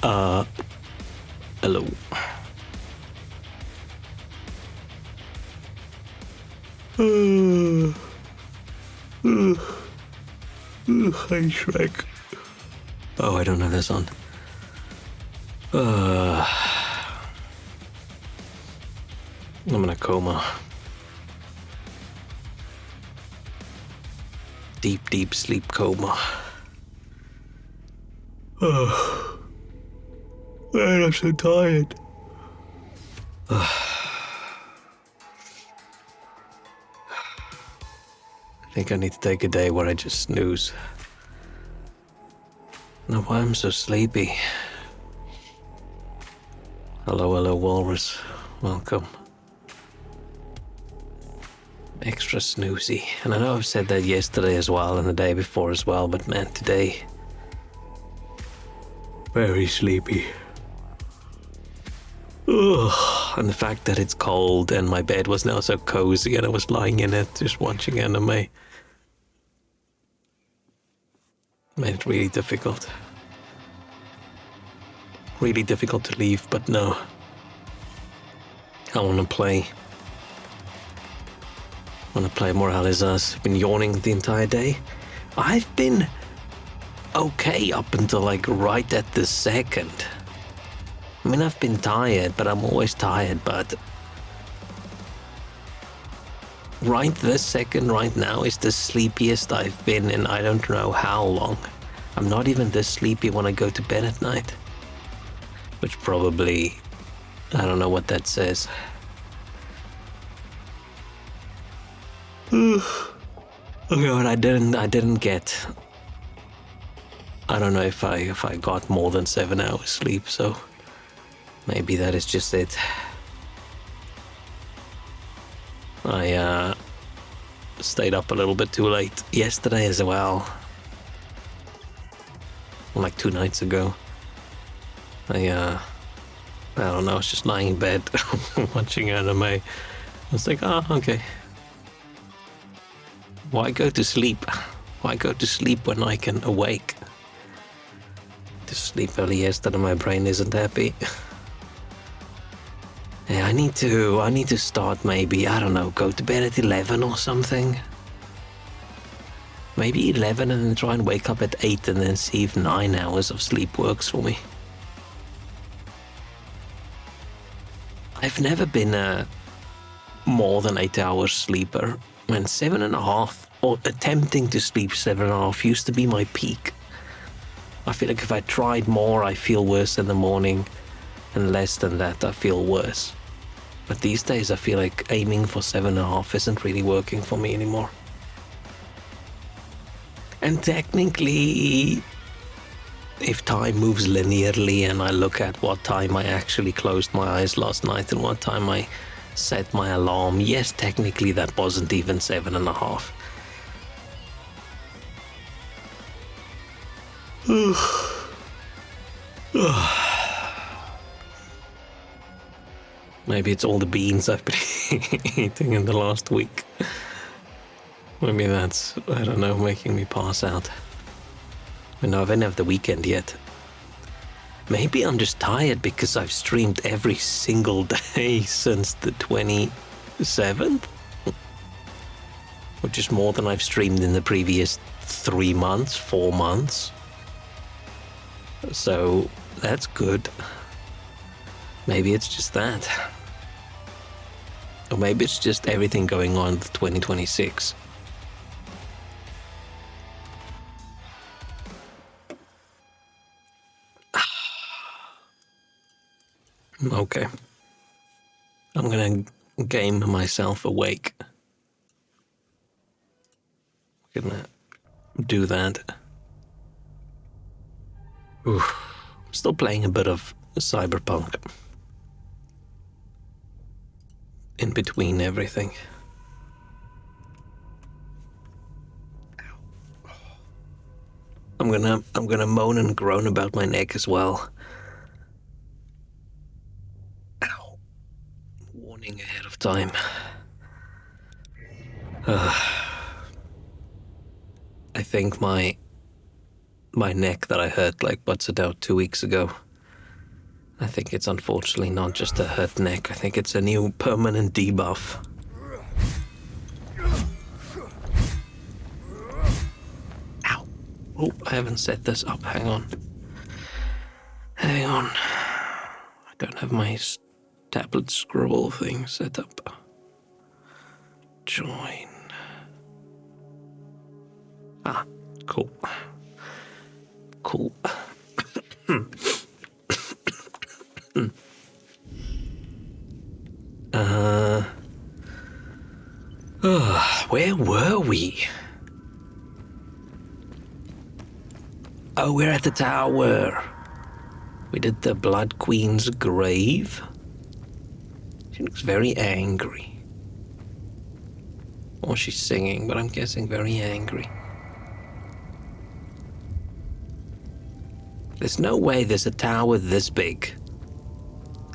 Hello. Hi, Shrek. Oh, I don't have this on. I'm in a coma. Deep, deep sleep coma. Man, I'm so tired. I think I need to take a day where I just snooze. Now, why I'm so sleepy? Hello, Walrus. Welcome. Extra snoozy. And I know I've said that yesterday as well and the day before as well, but man, today... very sleepy. Ugh. And the fact that it's cold and my bed was now so cozy and I was lying in it just watching anime made it really difficult. Really difficult to leave, but no. I want to play. I want to play more Alizas. I've been yawning the entire day. I've been okay up until like right at the second. I mean, I've been tired, but I'm always tired, but right this second, right now, is the sleepiest I've been in I don't know how long. I'm not even this sleepy when I go to bed at night. Which probably, I don't know what that says. Okay, but I didn't get, I don't know if I got more than 7 hours sleep, so maybe that is just it. I stayed up a little bit too late yesterday as well. Like 2 nights ago. I don't know, I was just lying in bed watching anime. I was like, oh, okay. Why go to sleep? Why go to sleep when I can awake? To sleep early yesterday, my brain isn't happy. Yeah, I need to start maybe, I don't know, go to bed at 11 or something. Maybe 11 and then try and wake up at 8 and then see if 9 hours of sleep works for me. I've never been a more than 8 hours sleeper. When 7.5, or attempting to sleep 7.5 used to be my peak. I feel like if I tried more, I feel worse in the morning, and less than that, I feel worse. But these days, I feel like aiming for 7.5 isn't really working for me anymore. And technically, if time moves linearly and I look at what time I actually closed my eyes last night and what time I set my alarm, yes, technically that wasn't even 7.5. Maybe it's all the beans I've been eating in the last week. Maybe that's, I don't know, making me pass out. But no, I haven't had the weekend yet. Maybe I'm just tired because I've streamed every single day since the 27th. Which is more than I've streamed in the previous 3 months, 4 months. So that's good. Maybe it's just that. Or maybe it's just everything going on with 2026. Okay. I'm gonna game myself awake. I'm gonna do that. Oof. Still playing a bit of Cyberpunk. In between everything. I'm gonna moan and groan about my neck as well. Ow. Warning ahead of time. I think my neck that I hurt like butts it out 2 weeks ago I think it's unfortunately not just a hurt neck. I think it's a new permanent debuff. Ow. Oh, I haven't set this up. Hang on. Hang on. I don't have my tablet scribble thing set up. Join. Ah, cool. Cool. Where were we? Oh, we're at the tower. We did the Blood Queen's grave. She looks very angry. Or she's singing, but I'm guessing very angry. There's no way there's a tower this big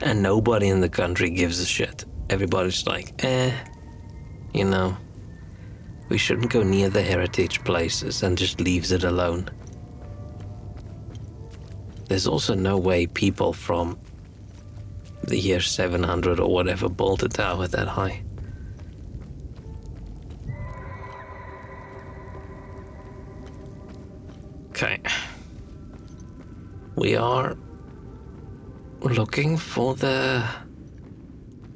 and nobody in the country gives a shit. Everybody's like, you know, we shouldn't go near the heritage places, and just leaves it alone. There's also no way people from the year 700 or whatever built a tower that high. Okay. We are looking for the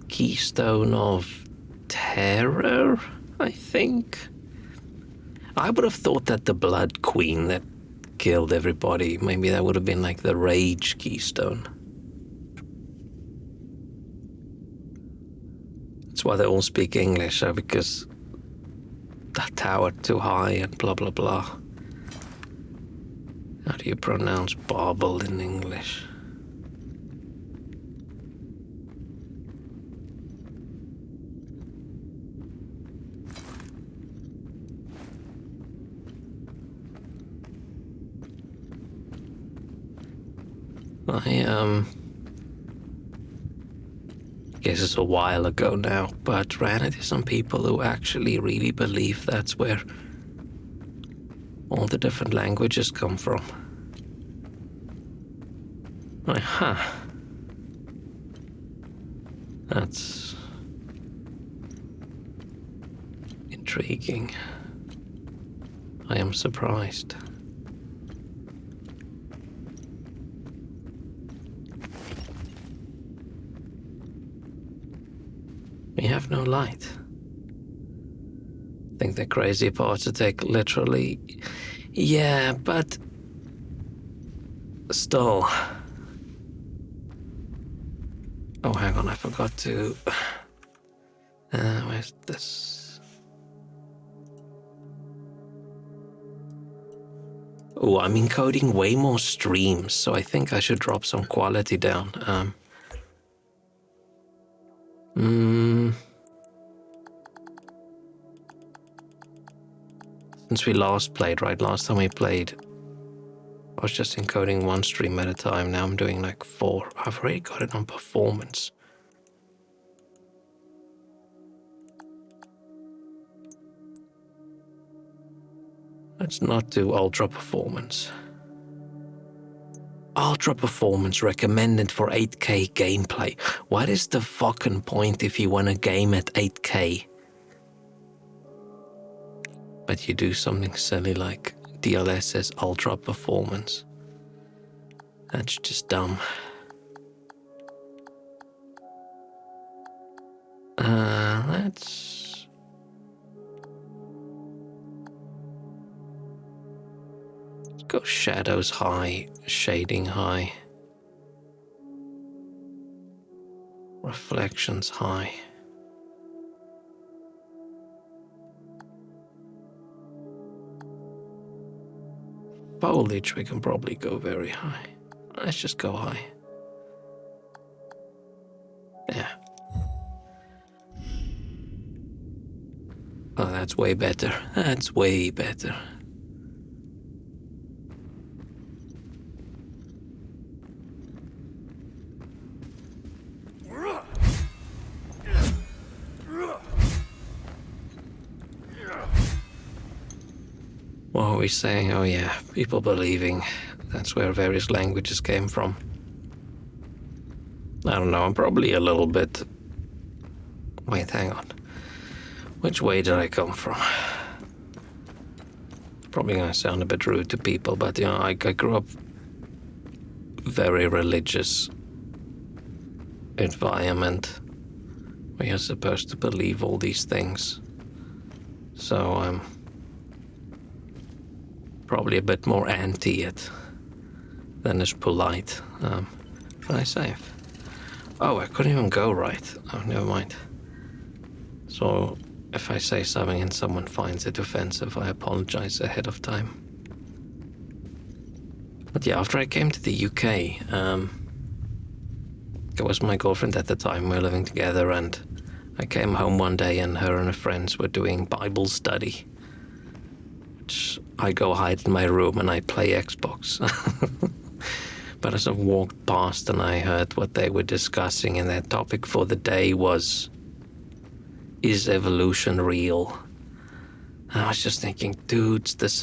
Keystone of Terror, I think. I would have thought that the Blood Queen that killed everybody, maybe that would have been like the Rage Keystone. That's why they all speak English, because that tower too high and blah blah blah. How do you pronounce Babel in English? I guess it's a while ago now, but ran into some people who actually really believe that's where all the different languages come from. That's intriguing. I am surprised. We have no light. I think the crazy part to take literally. Yeah, but still. Oh, hang on, I forgot to. Where's this? Oh, I'm encoding way more streams, so I think I should drop some quality down. Since we last played, right? Last time we played, I was just encoding one stream at a time. Now I'm doing like 4. I've already got it on performance. Let's not do ultra performance. Ultra performance recommended for 8K gameplay. What is the fucking point if you want a game at 8K? But you do something silly like DLSS ultra performance. That's just dumb. Let's go shadows high, shading high, reflections high. Foliage we can probably go very high. Let's just go high. Yeah. Oh, that's way better. That's way better. What are we saying? Oh yeah, people believing that's where various languages came from. I don't know, I'm probably a little bit... Wait, hang on. Which way did I come from? Probably gonna sound a bit rude to people, but you know, I grew up very religious environment where you're supposed to believe all these things. So I'm probably a bit more anti it than is polite. What I say? Oh, I couldn't even go right. Oh, never mind. So if I say something and someone finds it offensive, I apologize ahead of time. But yeah, after I came to the UK, it was my girlfriend at the time. We were living together, and I came home one day and her and her friends were doing Bible study. Which I go hide in my room and I play Xbox. But as I walked past and I heard what they were discussing, and their topic for the day was, is evolution real? And I was just thinking, dudes, this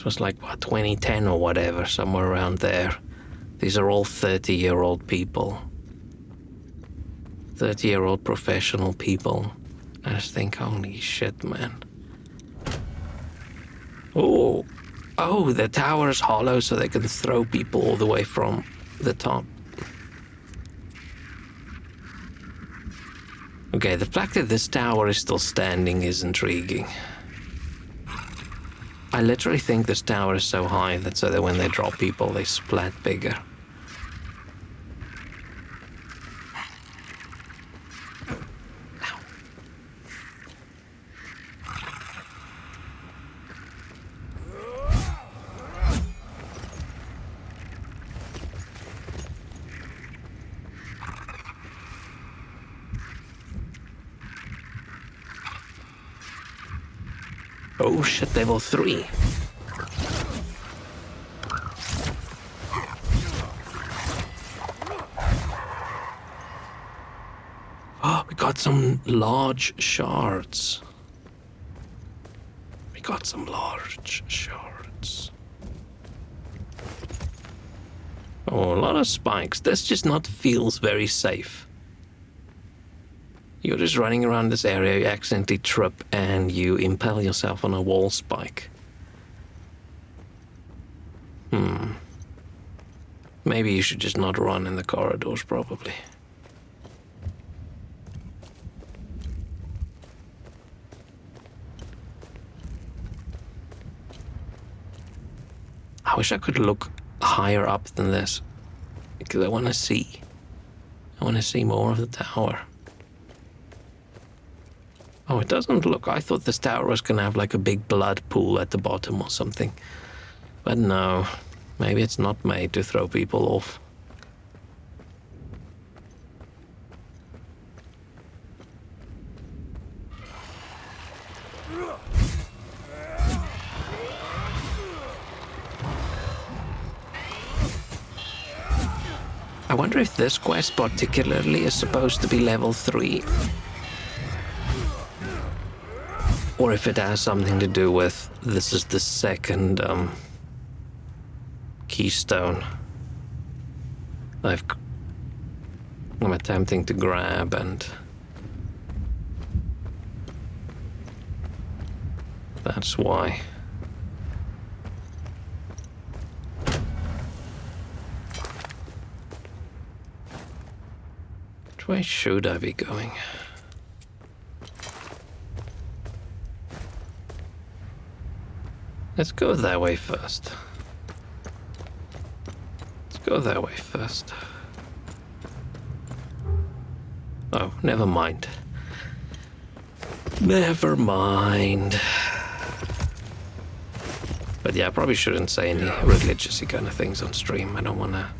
was like, what, 2010 or whatever, somewhere around there. These are all 30-year-old people. 30-year-old professional people. I just think, holy shit, man. Oh, the tower is hollow so they can throw people all the way from the top. Okay, the fact that this tower is still standing is intriguing. I literally think this tower is so high that so that when they drop people, they splat bigger. Oh shit, level 3. Oh, we got some large shards. Oh, a lot of spikes. This just not feels very safe. You're just running around this area, you accidentally trip, and you impale yourself on a wall spike. Maybe you should just not run in the corridors, probably. I wish I could look higher up than this, because I want to see. I want to see more of the tower. Oh, it doesn't look... I thought this tower was going to have like a big blood pool at the bottom or something. But no, maybe it's not made to throw people off. I wonder if this quest particularly is supposed to be level 3. Or if it has something to do with, this is the second keystone I'm attempting to grab, and that's why. Which way should I be going? Let's go that way first. Oh, never mind. Never mind. But yeah, I probably shouldn't say any religious-y kind of things on stream. I don't wanna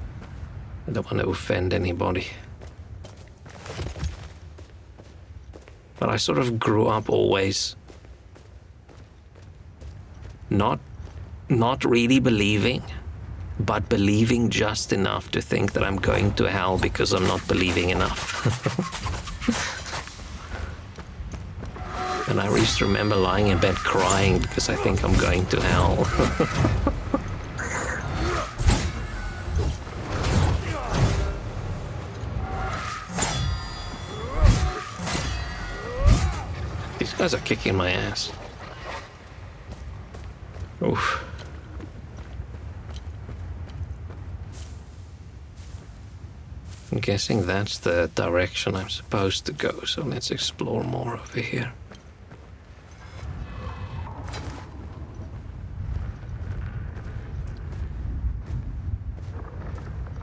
offend anybody. But I sort of grew up always not really believing, but believing just enough to think that I'm going to hell because I'm not believing enough. And I used to remember lying in bed crying because I think I'm going to hell. guys are kicking my ass. Oof. I'm guessing that's the direction I'm supposed to go, so let's explore more over here.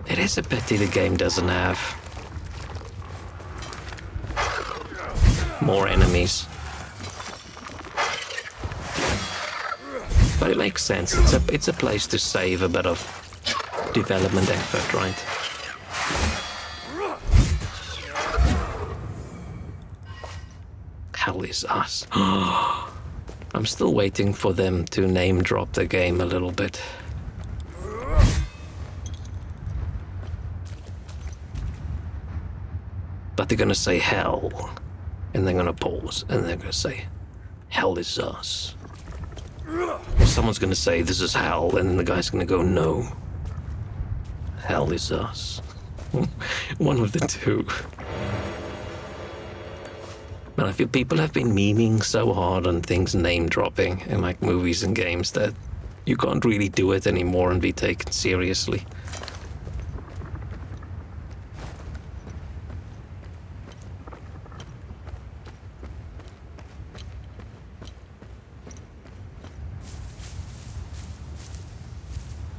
It is a pity the game doesn't have more enemies. But it makes sense. It's a place to save a bit of development effort, right? Hell is us. I'm still waiting for them to name drop the game a little bit. But they're gonna say hell, and they're gonna pause, and they're gonna say, hell is us. Or someone's gonna say, this is hell, and then the guy's gonna go, no. Hell is us. One of the two. Man, I feel people have been memeing so hard on things name dropping in like movies and games that you can't really do it anymore and be taken seriously.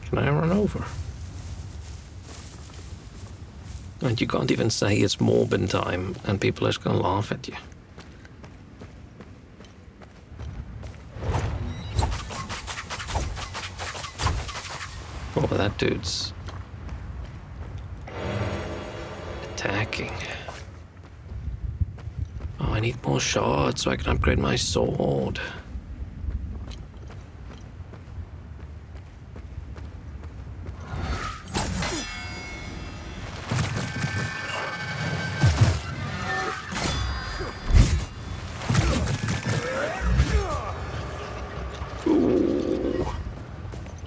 Can I run over? And you can't even say it's Morbin time and people are just gonna laugh at you. Oh, that dude's attacking. Oh, I need more shards so I can upgrade my sword.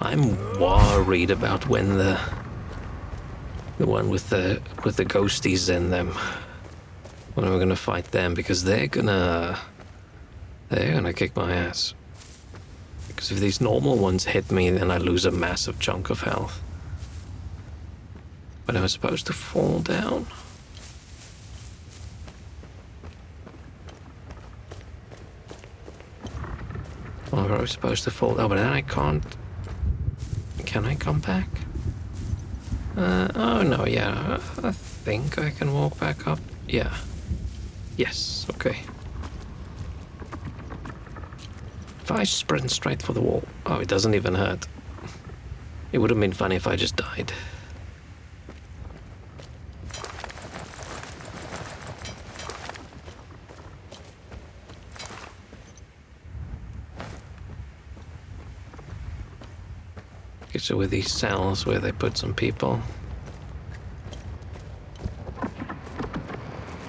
I'm worried about when the one with the ghosties in them, when we're gonna fight them, because they're gonna kick my ass. Because if these normal ones hit me, then I lose a massive chunk of health. But am I supposed to fall down? Or am I supposed to fall down? But then I can't. Can I come back? Oh no, yeah, I think I can walk back up. Yeah. Yes, okay. If I sprint straight for the wall. Oh, it doesn't even hurt. It would have been funny if I just died. Okay, so with these cells where they put some people.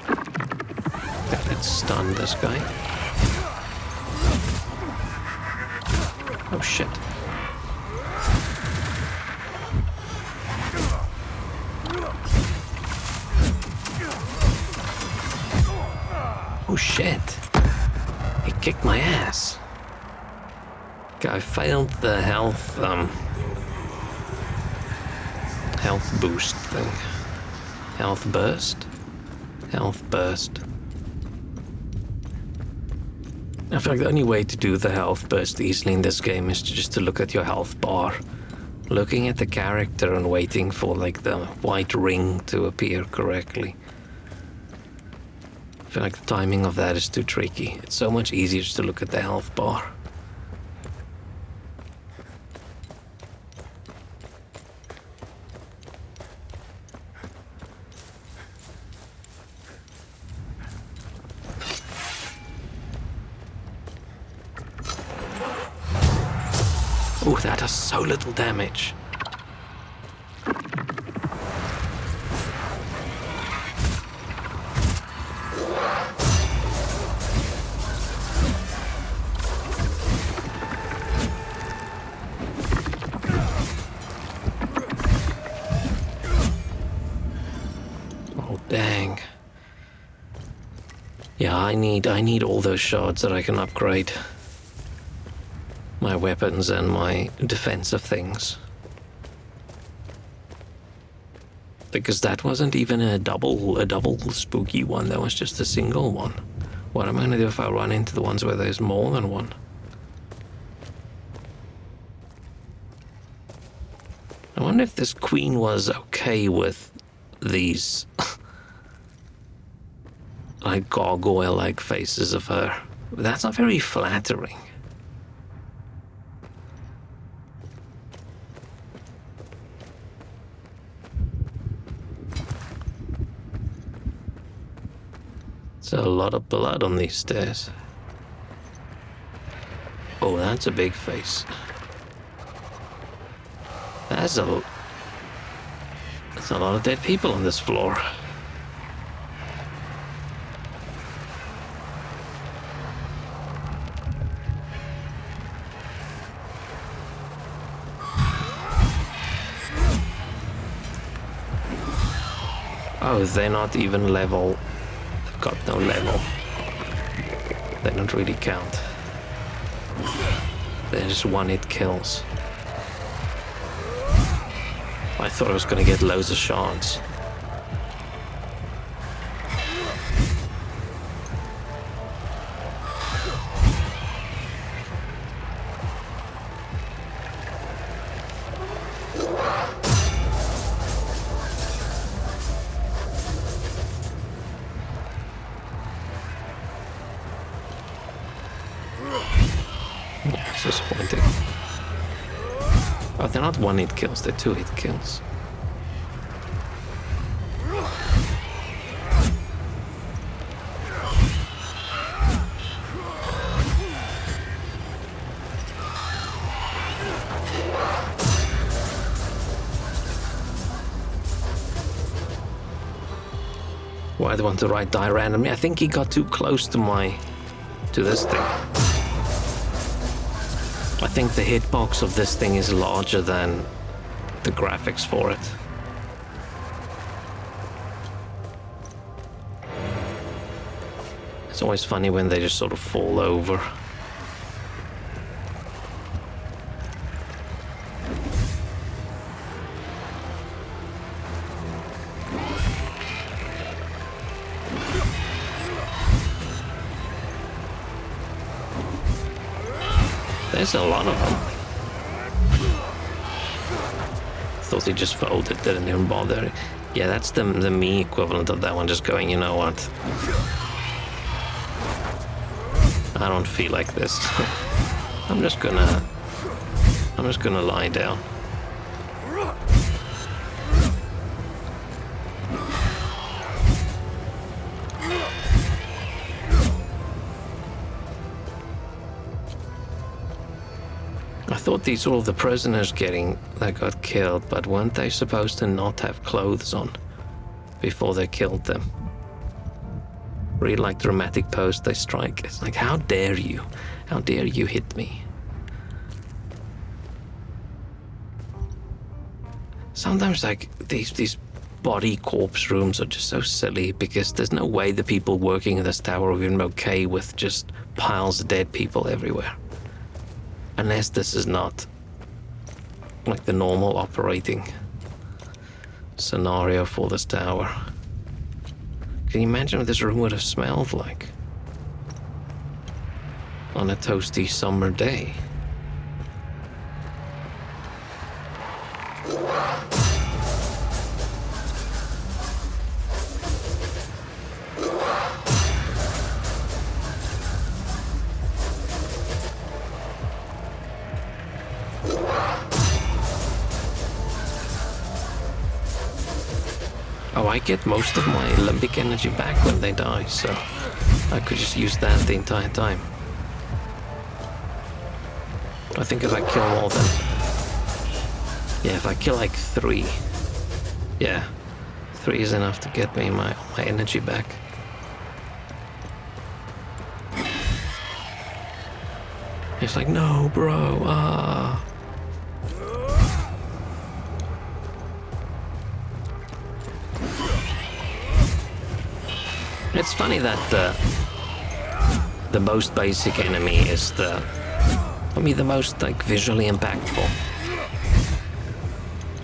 Okay, let's stun this guy. Oh shit. Oh shit. He kicked my ass. Okay, I failed the health boost thing. Health burst? Health burst. I feel like the only way to do the health burst easily in this game is just to look at your health bar. Looking at the character and waiting for like the white ring to appear correctly. I feel like the timing of that is too tricky. It's so much easier just to look at the health bar. Oh, that does so little damage. Oh, dang. Yeah, I need all those shards that I can upgrade my weapons and my defensive things. Because that wasn't even a double spooky one, that was just a single one. What am I gonna do if I run into the ones where there's more than one? I wonder if this queen was okay with these like gargoyle-like faces of her. That's not very flattering. There's a lot of blood on these stairs. Oh, that's a big face. There's a lot of dead people on this floor. Oh, they're not even level. They've got no level. They don't really count. They're just one-hit kills. I thought I was gonna get loads of shards. Yeah, it's disappointing. Oh, they're not one-hit kills, they're two-hit kills. Why do I want to die randomly? I think he got too close to this thing. I think the hitbox of this thing is larger than the graphics for it. It's always funny when they just sort of fall over. There's a lot of them. Thought they just folded, didn't even bother. Yeah, that's the me equivalent of that one, just going, you know what? I don't feel like this. I'm just gonna lie down. I thought these were all the prisoners that got killed, but weren't they supposed to not have clothes on before they killed them? Really like dramatic pose they strike. It's like, how dare you? How dare you hit me? Sometimes like these body corpse rooms are just so silly because there's no way the people working in this tower are even okay with just piles of dead people everywhere. Unless this is not like the normal operating scenario for this tower. Can you imagine what this room would have smelled like on a toasty summer day? Oh, I get most of my limbic energy back when they die, so I could just use that the entire time. I think if I kill more than... Yeah, if I kill like 3... Yeah, 3 is enough to get me my energy back. It's like, no, bro, ah... It's funny that the most basic enemy is for me, the most like visually impactful.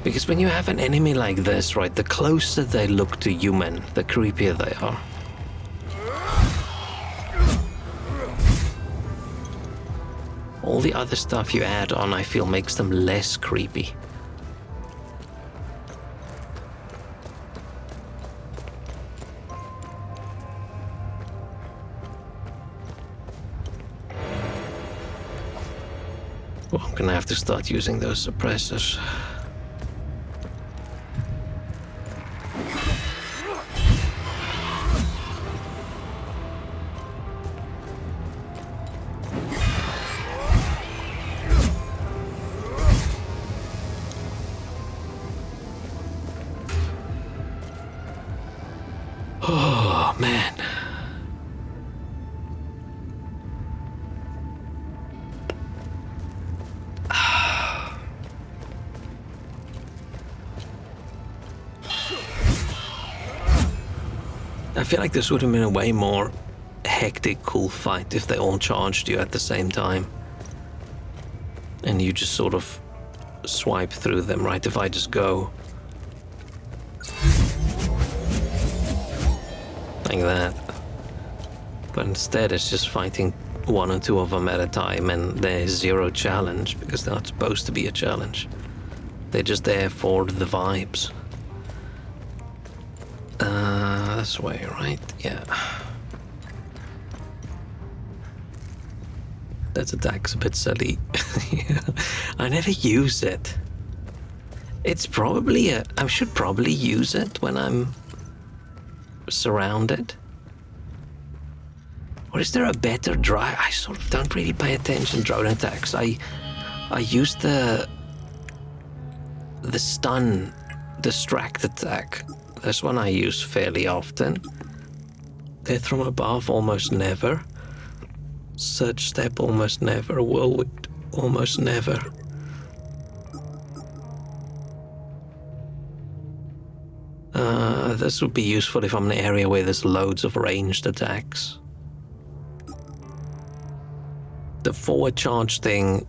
Because when you have an enemy like this, right, the closer they look to human, the creepier they are. All the other stuff you add on, I feel, makes them less creepy. Well, I'm gonna have to start using those suppressors. Oh, man. I feel like this would have been a way more hectic, cool fight if they all charged you at the same time. And you just sort of swipe through them, right? If I just go like that. But instead it's just fighting one or two of them at a time, and there's zero challenge because they're not supposed to be a challenge. They're just there for the vibes. This way, right? Yeah. That attack's a bit silly. I never use it. It's probably I should probably use it when I'm surrounded. Or is there a better drone? I sort of don't really pay attention to drone attacks. I use the stun distract attack. This one I use fairly often. Death from above, almost never. Surge step, almost never. Whirlwind, almost never. This would be useful if I'm in an area where there's loads of ranged attacks. The forward charge thing,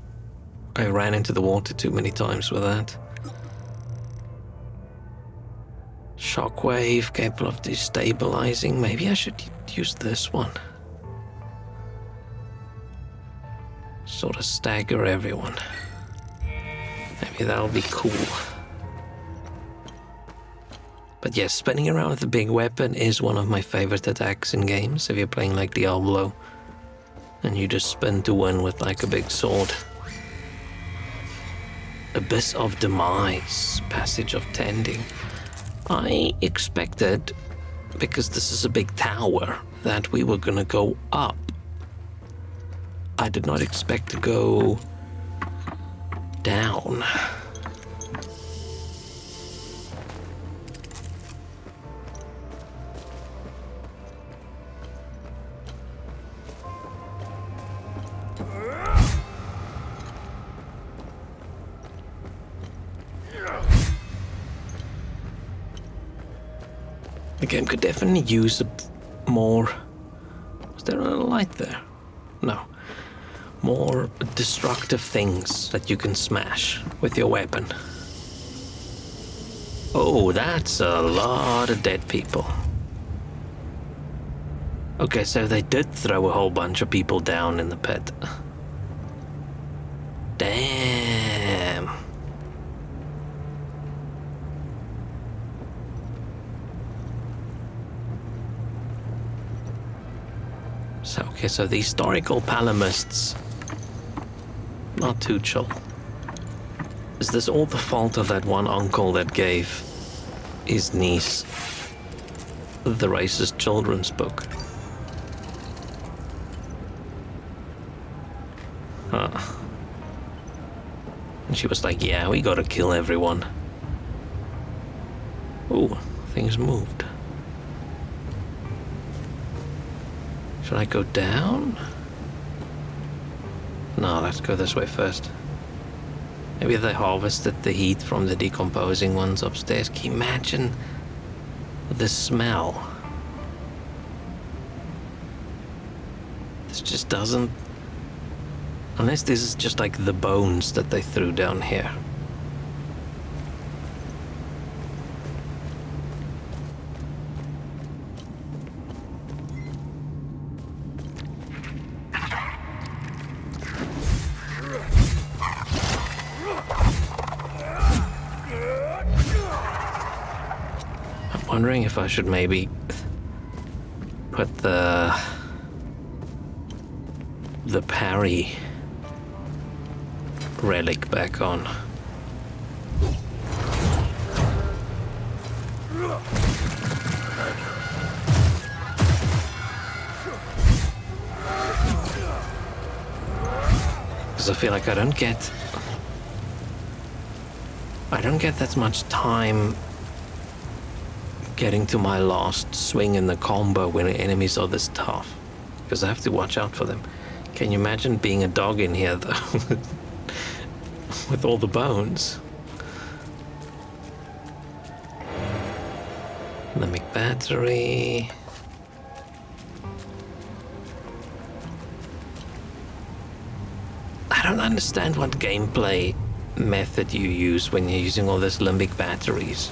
I ran into the water too many times with that. Shockwave, capable of destabilizing. Maybe I should use this one. Sort of stagger everyone. Maybe that'll be cool. But yes, spinning around with a big weapon is one of my favorite attacks in games. If you're playing like Diablo and you just spin to win with like a big sword. Abyss of Demise, Passage of Tending. I expected, because this is a big tower, that we were gonna go up. I did not expect to go down. The game could definitely use more... Was there a light there? No. More destructive things that you can smash with your weapon. Oh, that's a lot of dead people. Okay, so they did throw a whole bunch of people down in the pit. Damn. So the historical palamists, not too chill. Is this all the fault of that one uncle that gave his niece the racist children's book? Huh. And she was like, yeah, we gotta kill everyone. Ooh, things moved. Should I go down? No, let's go this way first. Maybe they harvested the heat from the decomposing ones upstairs. Can you imagine the smell? This just doesn't... Unless this is just like the bones that they threw down here. I'm wondering if I should maybe put the parry relic back on. Because I feel like I don't get that much time getting to my last swing in the combo when enemies are this tough. Because I have to watch out for them. Can you imagine being a dog in here, though? With all the bones. Limbic battery. I don't understand what gameplay method you use when you're using all these limbic batteries.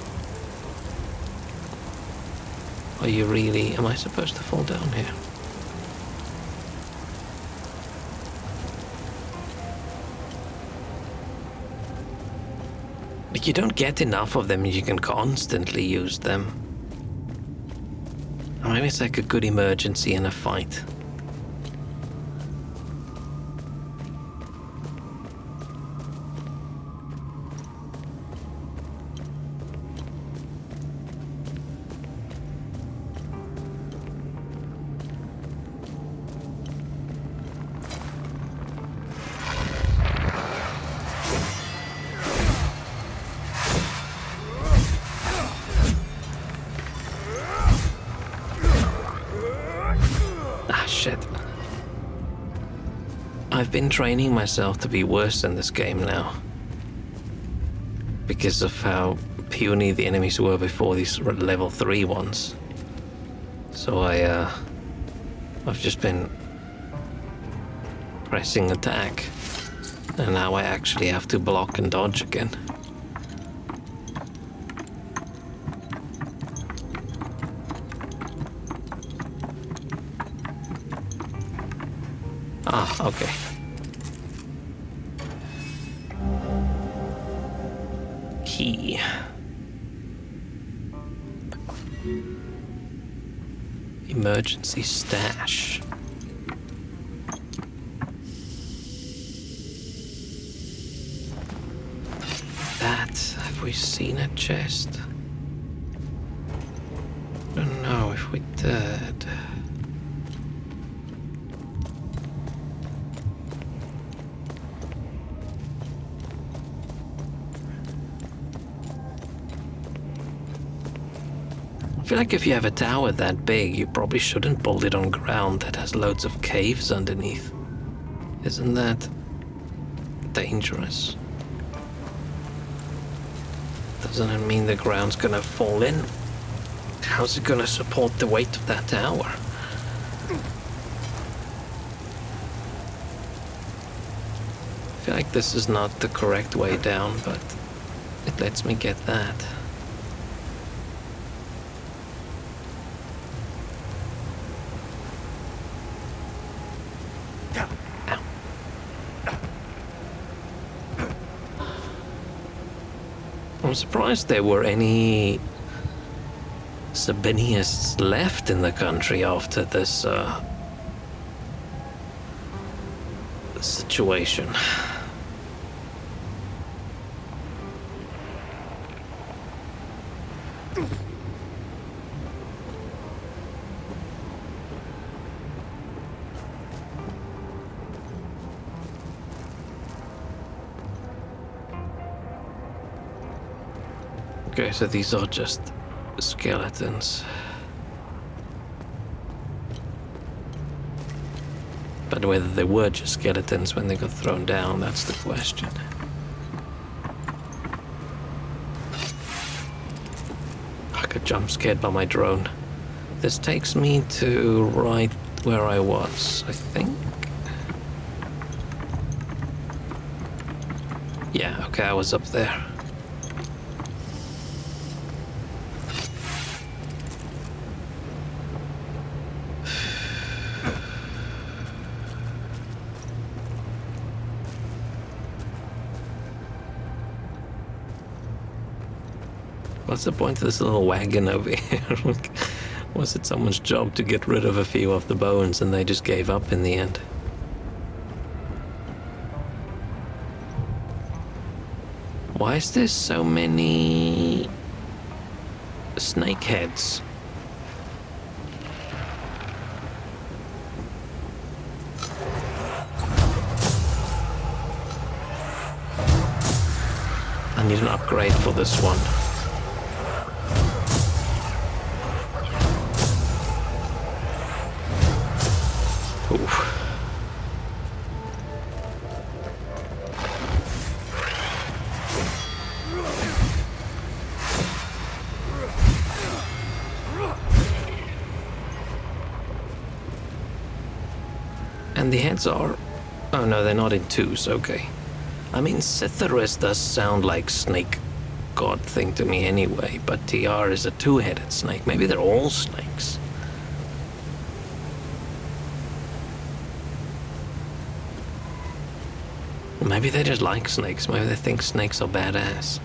Are you really... Am I supposed to fall down here? But you don't get enough of them, you can constantly use them. Or maybe it's like a good emergency in a fight. Shit. I've been training myself to be worse in this game now. Because of how puny the enemies were before these level 3 ones. So I've just been pressing attack. And now I actually have to block and dodge again. Ah, okay. Key. Emergency stash. Have we seen a chest? I don't know if we did. I feel like if you have a tower that big, you probably shouldn't build it on ground that has loads of caves underneath. Isn't that dangerous? Doesn't it mean the ground's gonna fall in? How's it gonna support the weight of that tower? I feel like this is not the correct way down, but it lets me get that. I'm surprised there were any Sabinists left in the country after this situation. Okay, so these are just skeletons. But whether they were just skeletons when they got thrown down, that's the question. I got jump scared by my drone. This takes me to right where I was, I think. Yeah, okay, I was up there. What's the point of this little wagon over here? Was it someone's job to get rid of a few of the bones and they just gave up in the end? Why is there so many snake heads? I need an upgrade for this one. Oof. And the heads are... Oh no, they're not in twos, okay. I mean, Sithorus does sound like snake god thing to me anyway, but TR is a two-headed snake. Maybe they're all snakes. Maybe they just like snakes. Maybe they think snakes are badass.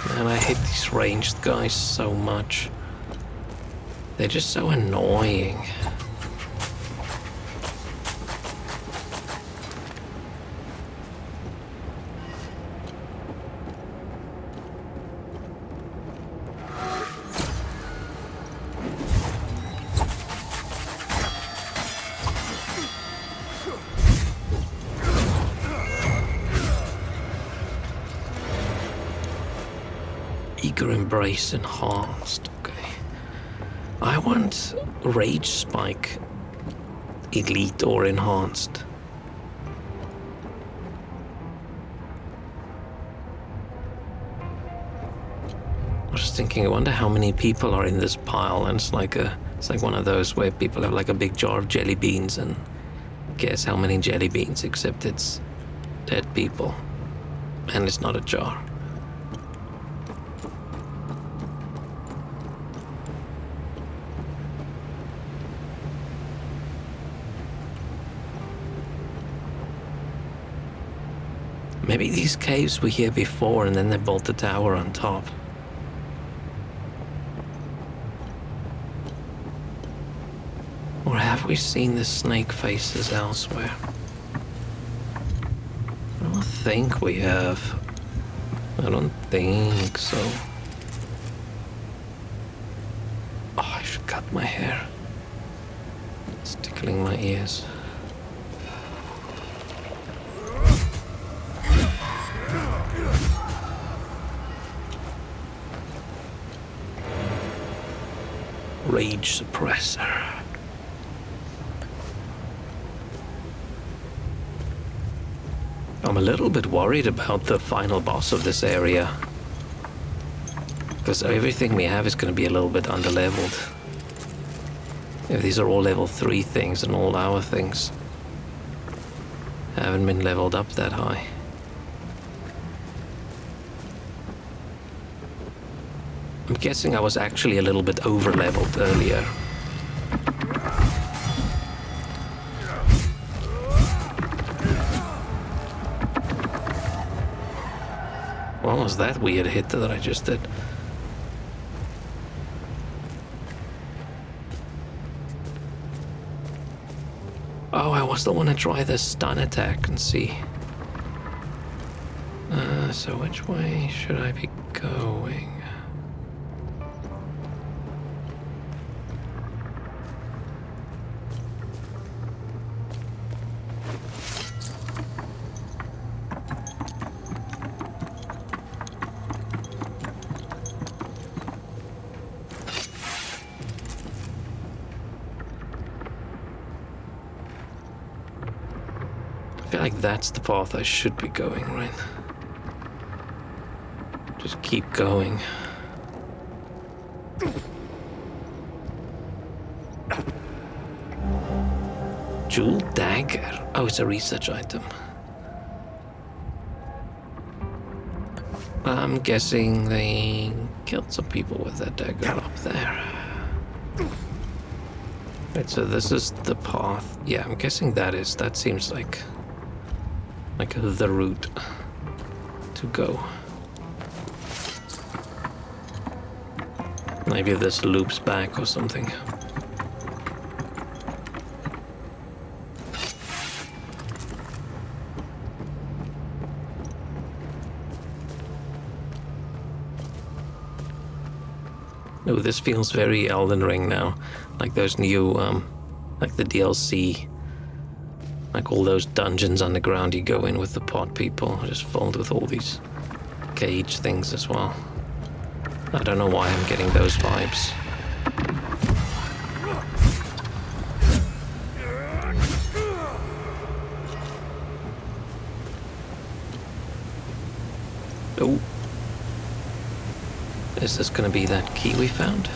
Man, I hate these ranged guys so much. They're just so annoying. Eager Embrace enhanced. Okay. I want Rage Spike elite or enhanced. I was just thinking, I wonder how many people are in this pile, and it's like one of those where people have like a big jar of jelly beans and guess how many jelly beans, except it's dead people. And it's not a jar. Maybe these caves were here before and then they built the tower on top. Or have we seen the snake faces elsewhere? I don't think we have. I don't think so. Oh, I should cut my hair. It's tickling my ears. Rage suppressor. I'm a little bit worried about the final boss of this area, because everything we have is going to be a little bit underleveled. If these are all level 3 things and all our things haven't been leveled up that high. I'm guessing I was actually a little bit over-leveled earlier. What was that weird hit that I just did? Oh, I still want to try the stun attack and see. So which way should I be going? I feel like that's the path I should be going, right? Just keep going. Jewel dagger. Oh, it's a research item. I'm guessing they killed some people with that dagger up there. Right, so this is the path. Yeah, I'm guessing that seems like the route to go. Maybe this loops back or something. Oh, this feels very Elden Ring now. Like those new, like the DLC. Like all those dungeons underground you go in with the pod people, just filled with all these cage things as well. I don't know why I'm getting those vibes. Oh. Is this gonna be that key we found?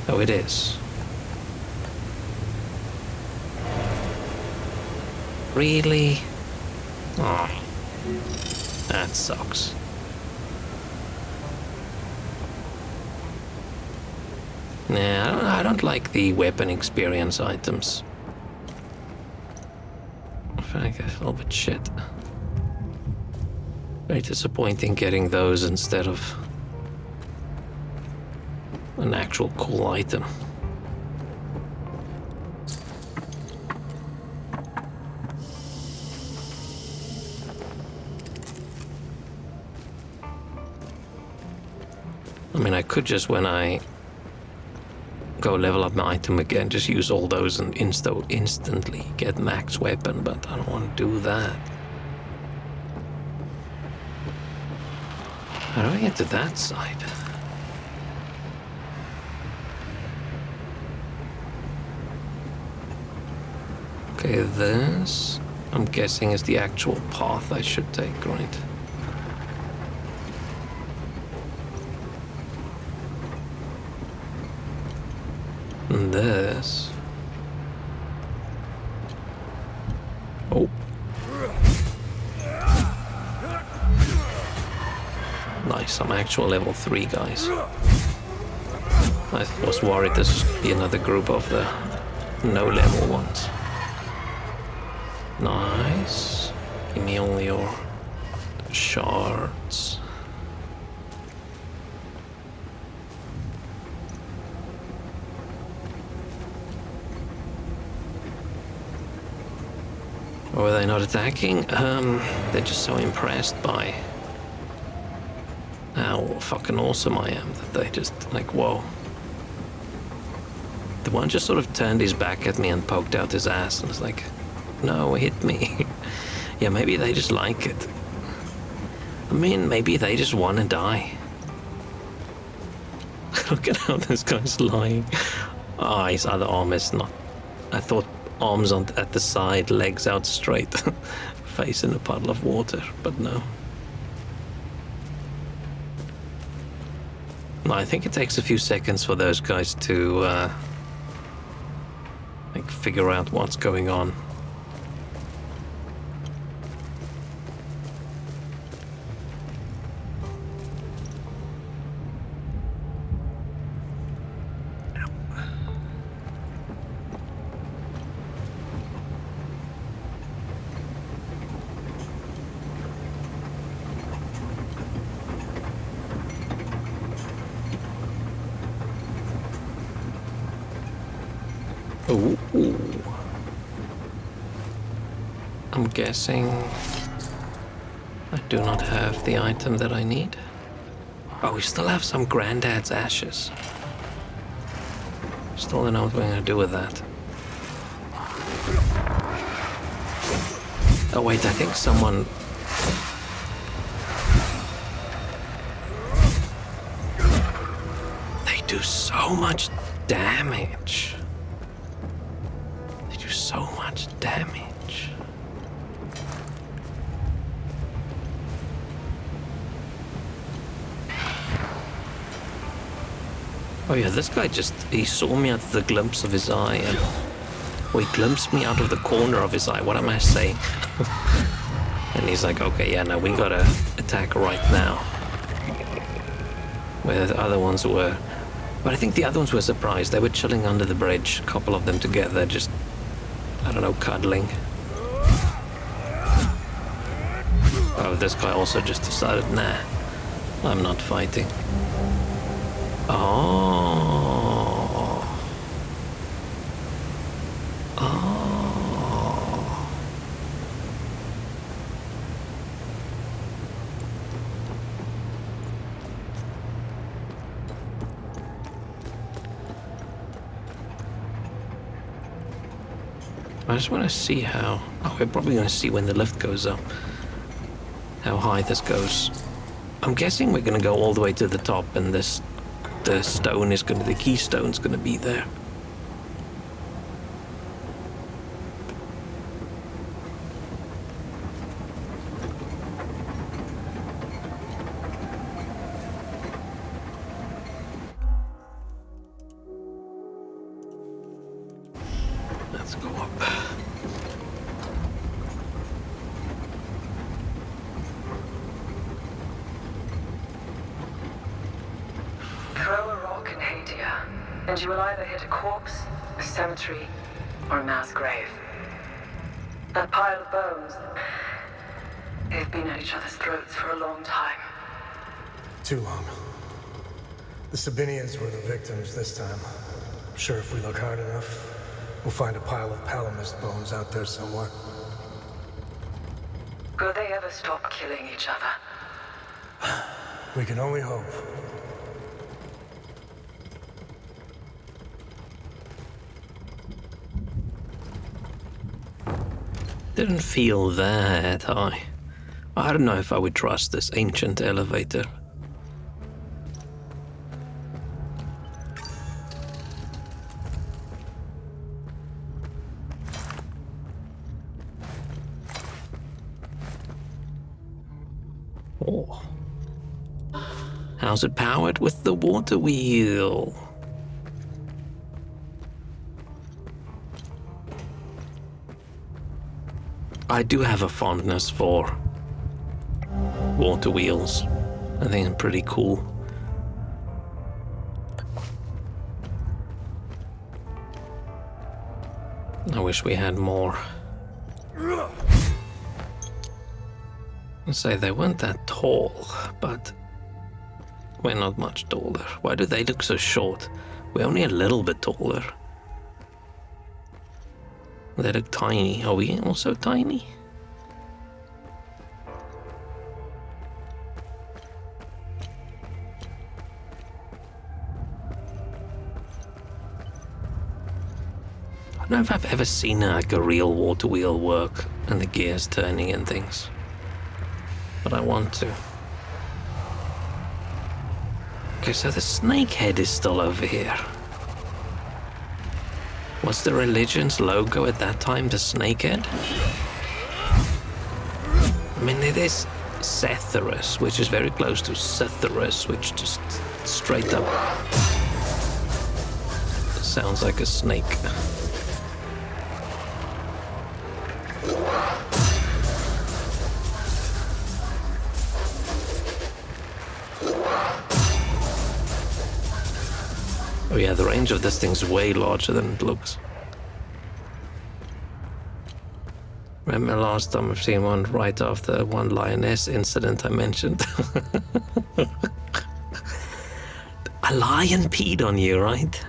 Oh, it is. Really? Oh. That sucks. Nah, I don't like the weapon experience items. I feel like that's a little bit shit. Very disappointing getting those instead of an actual cool item. I mean, I could just, when I go level up my item again, just use all those and instantly get max weapon, but I don't want to do that. How do I get to that side? Okay, this, I'm guessing, is the actual path I should take, right? And this... Oh. Nice, I'm actual level 3, guys. I was worried this would be another group of the no-level ones. Nice. Give me all your shards. Or were they not attacking? They're just so impressed by how fucking awesome I am that they just like, whoa. The one just sort of turned his back at me and poked out his ass and was like, no, hit me. Yeah, maybe they just like it. I mean, maybe they just want to die. Look at how this guy's lying. Ah, his other arm is not... I thought arms at the side, legs out straight, face in a puddle of water, but no. No, I think it takes a few seconds for those guys to like figure out what's going on. Ooh. I'm guessing I do not have the item that I need. Oh, we still have some Granddad's ashes. Still don't know what we're gonna do with that. Oh wait, I think someone... They do so much damage. They do so much damage. Oh yeah, this guy he saw me out of the glimpse of his eye, and he glimpsed me out of the corner of his eye. What am I saying? And he's like, okay, yeah, no, we gotta attack right now. Where the other ones were. But I think the other ones were surprised. They were chilling under the bridge, a couple of them together, just, I don't know, cuddling. Oh, this guy also just decided, nah, I'm not fighting. Oh. Oh. I just want to see how... Oh, we're probably going to see when the lift goes up. How high this goes. I'm guessing we're going to go all the way to the top, and the stone is going to... The keystone's going to be there. Let's go up. Throw a rock in Hadia, and you will either hit a corpse, a cemetery, or a mass grave. That pile of bones, they've been at each other's throats for a long time. Too long. The Sabinians were the victims this time. I'm sure if we look hard enough, we'll find a pile of Palamist bones out there somewhere. Will they ever stop killing each other? We can only hope. Didn't feel that high. I don't know if I would trust this ancient elevator. Oh. How's it powered? With the water wheel. I do have a fondness for water wheels. I think they're pretty cool. I wish we had more. I'd say they weren't that tall, but we're not much taller. Why do they look so short? We're only a little bit taller. They look tiny. Are we also tiny? I don't know if I've ever seen like a real water wheel work and the gears turning and things, but I want to. Okay, so the snake head is still over here. Was the religion's logo at that time the snakehead? I mean, it is Setherus, which is very close to Setherus, which just straight up sounds like a snake. Oh yeah, the range of this thing's way larger than it looks. Remember last time I've seen one right after one lioness incident I mentioned? A lion peed on you, right?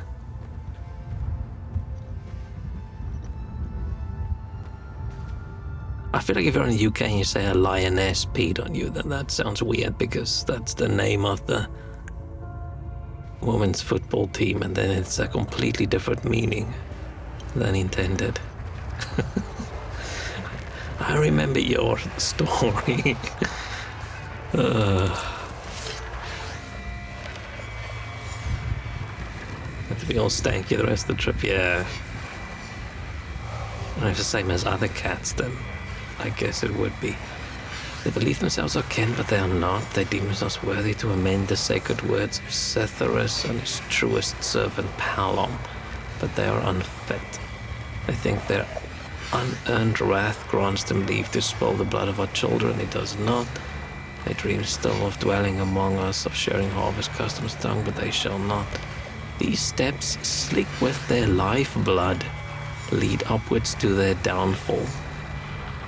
I feel like if you're in the UK and you say a lioness peed on you, then that sounds weird because that's the name of the women's football team, and then it's a completely different meaning than intended. I remember your story. Had to be all stanky the rest of the trip, yeah. And if it's the same as other cats, then I guess it would be. They believe themselves our kin, but they are not. They deem themselves worthy to amend the sacred words of Setherus and his truest servant Palom, but they are unfit. They think their unearned wrath grants them leave to spill the blood of our children. It does not. They dream still of dwelling among us, of sharing harvest customs tongue, but they shall not. These steps, slick with their lifeblood, lead upwards to their downfall.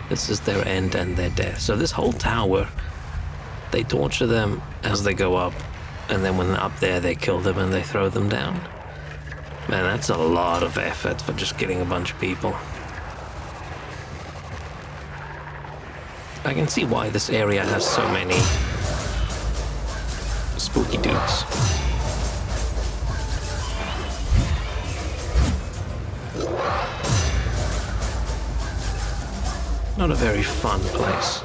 This is their end and their death. So this whole tower, they torture them as they go up, and then when they're up there, they kill them and they throw them down. Man, that's a lot of effort for just killing a bunch of people. I can see why this area has so many spooky dudes. Not a very fun place.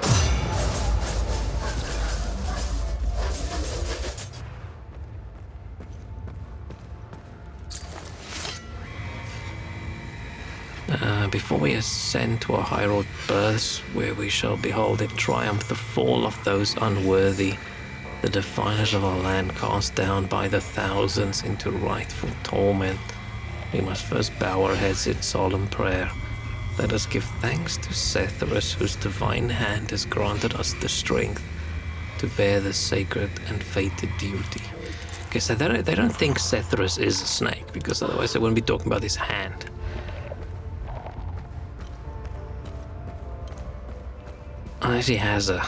Before we ascend to our high-road berths, where we shall behold in triumph the fall of those unworthy, the definers of our land cast down by the thousands into rightful torment, we must first bow our heads in solemn prayer. Let us give thanks to Setherus, whose divine hand has granted us the strength to bear the sacred and fated duty. Okay, so they don't think Setherus is a snake, because otherwise they wouldn't be talking about his hand. Unless he has a...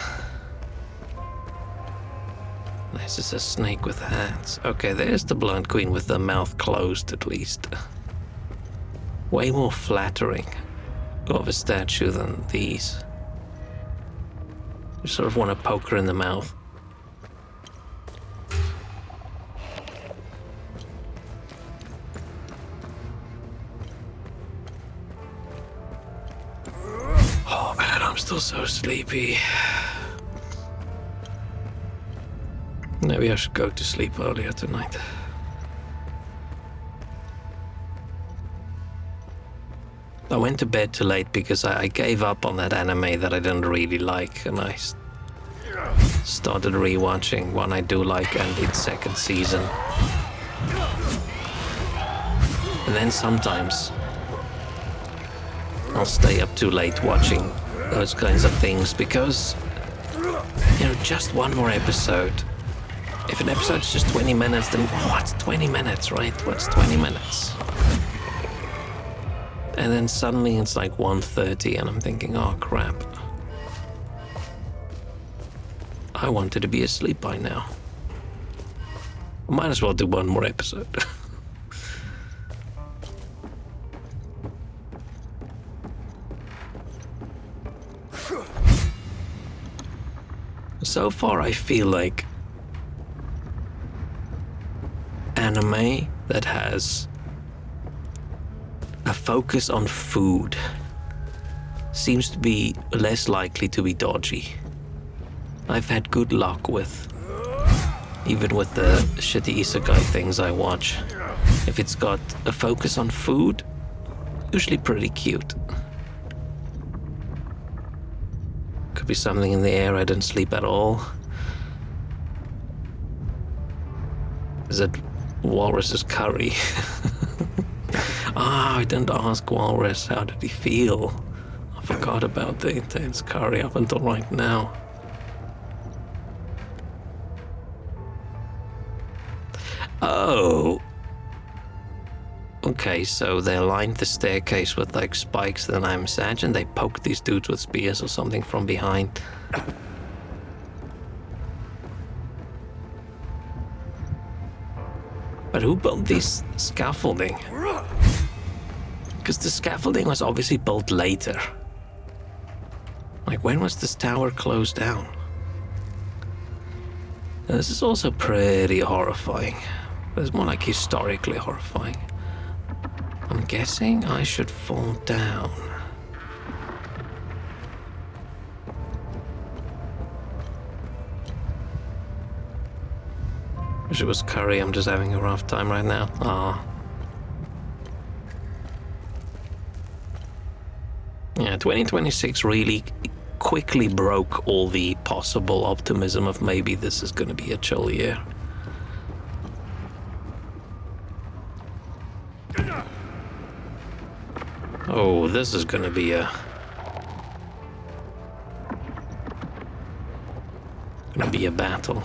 This is a snake with hands. Okay, there's the Blunt Queen with the mouth closed, at least. Way more flattering of a statue than these. You sort of want to poke her in the mouth. Oh man, I'm still so sleepy. Maybe I should go to sleep earlier tonight. I went to bed too late because I gave up on that anime that I didn't really like, and I started rewatching one I do like and its second season. And then sometimes I'll stay up too late watching those kinds of things because, you know, just one more episode. If an episode's just 20 minutes, then what's 20 minutes, right? What's 20 minutes? And then suddenly it's like 1:30 and I'm thinking, oh crap. I wanted to be asleep by now. I might as well do one more episode. So far I feel like anime that has a focus on food seems to be less likely to be dodgy. I've had good luck with, even with the shitty isekai things I watch. If it's got a focus on food, usually pretty cute. Could be something in the air, I didn't sleep at all. Is it Walrus's curry? I didn't ask Walrus how did he feel. I forgot about the intense curry up until right now. Oh. Okay, so they lined the staircase with like spikes, then I imagine they poked these dudes with spears or something from behind. But who built this scaffolding? Because the scaffolding was obviously built later. Like, when was this tower closed down? Now, this is also pretty horrifying. But it's more like historically horrifying. I'm guessing I should fall down. Wish it was curry, I'm just having a rough time right now. Ah. Yeah, 2026 really quickly broke all the possible optimism of maybe this is going to be a chill year. Oh, this is going to be a battle.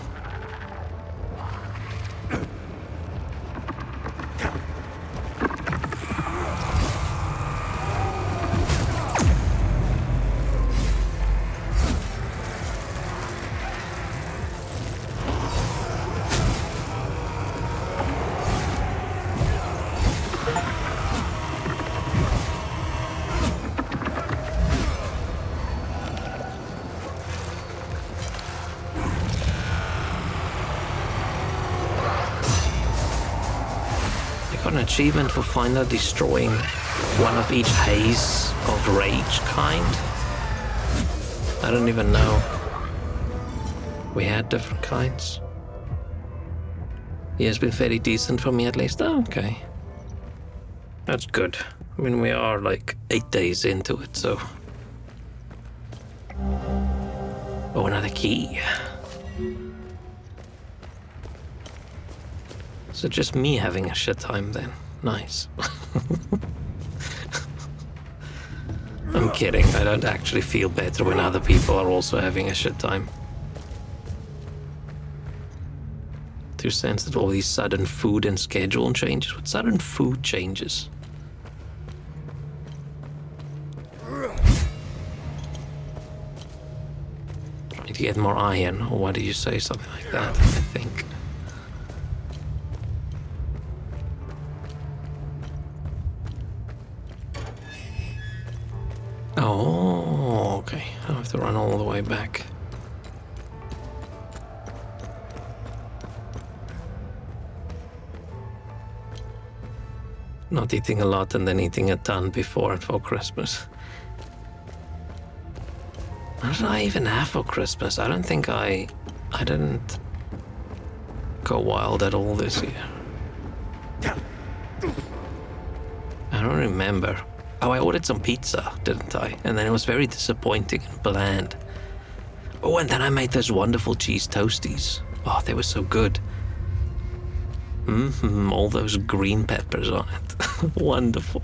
An achievement for finally destroying one of each haze of rage kind. I don't even know. We had different kinds. Yeah, it's been fairly decent for me at least. Oh, okay. That's good. I mean, we are like 8 days into it, so. Oh, another key. So just me having a shit time then. Nice. I'm kidding. I don't actually feel better when other people are also having a shit time. Too sensitive, all these sudden food and schedule changes. What sudden food changes? Trying to get more iron, or what do you say? Something like that, I think. Oh, okay. I have to run all the way back. Not eating a lot and then eating a ton before and for Christmas. What did I even have for Christmas? I don't think I didn't go wild at all this year. I don't remember. Oh, I ordered some pizza, didn't I? And then it was very disappointing and bland. Oh, and then I made those wonderful cheese toasties. Oh, they were so good. All those green peppers on it. Wonderful.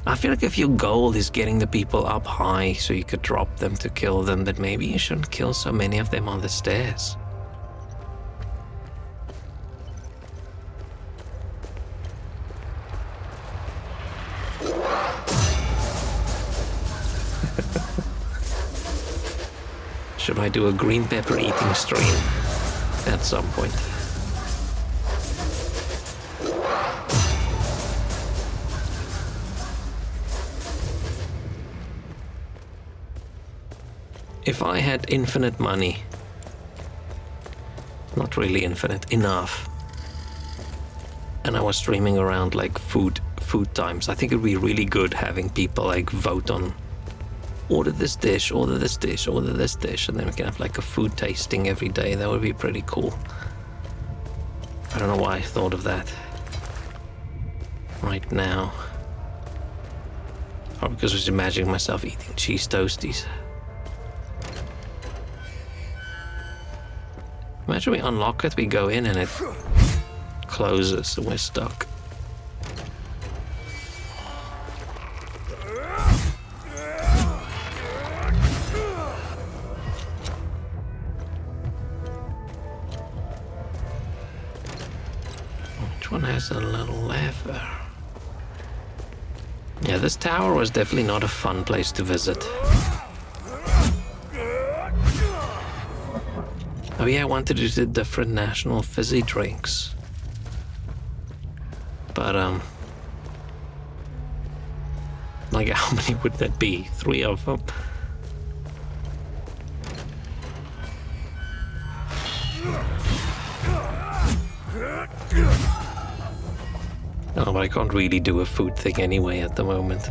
I feel like if your goal is getting the people up high so you could drop them to kill them, then maybe you shouldn't kill so many of them on the stairs. Should I do a green pepper eating stream at some point? If I had infinite money, not really infinite, enough, and I was streaming around like food times, I think it'd be really good having people like vote on order this dish, order this dish, order this dish, and then we can have like a food tasting every day. That would be pretty cool. I don't know why I thought of that right now. Or because I was imagining myself eating cheese toasties. Imagine we unlock it, we go in and it closes and we're stuck. One has a little lever. Yeah, this tower was definitely not a fun place to visit. Oh yeah, I wanted to do different national fizzy drinks. But, like how many would that be? 3 of them? No, but I can't really do a food thing anyway at the moment.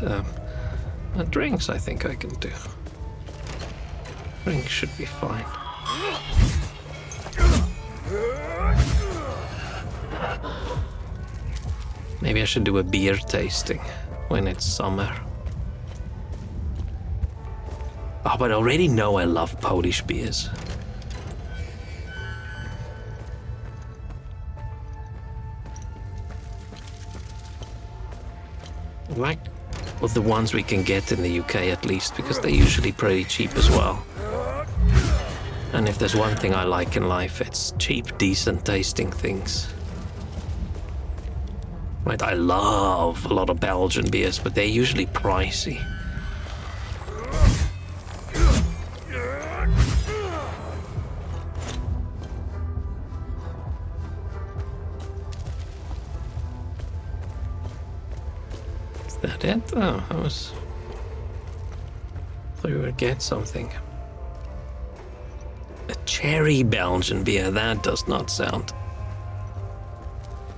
Drinks I think I can do. Drinks should be fine. Maybe I should do a beer tasting when it's summer. Oh, but I already know I love Polish beers. Like with the ones we can get in the UK at least, because they're usually pretty cheap as well. And if there's one thing I like in life, it's cheap, decent tasting things. Right, I love a lot of Belgian beers, but they're usually pricey. Is that it? Oh, I was... thought we would get something. A cherry Belgian beer, that does not sound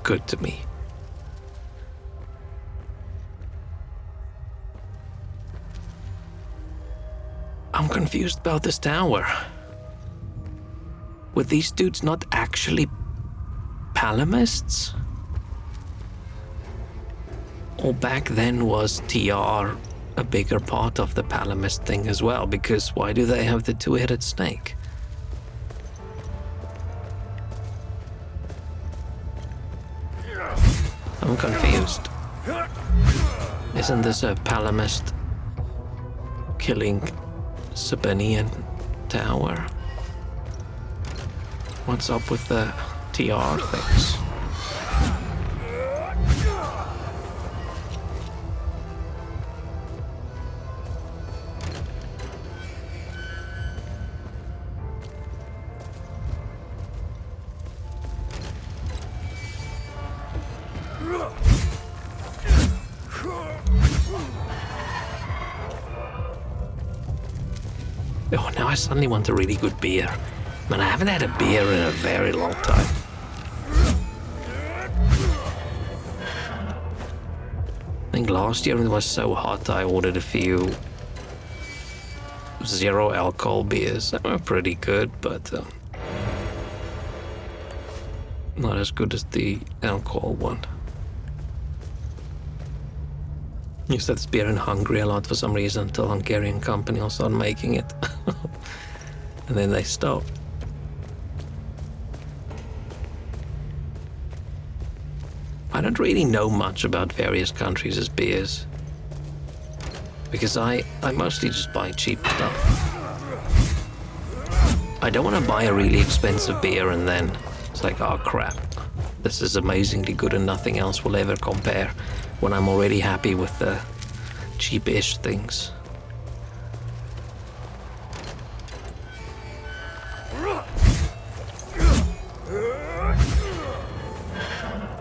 good to me. I'm confused about this tower. Were these dudes not actually Palamists? Or back then was TR a bigger part of the Palamist thing as well? Because why do they have the two-headed snake? I'm confused. Isn't this a Palamist killing Sabinian tower? What's up with the TR things? Oh, now I suddenly want a really good beer. Man, I haven't had a beer in a very long time. I think last year when it was so hot, I ordered a few zero alcohol beers. They were pretty good, but not as good as the alcohol one. Used to have this beer in Hungary a lot for some reason until a Hungarian company will start making it. And then they stopped. I don't really know much about various countries' beers. Because I mostly just buy cheap stuff. I don't want to buy a really expensive beer and then it's like, oh crap, this is amazingly good and nothing else will ever compare, when I'm already happy with the cheap-ish things.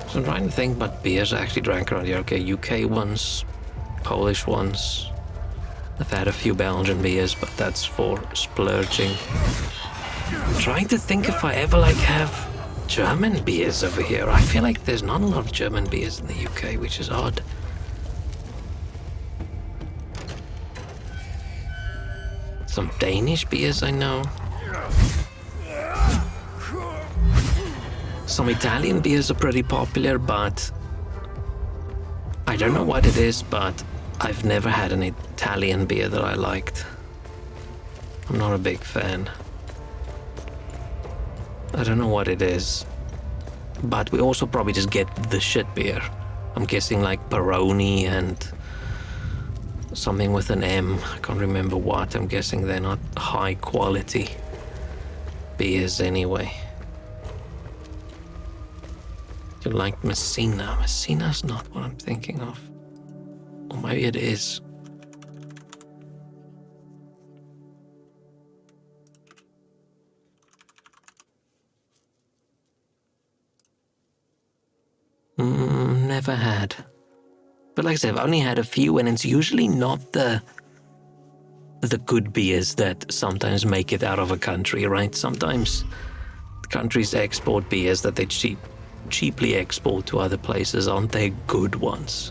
So I'm trying to think what beers I actually drank around here. Okay, UK ones, Polish ones. I've had a few Belgian beers, but that's for splurging. I'm trying to think if I ever have German beers over here. I feel like there's not a lot of German beers in the UK, which is odd. Some Danish beers I know. Some Italian beers are pretty popular, but I don't know what it is, but I've never had an Italian beer that I liked. I'm not a big fan. I don't know what it is. But we also probably just get the shit beer. I'm guessing like Baroni and something with an M. I can't remember what. I'm guessing they're not high quality beers anyway. You like Messina? Messina's not what I'm thinking of. Or maybe it is. Never had. But like I said, I've only had a few, and it's usually not the good beers that sometimes make it out of a country, right? Sometimes countries export beers that they cheaply export to other places. Aren't they good ones?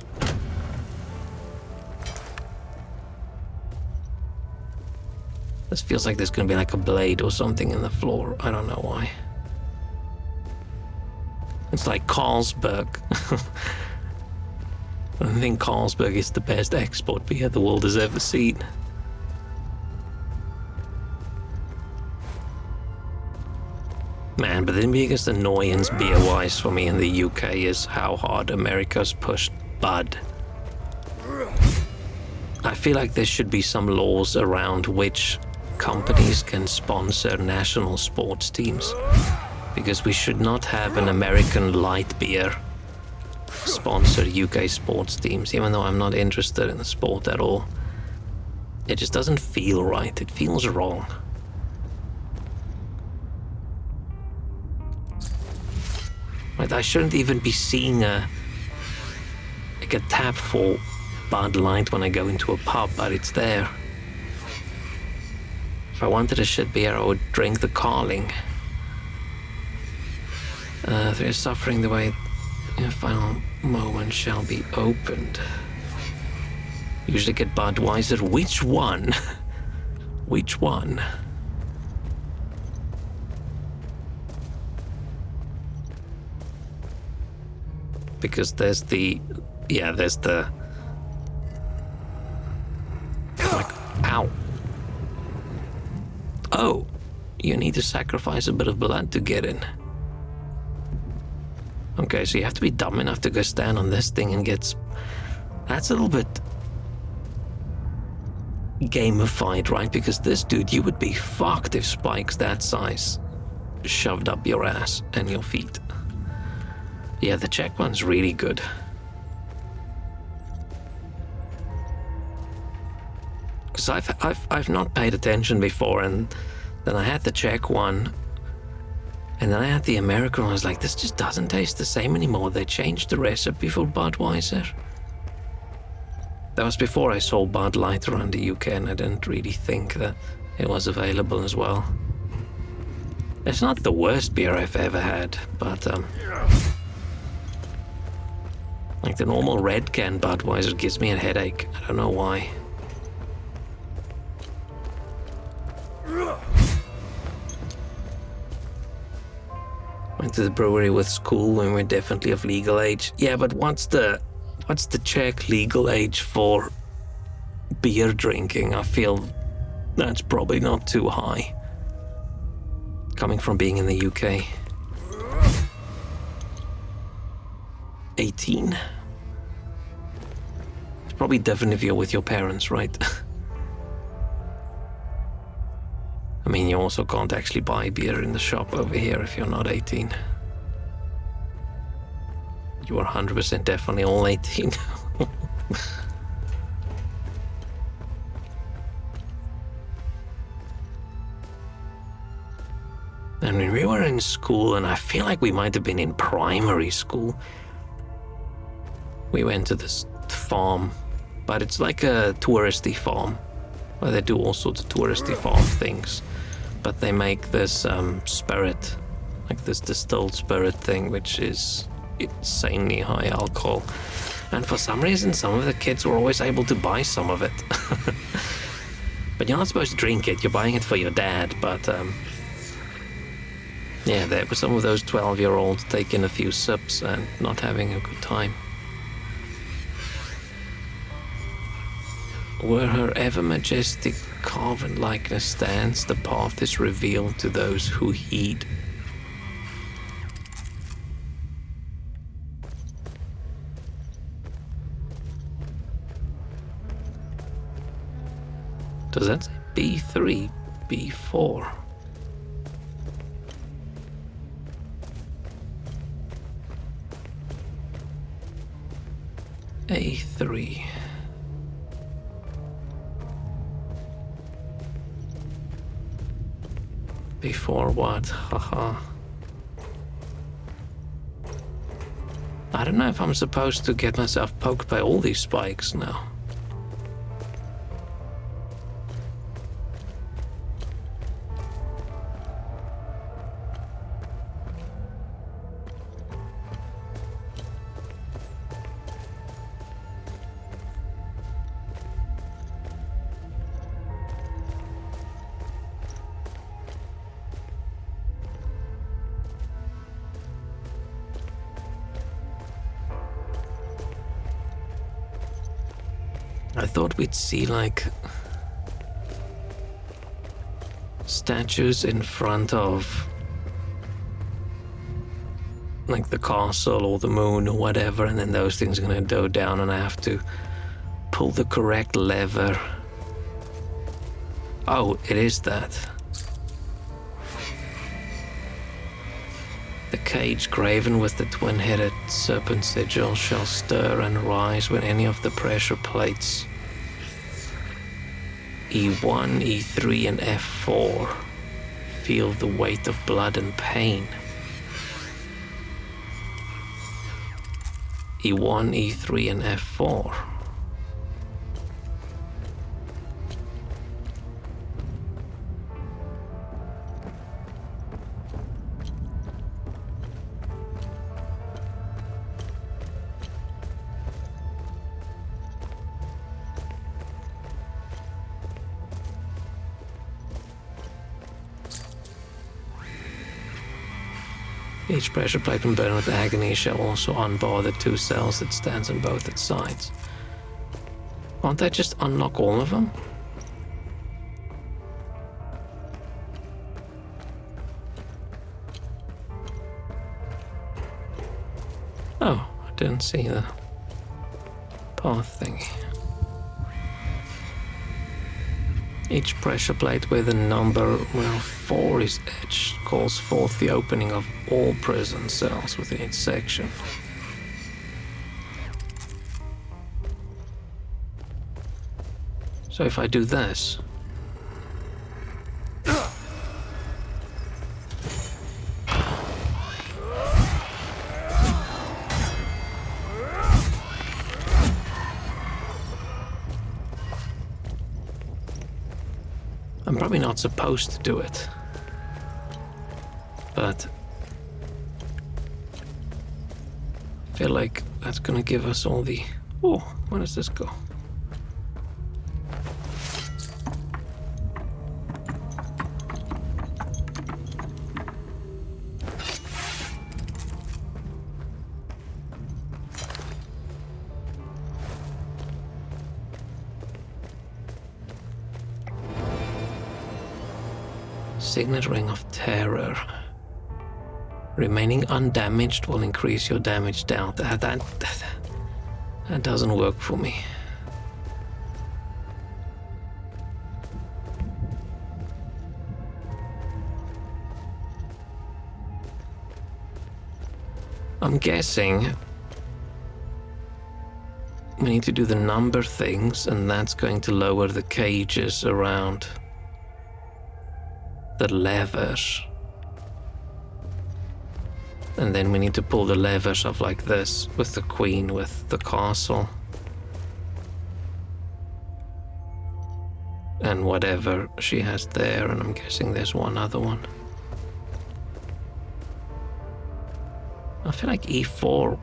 This feels like there's gonna be like a blade or something in the floor. I don't know why. It's like Carlsberg. I think Carlsberg is the best export beer the world has ever seen. Man, but the biggest annoyance beer-wise for me in the UK is how hard America's pushed Bud. I feel like there should be some laws around which companies can sponsor national sports teams, because we should not have an American light beer sponsor UK sports teams, even though I'm not interested in the sport at all. It just doesn't feel right. It feels wrong. Like, I shouldn't even be seeing a tap for Bud Light when I go into a pub, but it's there. If I wanted a shit beer, I would drink the Carling. They're suffering the way in a final moment shall be opened. Usually get Budweiser. Which one? Which one? Because there's the... Yeah, there's the... Like, ow. Oh, you need to sacrifice a bit of blood to get in. Okay, so you have to be dumb enough to go stand on this thing and get... That's a little bit... gamified, right? Because this dude, you would be fucked if spikes that size shoved up your ass and your feet. Yeah, the Czech one's really good. Because I've not paid attention before, and then I had the Czech one, and then I had the American one. I was like, this just doesn't taste the same anymore. They changed the recipe for Budweiser. That was before I saw Bud Light around the UK, and I didn't really think that it was available as well. It's not the worst beer I've ever had, but like the normal red can Budweiser gives me a headache. I don't know why. Went to the brewery with school when we're definitely of legal age. Yeah, but what's the Czech legal age for beer drinking? I feel that's probably not too high, coming from being in the UK. 18. It's probably different if you're with your parents, right? I mean, you also can't actually buy beer in the shop over here if you're not 18. You are 100% definitely all 18. And when we were in school, and I feel like we might have been in primary school, we went to this farm, but it's like a touristy farm where they do all sorts of touristy farm things. But they make this spirit, like this distilled spirit thing, which is insanely high alcohol. And for some reason, some of the kids were always able to buy some of it. But you're not supposed to drink it, you're buying it for your dad. But yeah, there were some of those 12-year-olds taking a few sips and not having a good time. Where her ever-majestic carven likeness stands, the path is revealed to those who heed. Does that say B3, B4? A3. Before what? Haha. I don't know if I'm supposed to get myself poked by all these spikes now. thought we'd see like statues in front of like the castle or the moon or whatever, and then those things are gonna go down and I have to pull the correct lever. Oh, it is that. The cage graven with the twin-headed serpent sigil shall stir and rise when any of the pressure plates E1, E3, and F4 feel the weight of blood and pain. E1, E3, and F4. Each pressure plate when burned with agony shall also unbar the 2 cells that stands on both its sides. Can't they just unlock all of them? Oh, I didn't see the path thingy. Each pressure plate with a number 4 is etched calls forth the opening of all prison cells within each section. So if I do this, I'm probably not supposed to do it, but I feel like that's gonna give us all the... Oh, where does this go? Signet Ring of Terror. Remaining undamaged will increase your damage down. That doesn't work for me. I'm guessing we need to do the number things, and that's going to lower the cages around the levers. And then we need to pull the levers off like this with the queen, with the castle. And whatever she has there, and I'm guessing there's one other one. I feel like E4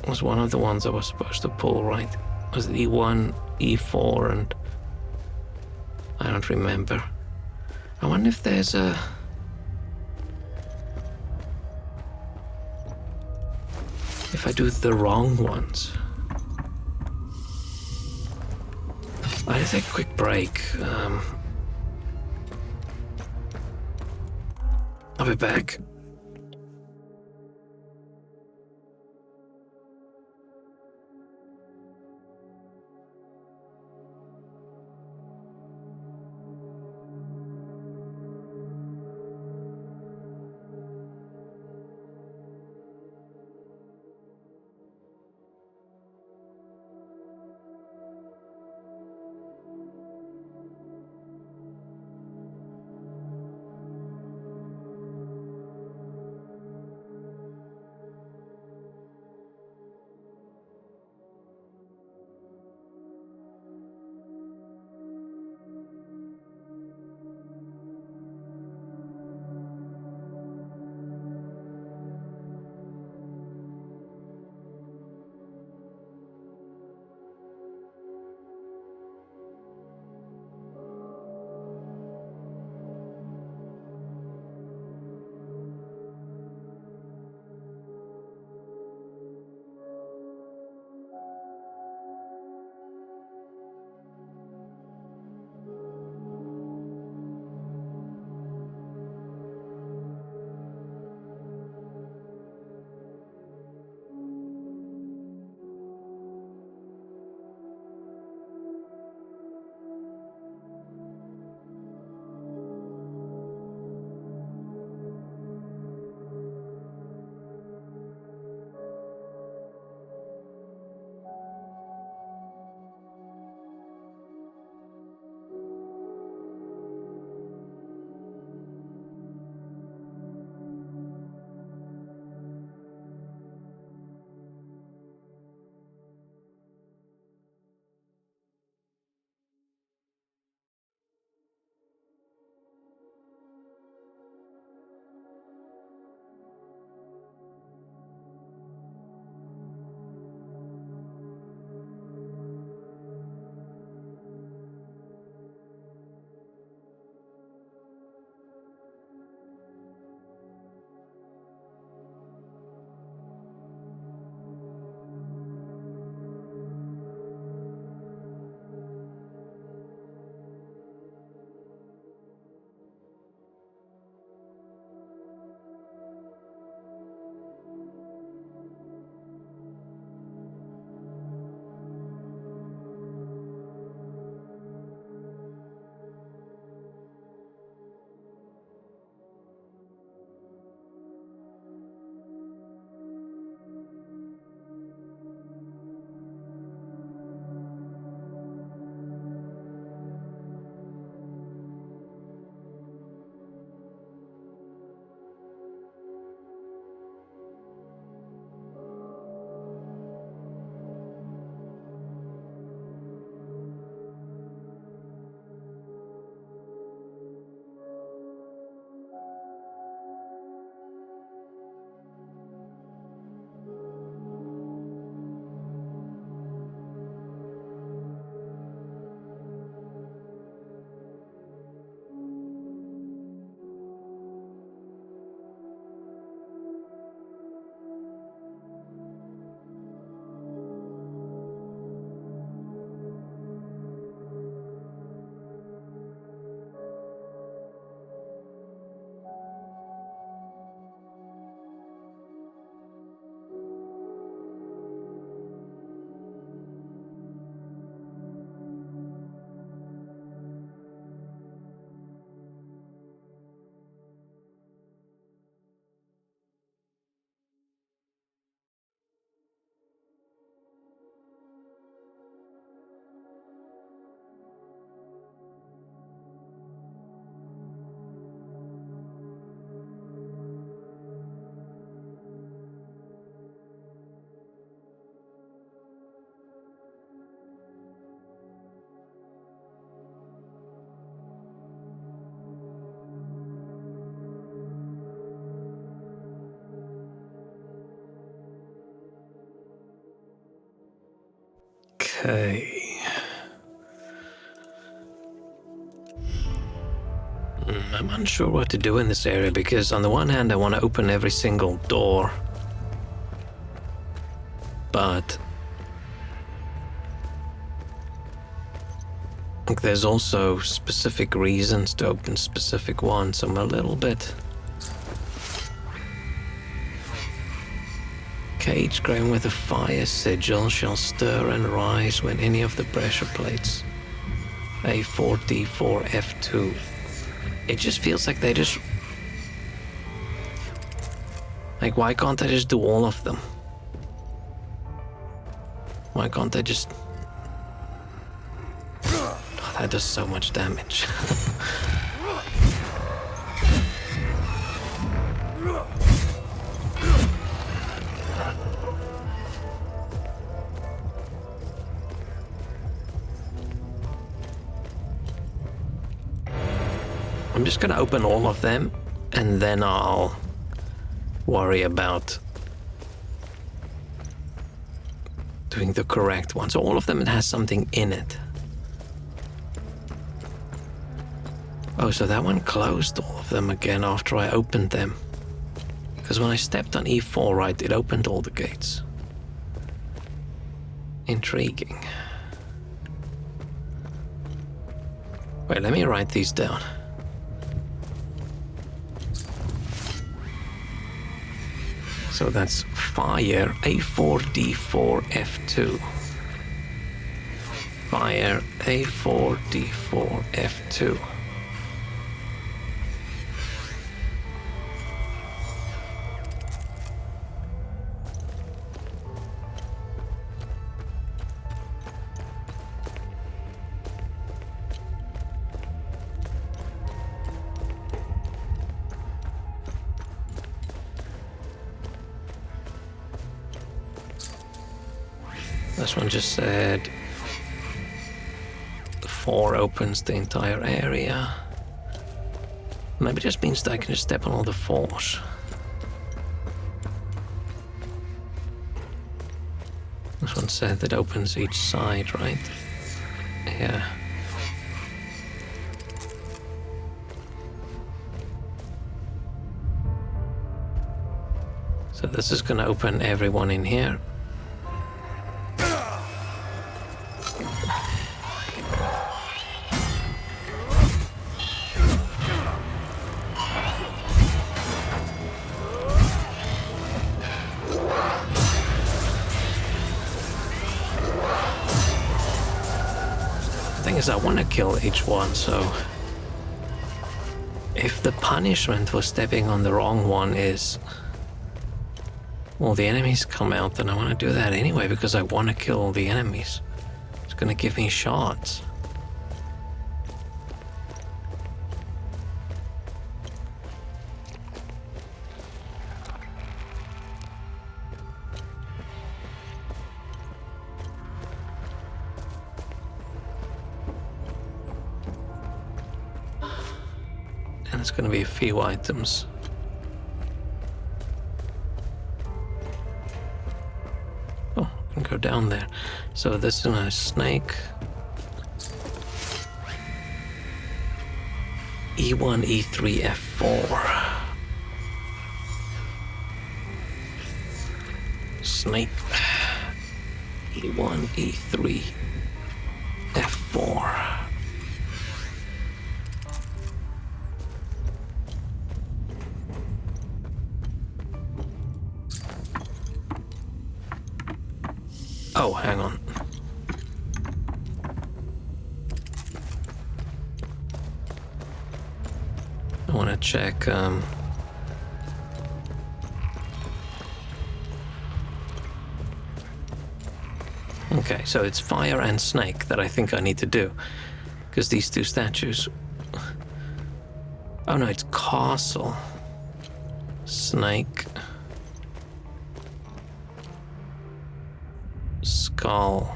was one of the ones I was supposed to pull, right? Was it E1, E4, and I don't remember. I wonder if there's a... If I do the wrong ones. I'll take a quick break. I'll be back. Okay. I'm unsure what to do in this area because on the one hand I want to open every single door, but there's also specific reasons to open specific ones, so I'm a little bit... Cage grown with a fire sigil shall stir and rise when any of the pressure plates. A4, D4, F2. It just feels like they just... Like, why can't I just do all of them? Why can't I just... Oh, that does so much damage. I'm just gonna open all of them, and then I'll worry about doing the correct one. So all of them, it has something in it. Oh, so that one closed all of them again after I opened them. Because when I stepped on E4, right, it opened all the gates. Intriguing. Wait, let me write these down. So that's fire, A4, D4, F2. Fire, A4, D4, F2. This one just said 4 opens the entire area. Maybe it just means that I can just step on all the 4s. This one said that opens each side, right? Yeah. So this is gonna open everyone in here. I want to kill each one, so if the punishment for stepping on the wrong one is, well, the enemies come out, then I want to do that anyway because I want to kill the enemies. It's going to give me shots. It's going to be a few items. Oh, I can go down there. So this is a snake. E1, E3, F4. Snake. E1, E3, F4. Oh, hang on. I want to check, Okay, so it's fire and snake that I think I need to do. Because these two statues... Oh no, it's castle. Snake. Skull.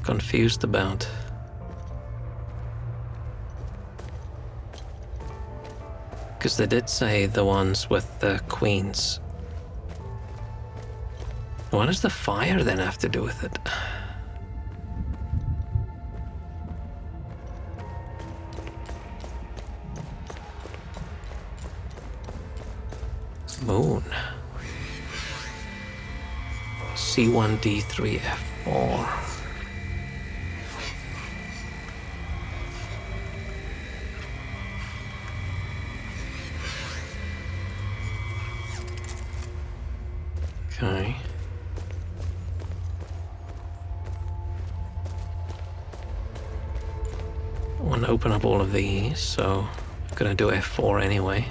Confused about. Because they did say the ones with the queens. What does the fire then have to do with it? Moon. C1D3F4. Okay. I want to open up all of these, so I'm gonna do F4 anyway.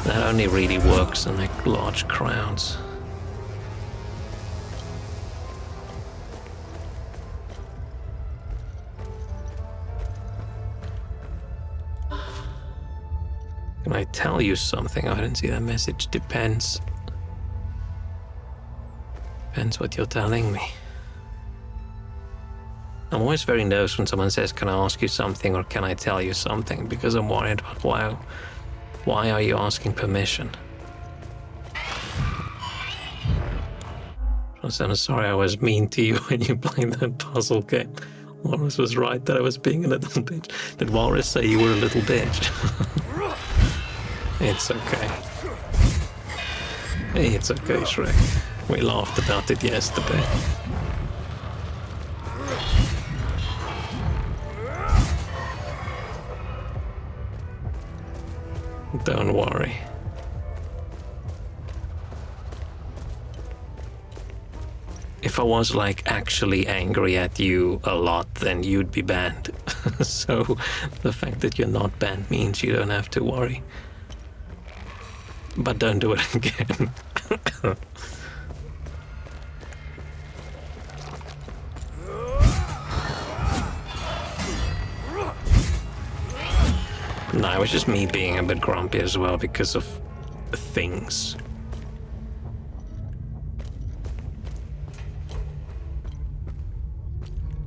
That only really works in like large crowds. Can I tell you something? I didn't see that message. Depends. Depends what you're telling me. I'm always very nervous when someone says, can I ask you something or can I tell you something? Because I'm worried about why are you asking permission? I'm sorry I was mean to you when you played that puzzle game. Walrus was right that I was being a little bitch. Did Walrus say you were a little bitch? It's okay. It's okay, Shrek. We laughed about it yesterday. Don't worry. If I was like actually angry at you a lot, then you'd be banned. So the fact that you're not banned means you don't have to worry. But don't do it again. No, it was just me being a bit grumpy as well because of things.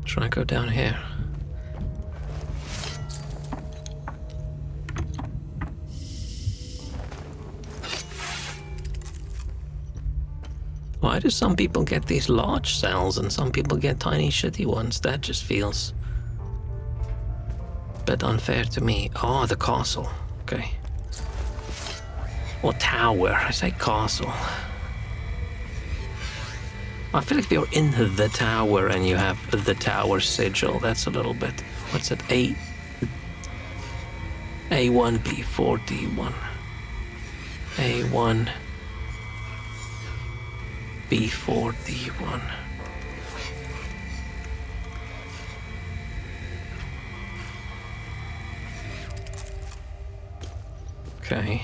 Try and go down here. Why do some people get these large cells and some people get tiny shitty ones? That just feels a bit unfair to me. Oh, the castle. Okay. Or tower. I say castle. I feel like if you're in the tower and you have the tower sigil, that's a little bit... What's it? A1, B4, D1. A1, B4, D1. Okay.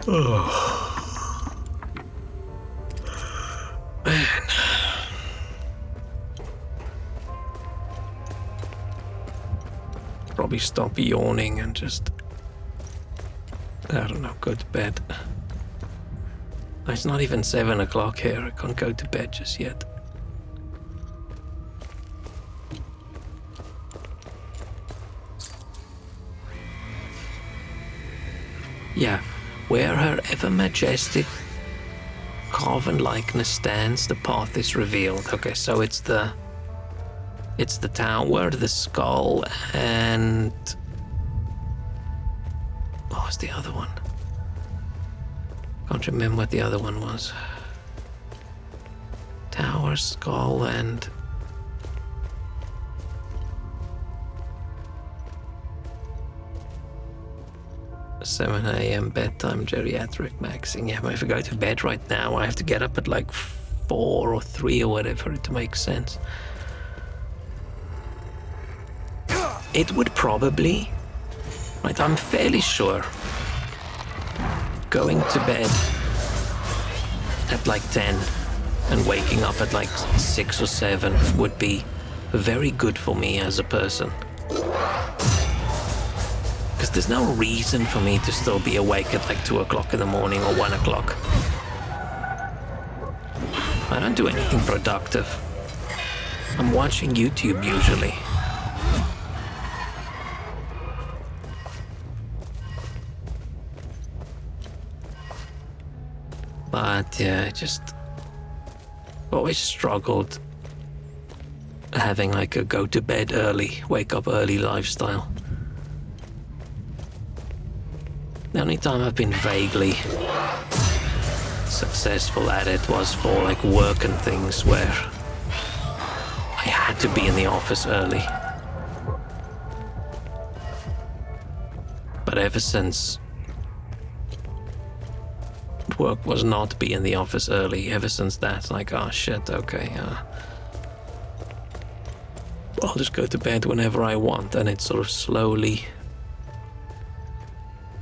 Oh. Man. Probably stop yawning and just, I don't know, go to bed. It's not even 7 o'clock here. I can't go to bed just yet. Yeah, where her ever majestic carven likeness stands, the path is revealed. Okay, so it's the tower, the skull, and what was the other one? Can't remember what the other one was. Tower, skull, and 7 a.m. bedtime geriatric maxing. Yeah, but if I go to bed right now, I have to get up at like 4 or 3 or whatever to make sense. It would probably, right, I'm fairly sure going to bed at like 10 and waking up at like 6 or 7 would be very good for me as a person. Because there's no reason for me to still be awake at like 2 o'clock in the morning or 1 o'clock. I don't do anything productive. I'm watching YouTube usually. But yeah, I just always struggled having like a go to bed early, wake up early lifestyle. The only time I've been vaguely successful at it was for like work and things where I had to be in the office early. But ever since work was not be in the office early, ever since that, like, oh shit, okay, I'll just go to bed whenever I want, and it's sort of slowly...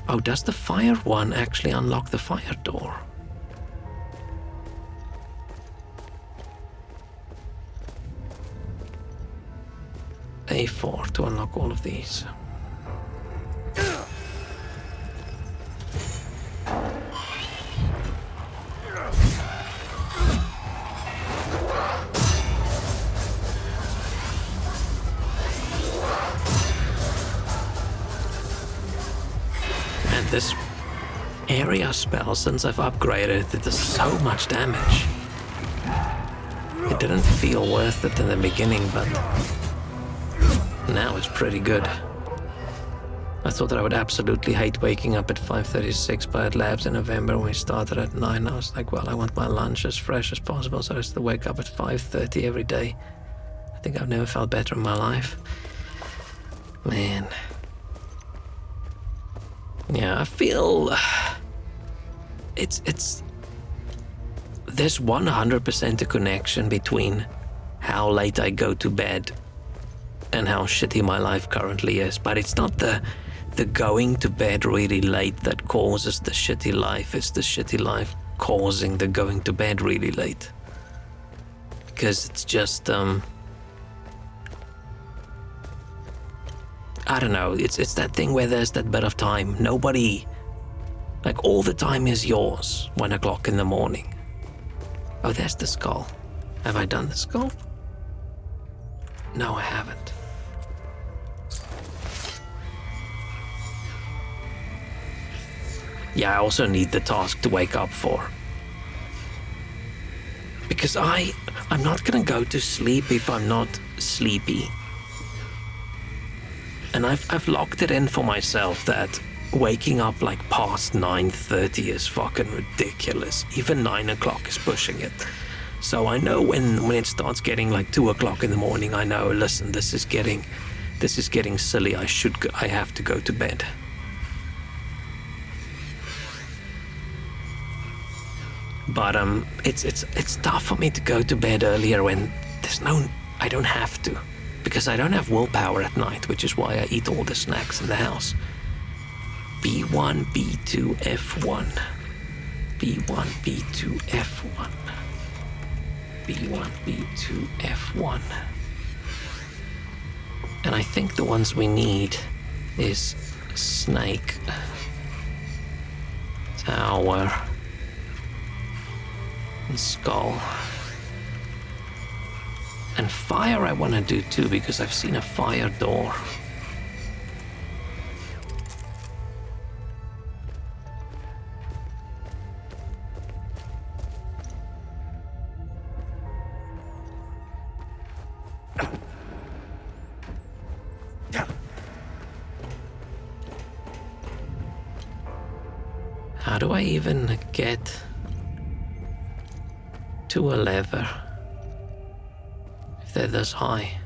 Oh, does the fire one actually unlock the fire door? A4 to unlock all of these. And this area spell, since I've upgraded it, does so much damage. It didn't feel worth it in the beginning, but now it's pretty good. I thought that I would absolutely hate waking up at 5:36 Biot Labs in November when we started at 9. I was like, well, I want my lunch as fresh as possible, so I used to wake up at 5:30 every day. I think I've never felt better in my life. Man. Yeah, I feel... It's... There's 100% a connection between how late I go to bed and how shitty my life currently is, but it's not the going to bed really late that causes the shitty life. It's the shitty life causing the going to bed really late. Because it's just, I don't know, it's that thing where there's that bit of time. Nobody, like, all the time is yours, 1 o'clock in the morning. Oh, there's the skull. Have I done the skull? No, I haven't. Yeah, I also need the task to wake up for. Because I'm not gonna go to sleep if I'm not sleepy. And I've locked it in for myself that waking up like past 9:30 is fucking ridiculous. Even 9 o'clock is pushing it. So I know when it starts getting like 2 o'clock in the morning, I know, listen, this is getting silly. I have to go to bed. But it's tough for me to go to bed earlier when I don't have to, because I don't have willpower at night, which is why I eat all the snacks in the house. B1, B2, F1. B1, B2, F1. B1, B2, F1. And I think the ones we need is Snake, Tower, and Skull. And Fire I want to do too, because I've seen a fire door. How do I even get to a lever if they're this high?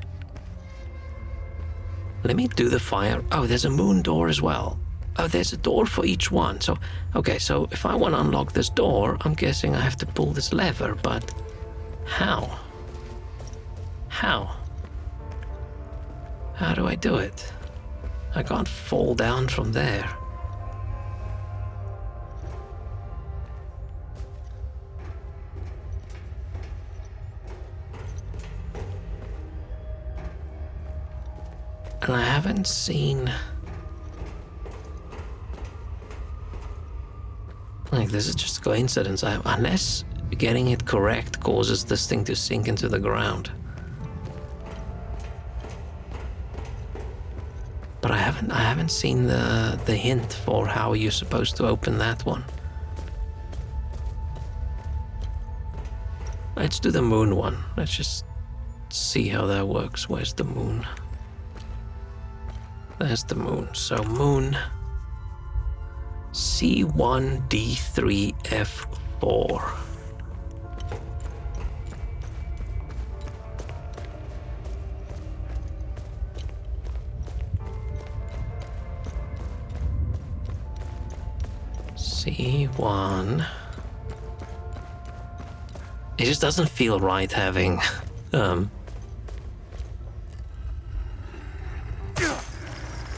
Let me do the fire. Oh, there's a moon door as well. Oh, there's a door for each one. So, okay, so if I want to unlock this door, I'm guessing I have to pull this lever, but how? How? How do I do it? I can't fall down from there. And I haven't seen... Like, this is just coincidence. Unless getting it correct causes this thing to sink into the ground. But I haven't seen the hint for how you're supposed to open that one. Let's do the moon one. Let's just see how that works. Where's the moon? There's the moon. So moon C1D3F4. C1. It just doesn't feel right having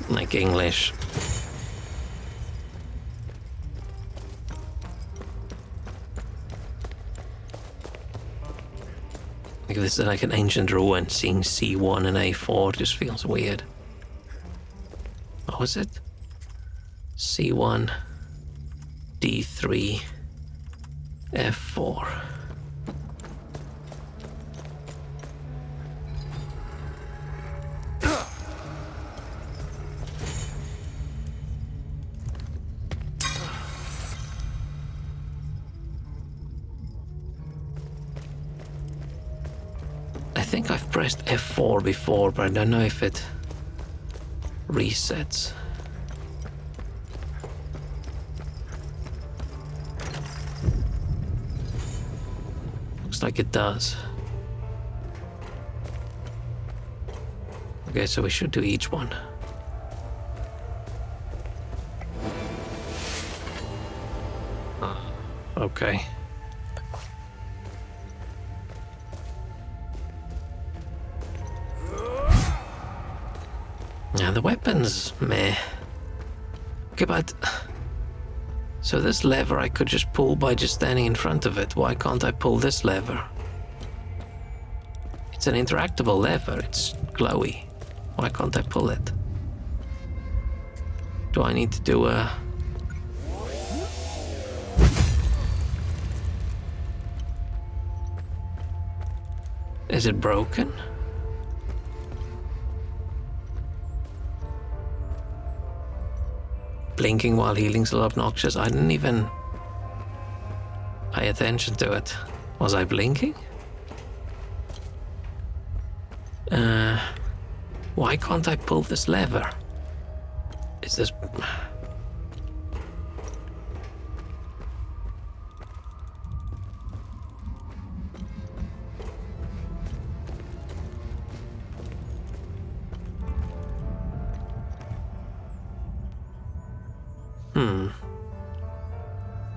like English. Like this is like an ancient ruin, seeing C1 and A4 just feels weird. What was it? C1 D3 F4. I think I've pressed F4 before, but I don't know if it resets. Looks like it does. Okay, so we should do each one. Okay. Now the weapons, meh. Okay, but... So this lever I could just pull by just standing in front of it. Why can't I pull this lever? It's an interactable lever. It's glowy. Why can't I pull it? Do I need to do a... Is it broken? Blinking while healing's a little obnoxious. I didn't even pay attention to it. Was I blinking? Why can't I pull this lever? Is this...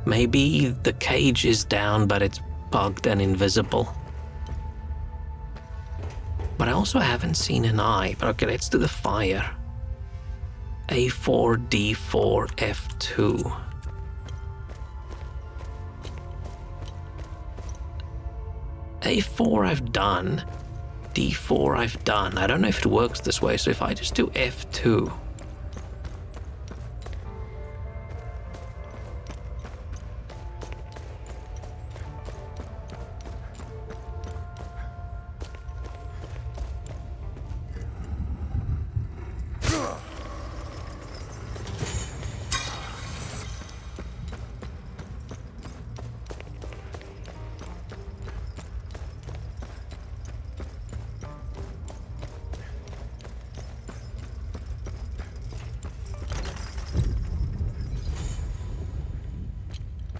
Maybe the cage is down, but it's bugged and invisible. But I also haven't seen an eye. But okay, let's do the fire. A4, D4, F2. A4 I've done. D4 I've done. I don't know if it works this way, so if I just do F2...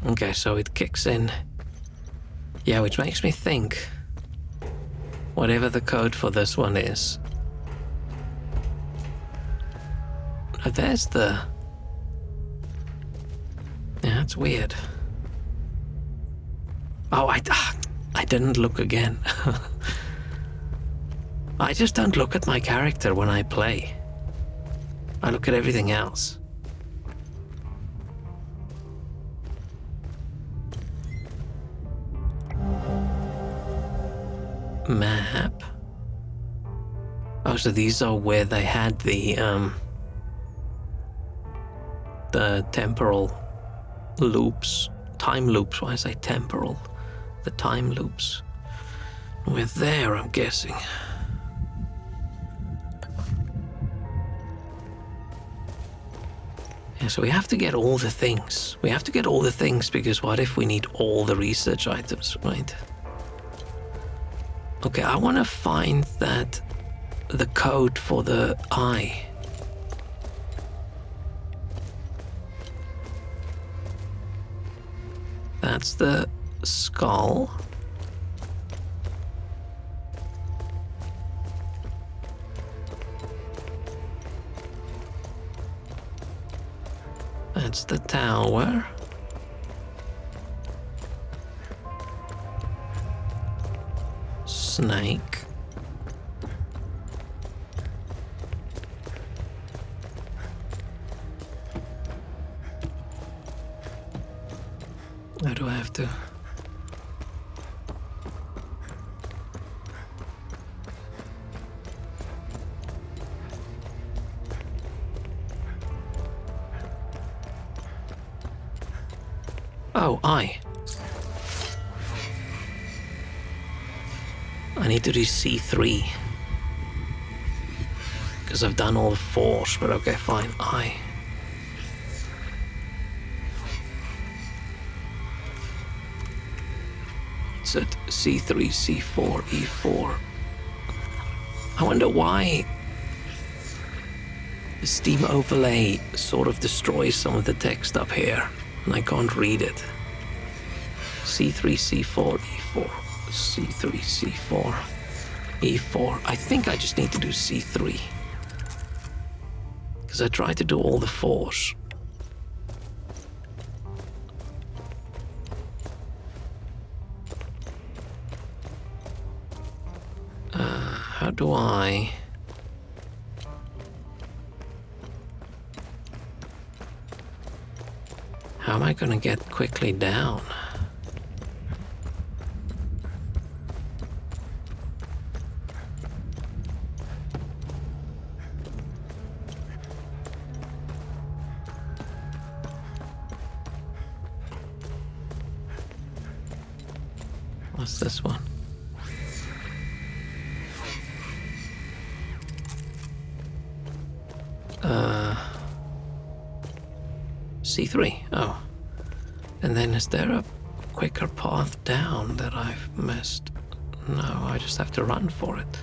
Okay, so it kicks in. Yeah, which makes me think, whatever the code for this one is. Oh, there's the... Yeah, that's weird. Oh, I didn't look again. I just don't look at my character when I play. I look at everything else. Map. Oh, so these are where they had the temporal loops. Time loops, why is I temporal? The time loops. We're there, I'm guessing. Yeah, so we have to get all the things. We have to get all the things, because what if we need all the research items, right? Okay, I want to find the code for the eye. That's the skull. That's the tower. Snake. How do I have to? Oh, I need to do C3. Because I've done all 4s, but okay, fine. It's at C3, C4, E4. I wonder why the Steam overlay sort of destroys some of the text up here, and I can't read it. C3, C4, E4. C3, C4, E4. I think I just need to do C3. Because I tried to do all the 4s. How do I... How am I gonna get quickly down? What's this one? C3. Oh. And then is there a quicker path down that I've missed? No, I just have to run for it.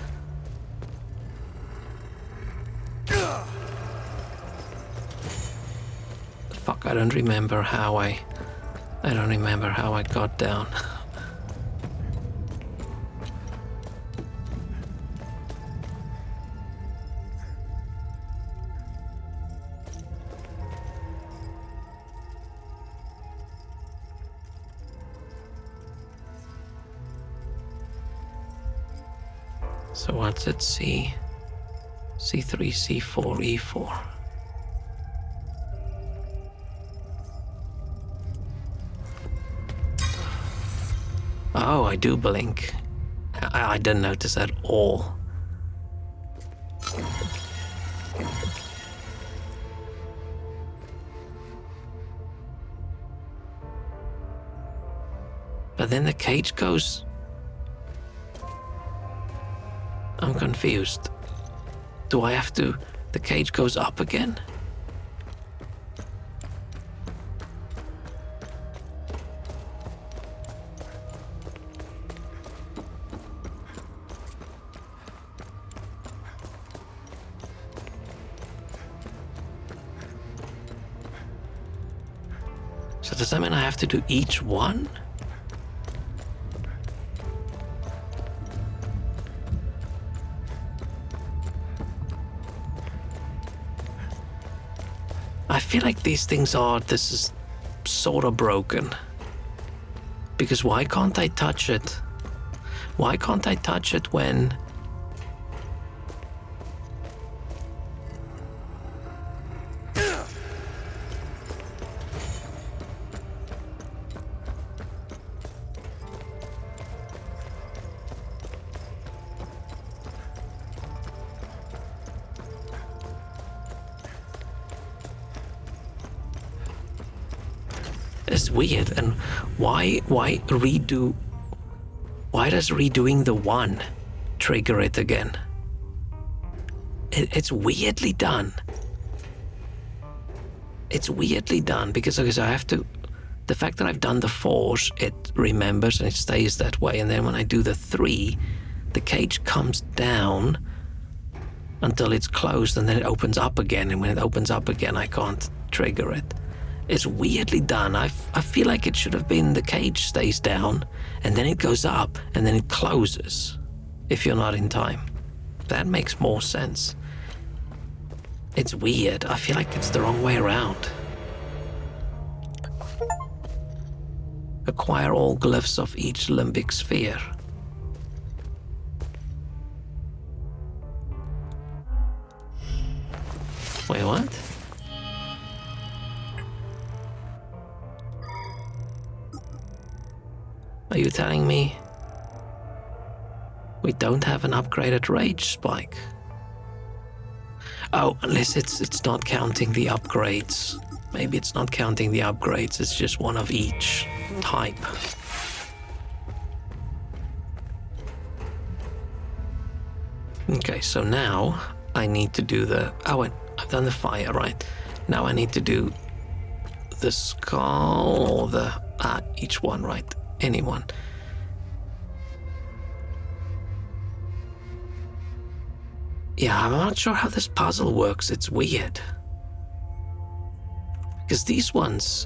Fuck, I don't remember how I got down. So what's it? C3, C4, E4. Oh, I do blink. I didn't notice at all. But then the cage goes... I'm confused. Do I have to... The cage goes up again? So does that mean I have to do each one? I feel like these things this is sort of broken. Because why can't I touch it? Why can't I touch it when... It's weird. And why redo? Why does redoing the 1 trigger it again? It's weirdly done. It's weirdly done because I have to. The fact that I've done the 4s, it remembers and it stays that way. And then when I do the 3, the cage comes down until it's closed, and then it opens up again. And when it opens up again, I can't trigger it. It's weirdly done. I feel like it should have been the cage stays down, and then it goes up, and then it closes if you're not in time. That makes more sense. It's weird. I feel like it's the wrong way around. Acquire all glyphs of each limbic sphere. Wait, what? Are you telling me we don't have an upgraded rage spike? Oh, unless it's not counting the upgrades. Maybe it's not counting the upgrades, it's just one of each type. Okay, so now I need to do the... Oh, wait, I've done the fire, right? Now I need to do the skull or the... each one, right? Anyone. Yeah, I'm not sure how this puzzle works. It's weird. Because these ones...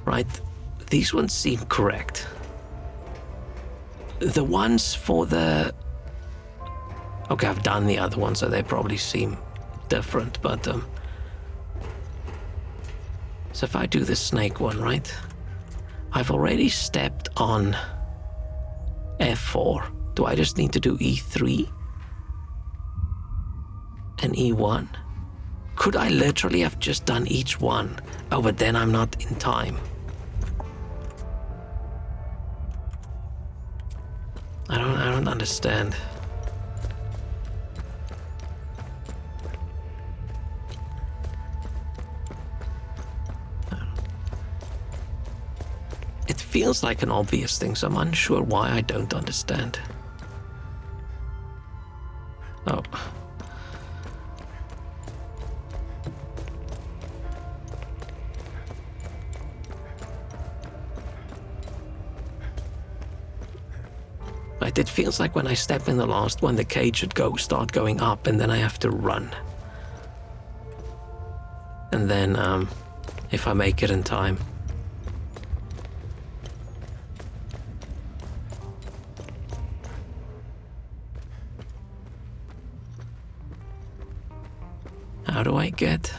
Right? These ones seem correct. The ones for the... Okay, I've done the other ones, so they probably seem different, but... So if I do the snake one, right? I've already stepped on F4. Do I just need to do E3 and E1? Could I literally have just done each one? Oh, but then I'm not in time. I don't understand. It feels like an obvious thing, so I'm unsure why I don't understand. Oh. Right, it feels like when I step in the last one, the cage should start going up, and then I have to run. And then, if I make it in time. How do I get...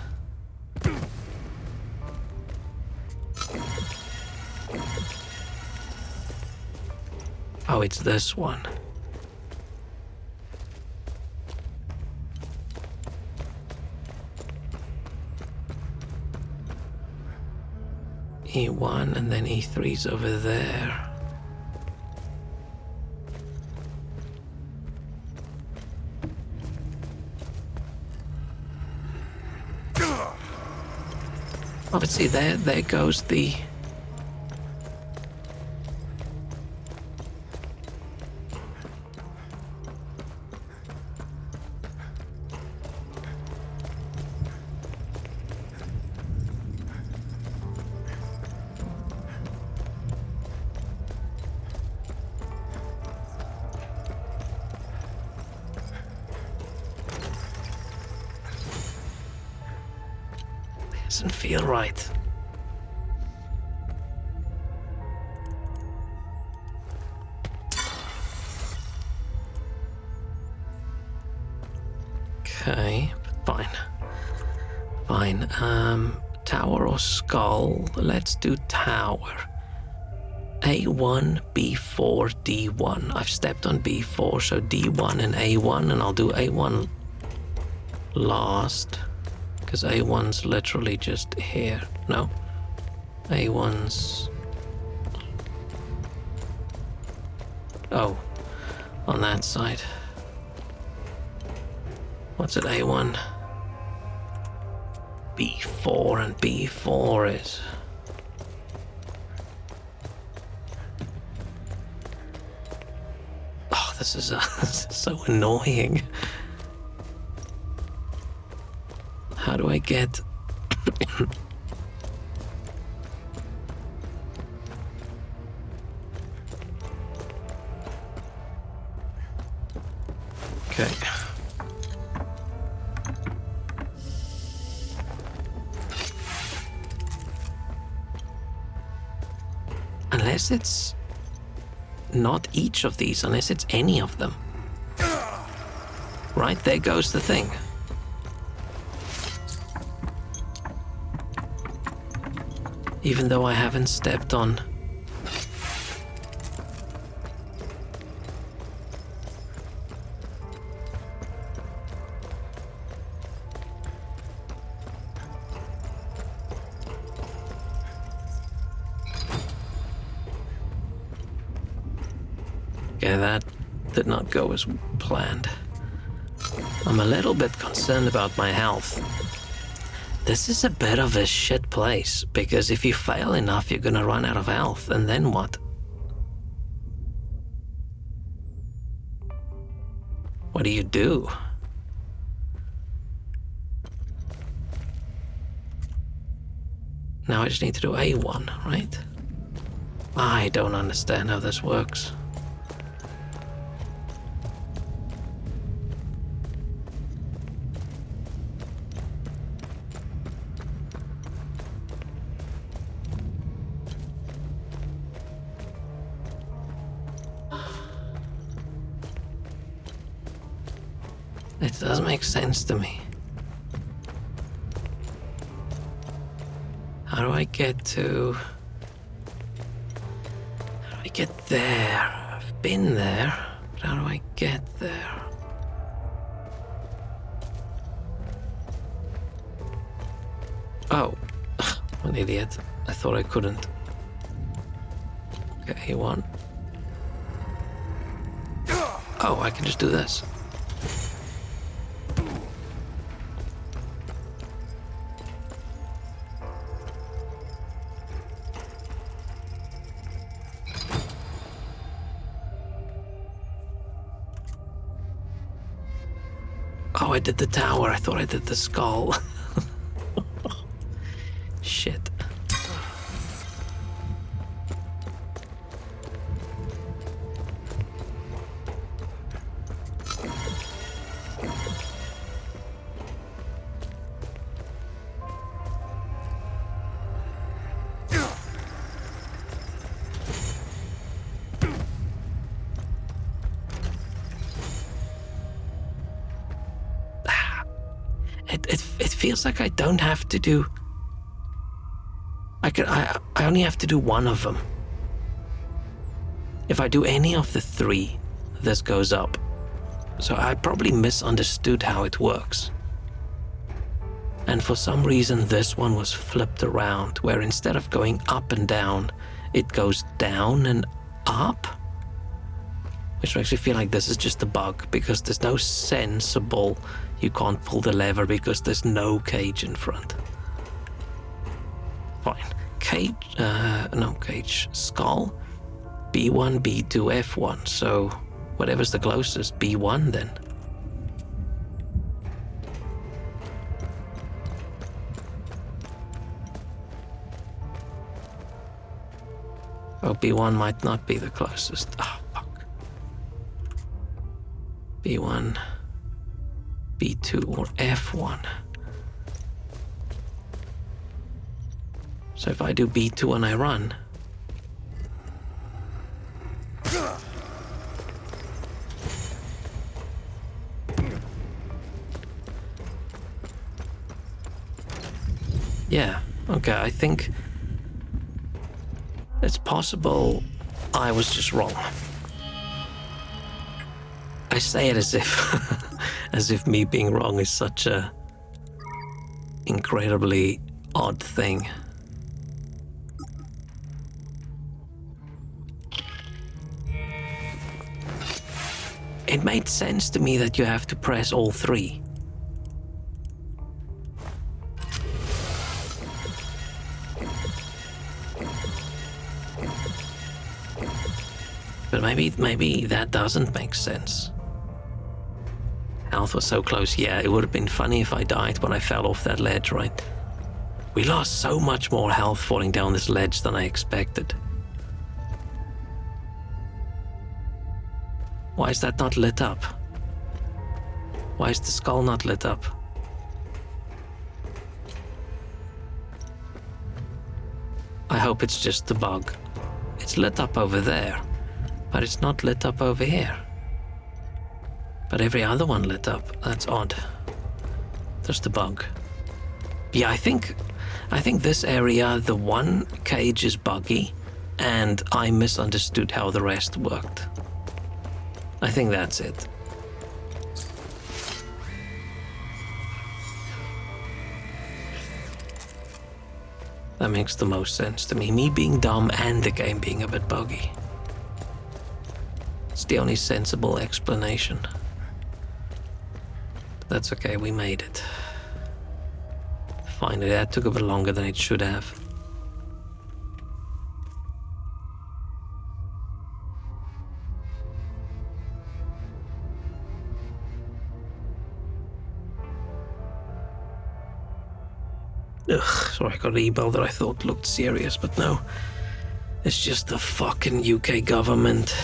Oh, it's this one. E1 and then E3's over there. Oh, but see, there goes the... Doesn't feel right. Okay, fine. Fine. Tower or skull? Let's do tower. A1, B4, D1. I've stepped on B4, so D1 and A1, and I'll do A1 last. Because A1's literally just here. No. A1's... Oh. On that side. What's it, A1? B4 and B4 is... Oh, this is so annoying. How do I get... Okay. Unless it's not each of these, unless it's any of them. Right, there goes the thing. Even though I haven't stepped on... Okay, that did not go as planned. I'm a little bit concerned about my health. This is a bit of a shit place, because if you fail enough, you're gonna run out of health, and then what? What do you do? Now I just need to do A1, right? I don't understand how this works. It doesn't make sense to me. How do I get to... How do I get there? I've been there, but how do I get there? Oh, I'm an idiot. I thought I couldn't. Okay, A1. Oh, I can just do this. Oh, I did the tower. I thought I did the skull. Shit. It feels like I don't have to do... I only have to do one of them. If I do any of the three, this goes up. So I probably misunderstood how it works. And for some reason this one was flipped around, where instead of going up and down, it goes down and up. Which makes me feel like this is just a bug, because there's no sensible... You can't pull the lever because there's no cage in front. Fine. Cage, no cage. Skull. B1, B2, F1. So whatever's the closest, B1 then. Oh, B1 might not be the closest. Ah, fuck. B1... B2 or F1. So if I do B2 and I run... Yeah, okay, I think it's possible I was just wrong. I say it as if as if me being wrong is such a incredibly odd thing. It made sense to me that you have to press all three. But maybe that doesn't make sense. Health was so close. Yeah, it would have been funny if I died when I fell off that ledge, right? We lost so much more health falling down this ledge than I expected. Why is that not lit up? Why is the skull not lit up? I hope it's just the bug. It's lit up over there, but it's not lit up over here. But every other one lit up. That's odd. There's the bug. Yeah, I think this area, the one cage is buggy, and I misunderstood how the rest worked. I think that's it. That makes the most sense to me. Me being dumb and the game being a bit buggy. It's the only sensible explanation. That's okay, we made it. Finally, that took a bit longer than it should have. Ugh, sorry, I got an email that I thought looked serious, but no. It's just the fucking UK government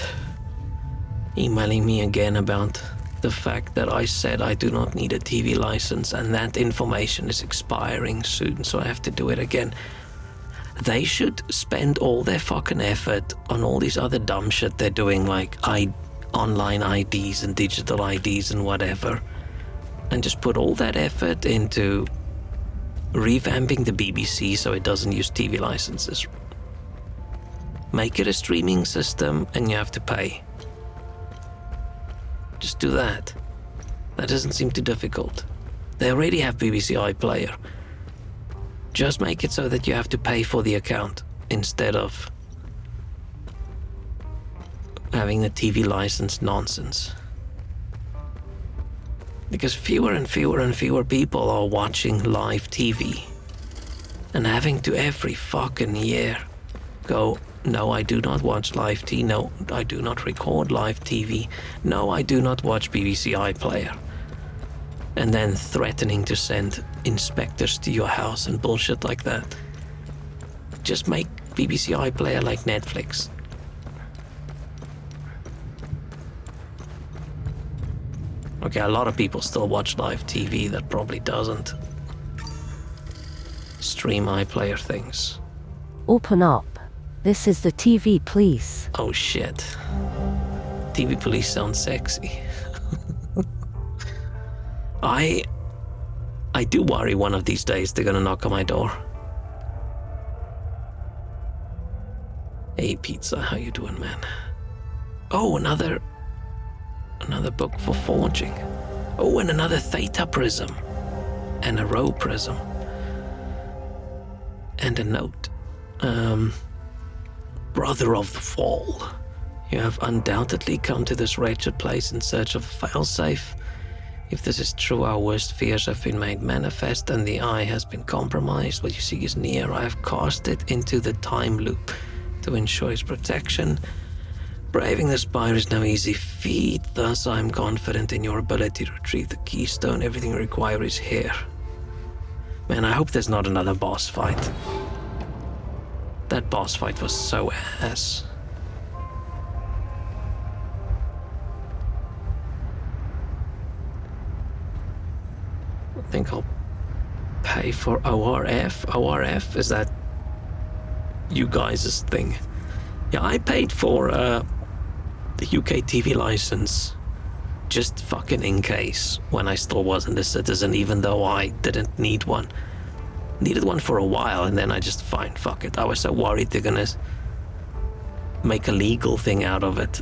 emailing me again about the fact that I said I do not need a TV license and that information is expiring soon, so I have to do it again. They should spend all their fucking effort on all these other dumb shit they're doing, like online IDs and digital IDs and whatever, and just put all that effort into revamping the BBC so it doesn't use TV licenses. Make it a streaming system and you have to pay. Just do that. That doesn't seem too difficult. They already have BBC iPlayer. Just make it so that you have to pay for the account instead of having the TV license nonsense. Because fewer and fewer and fewer people are watching live TV. And having to every fucking year go, no, I do not watch live TV. No, I do not record live TV. No, I do not watch BBC iPlayer. And then threatening to send inspectors to your house and bullshit like that. Just make BBC iPlayer like Netflix. Okay, a lot of people still watch live TV that probably doesn't stream iPlayer things. Open up. This is the TV police. Oh shit. TV police sound sexy. I do worry one of these days they're gonna knock on my door. Hey Pizza, how you doing, man? Oh, another book for forging. Oh, and another Theta prism. And a Rho prism. And a note. Brother of the Fall. You have undoubtedly come to this wretched place in search of a failsafe. If this is true, our worst fears have been made manifest and the eye has been compromised. What you see is near. I have cast it into the time loop to ensure its protection. Braving the spire is no easy feat, thus I am confident in your ability to retrieve the keystone. Everything you require is here. Man, I hope there's not another boss fight. That boss fight was so ass. I think I'll pay for ORF. ORF, is that you guys' thing? Yeah, I paid for the UK TV license just fucking in case when I still wasn't a citizen, even though I didn't need one. Needed one for a while and then I just, fine, fuck it. I was so worried they're gonna make a legal thing out of it.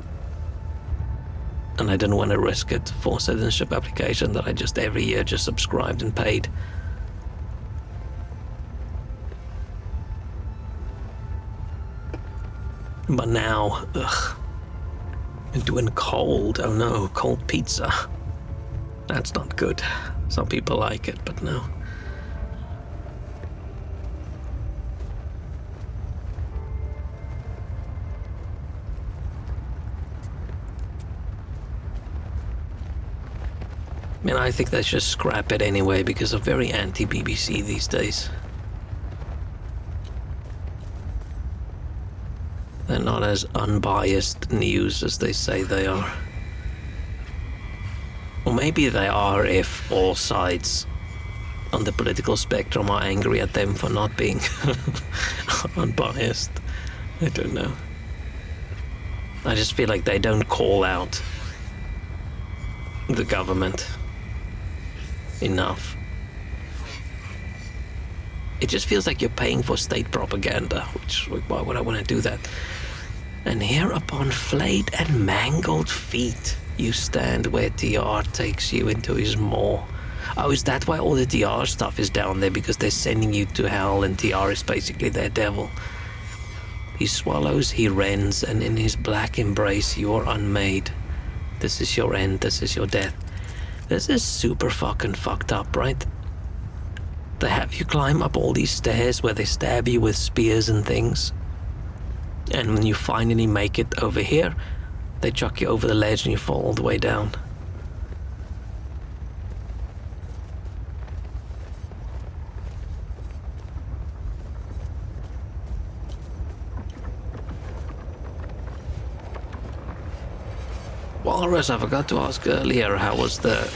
And I didn't want to risk it for citizenship application that I just every year just subscribed and paid. But now, ugh, I'm doing cold. Oh no, cold pizza. That's not good. Some people like it, but no. I mean, I think they should scrap it anyway because I'm very anti-BBC these days. They're not as unbiased news as they say they are. Or maybe they are if all sides on the political spectrum are angry at them for not being unbiased. I don't know. I just feel like they don't call out the government enough. It just feels like you're paying for state propaganda, which, why would I want to do that? And here upon flayed and mangled feet you stand where TR takes you into his maw. Oh, is that why all the TR stuff is down there? Because they're sending you to hell and TR is basically their devil. He swallows, he rends, and in his black embrace you are unmade. This is your end, this is your death. This is super fucking fucked up, right? They have you climb up all these stairs where they stab you with spears and things. And when you finally make it over here, they chuck you over the ledge and you fall all the way down. Walrus, I forgot to ask earlier, how was the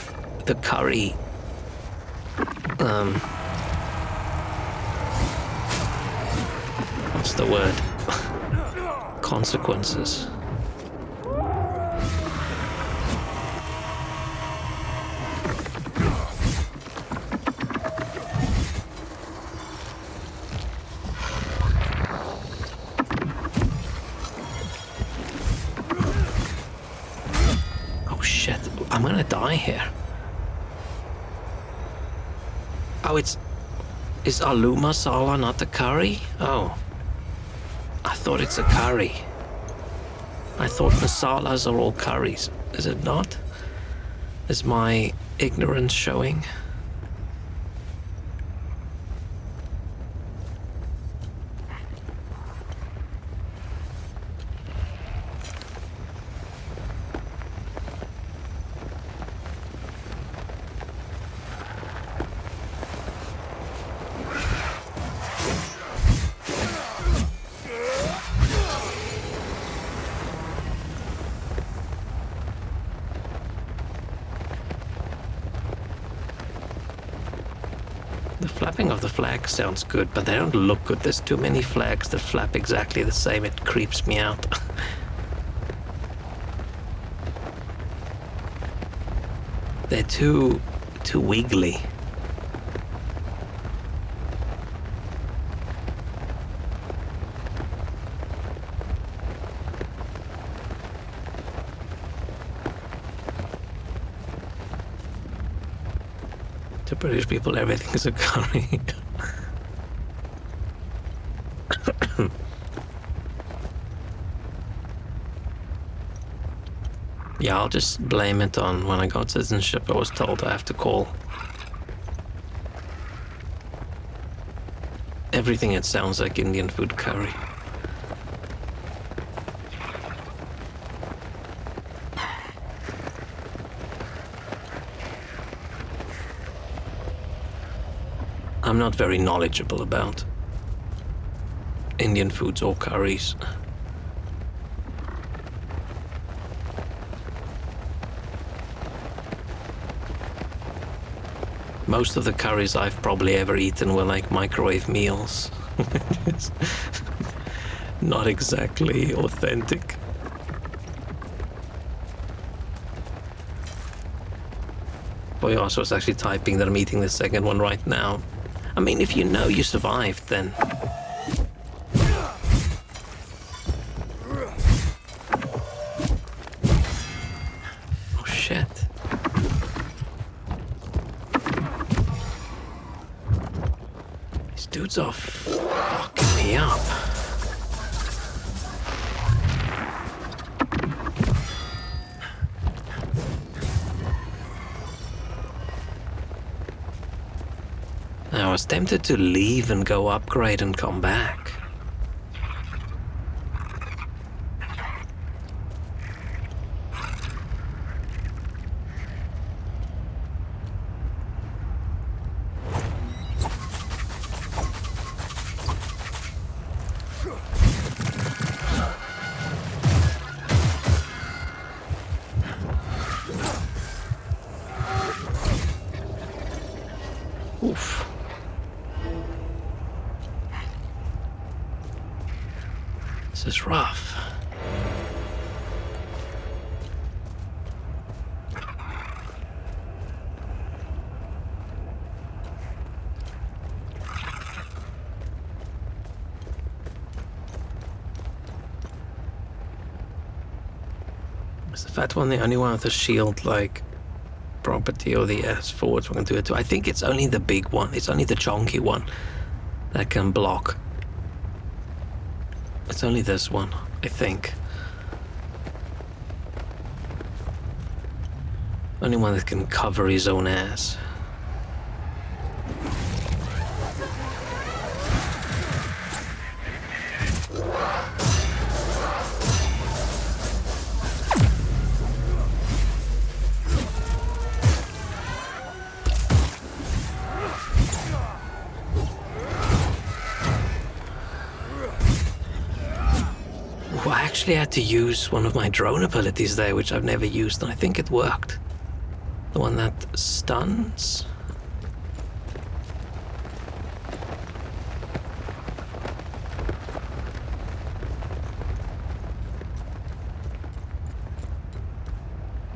curry? What's the word? Consequences. Oh shit, I'm gonna die here. Oh, is aloo masala not the curry? Oh. I thought it's a curry. I thought masalas are all curries. Is it not? Is my ignorance showing? The flapping of the flags sounds good, but they don't look good. There's too many flags that flap exactly the same. It creeps me out. They're too wiggly. To British people, everything is a curry. Yeah, I'll just blame it on when I got citizenship. I was told I have to call everything it sounds like Indian food curry. I'm not very knowledgeable about Indian foods or curries. Most of the curries I've probably ever eaten were like microwave meals. It's not exactly authentic. Boyos was actually typing that I'm eating the second one right now. I mean, if you know you survived, then... Oh, shit. These dudes are fucking me up. I was tempted to leave and go upgrade and come back. Oof. This is rough. Is the fat one the only one with a shield like property, or the S4s we can do it too? I think it's only the big one. It's only the chonky one that can block. It's only this one, I think. Only one that can cover his own ass. I actually had to use one of my drone abilities there, which I've never used, and I think it worked. The one that stuns?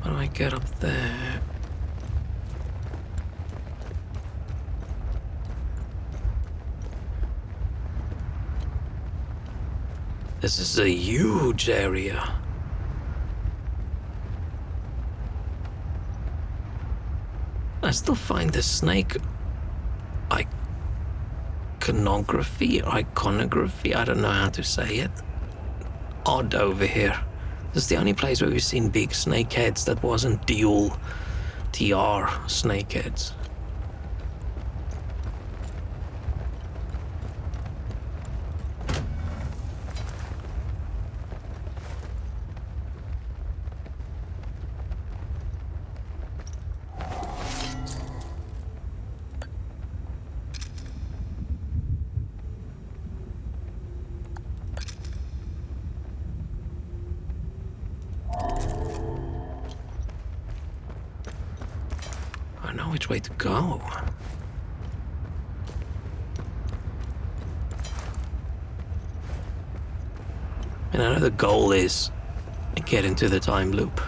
How do I get up there? This is a huge area. I still find the snake iconography, I don't know how to say it, odd over here. This is the only place where we've seen big snake heads that wasn't dual TR snake heads. I know which way to go. And I know the goal is to get into the time loop.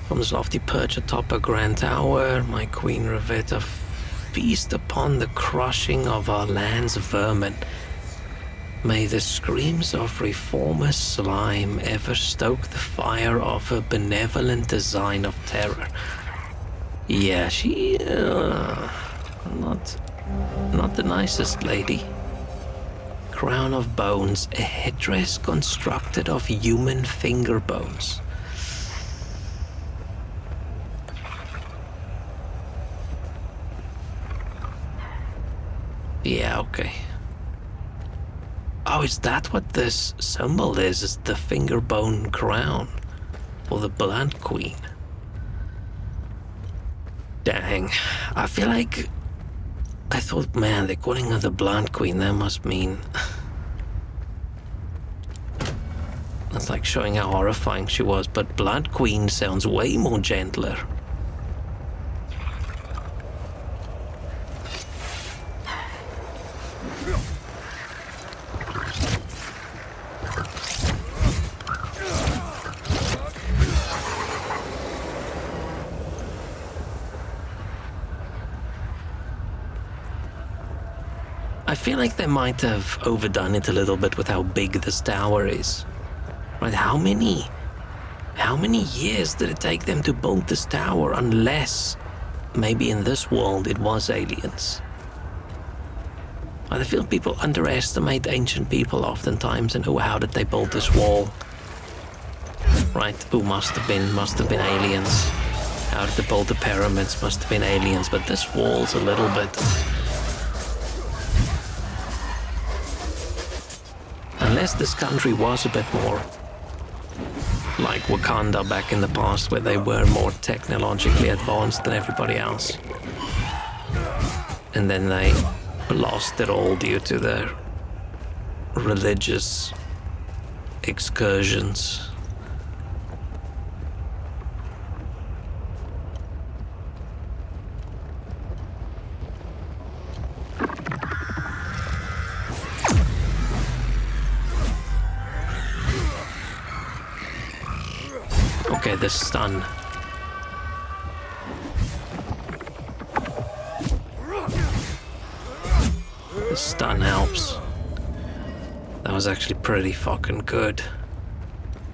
From this lofty perch atop a grand tower, my Queen Revetta feast upon the crushing of our land's vermin. May the screams of reformer slime ever stoke the fire of her benevolent design of terror. Yeah, she not the nicest lady. Crown of bones, a headdress constructed of human finger bones. Yeah, okay. Oh, is that what this symbol is? Is the finger bone crown for the Blood Queen? Dang. I feel like I thought, man, they're calling her the Blood Queen. That must mean that's like showing how horrifying she was, but Blood Queen sounds way more gentler. I feel like they might have overdone it a little bit with how big this tower is. Right, how many years did it take them to build this tower, unless maybe in this world it was aliens? I feel people underestimate ancient people oftentimes, and how did they build this wall? Right, must have been aliens. How did they build the pyramids? Must have been aliens, but this wall's a little bit... Unless this country was a bit more like Wakanda back in the past, where they were more technologically advanced than everybody else. And then they lost it all due to their religious excursions. yeah, the stun. The stun helps. That was actually pretty fucking good.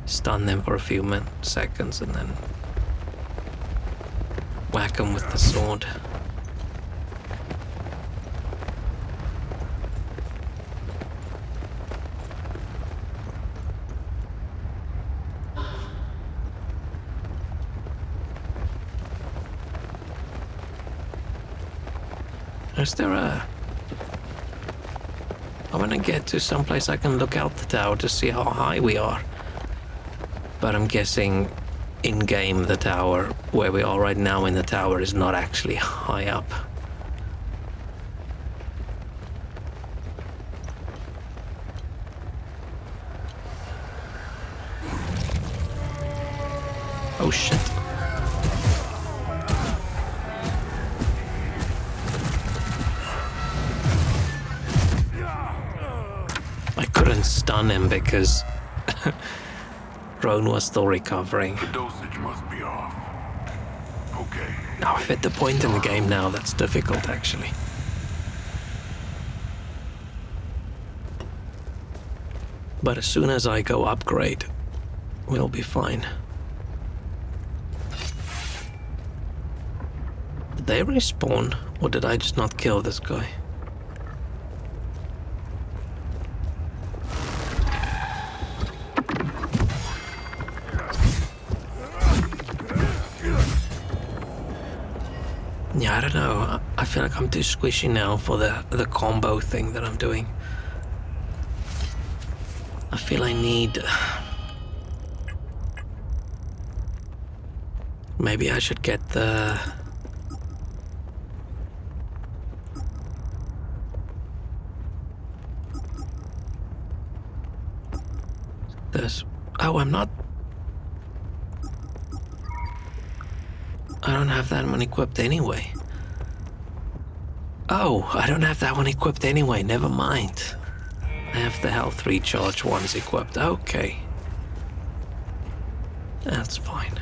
Stun them for a few seconds and then whack them with the sword. Is there a... I want to get to someplace I can look out the tower to see how high we are. But I'm guessing in-game the tower, where we are right now in the tower, is not actually high up. Oh shit. I couldn't stun him because Roan was still recovering. The dosage must be off. Okay. Now I've hit the point in the game now that's difficult actually. But as soon as I go upgrade, we'll be fine. Did they respawn, or did I just not kill this guy? Yeah, I don't know. I feel like I'm too squishy now for the combo thing that I'm doing. I feel I need... Maybe I should get the... This... Oh, I'm not... I don't have that one equipped anyway. Oh, I don't have that one equipped anyway, never mind. I have the health recharge ones equipped, okay. That's fine.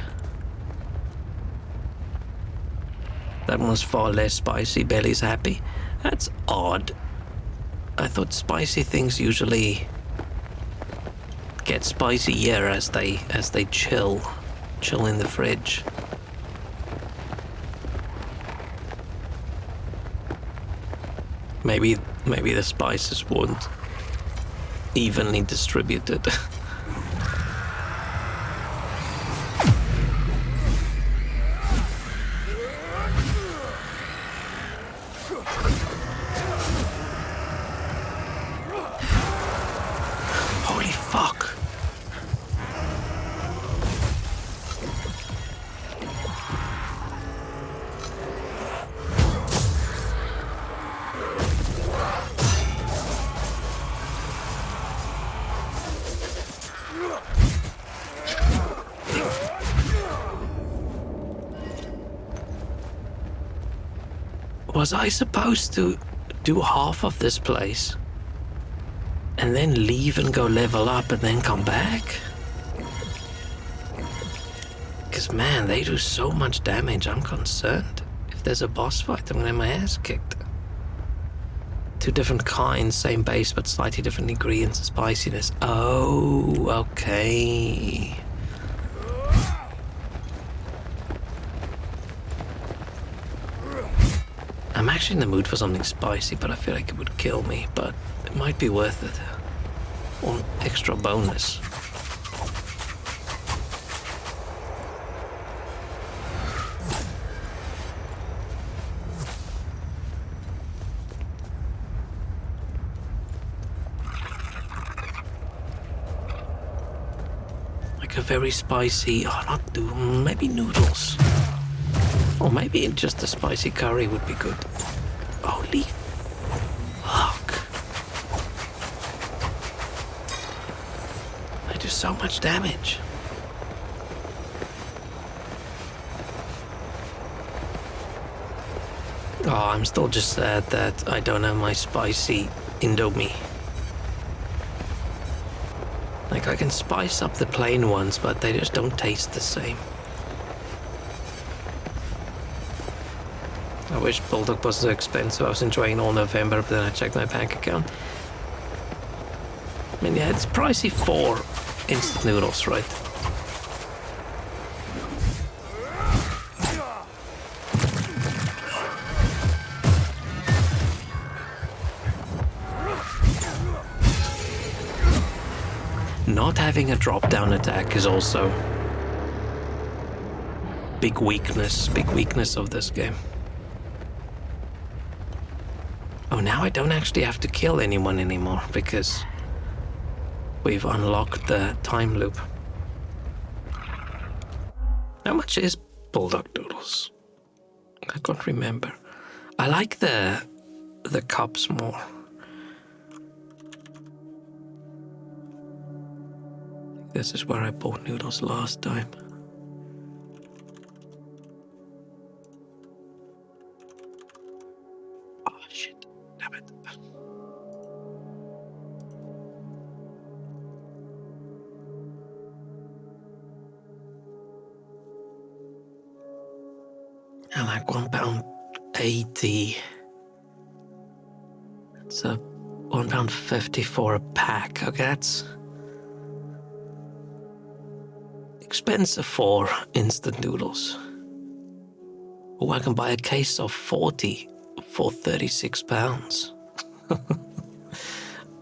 That one's far less spicy, Belly's happy. That's odd. I thought spicy things usually get spicier as they chill in the fridge. Maybe the spices weren't evenly distributed. Holy fuck. Was I supposed to do half of this place and then leave and go level up and then come back? Because man, they do so much damage, I'm concerned. If there's a boss fight, I'm gonna have my ass kicked. Two different kinds, same base but slightly different ingredients of spiciness. Oh, okay. I'm actually in the mood for something spicy, but I feel like it would kill me, but it might be worth it. Or extra bonus. Like a very spicy, maybe noodles. Or maybe just a spicy curry would be good. Holy fuck. I do so much damage. Oh, I'm still just sad that I don't have my spicy Indomie. Like, I can spice up the plain ones, but they just don't taste the same. I wish Bulldog was so expensive. I was enjoying all November, but then I checked my bank account. I mean, yeah, it's pricey for instant noodles, right? Not having a drop-down attack is also big weakness of this game. Oh, now I don't actually have to kill anyone anymore because we've unlocked the time loop. How much is Bulldog Noodles? I can't remember. I like the cups more. This is where I bought noodles last time. Oh shit, damn it. And like £1.80. It's a £1.50 for a pack. Okay, that's expensive for instant noodles. Oh, I can buy a case of 40 for £36.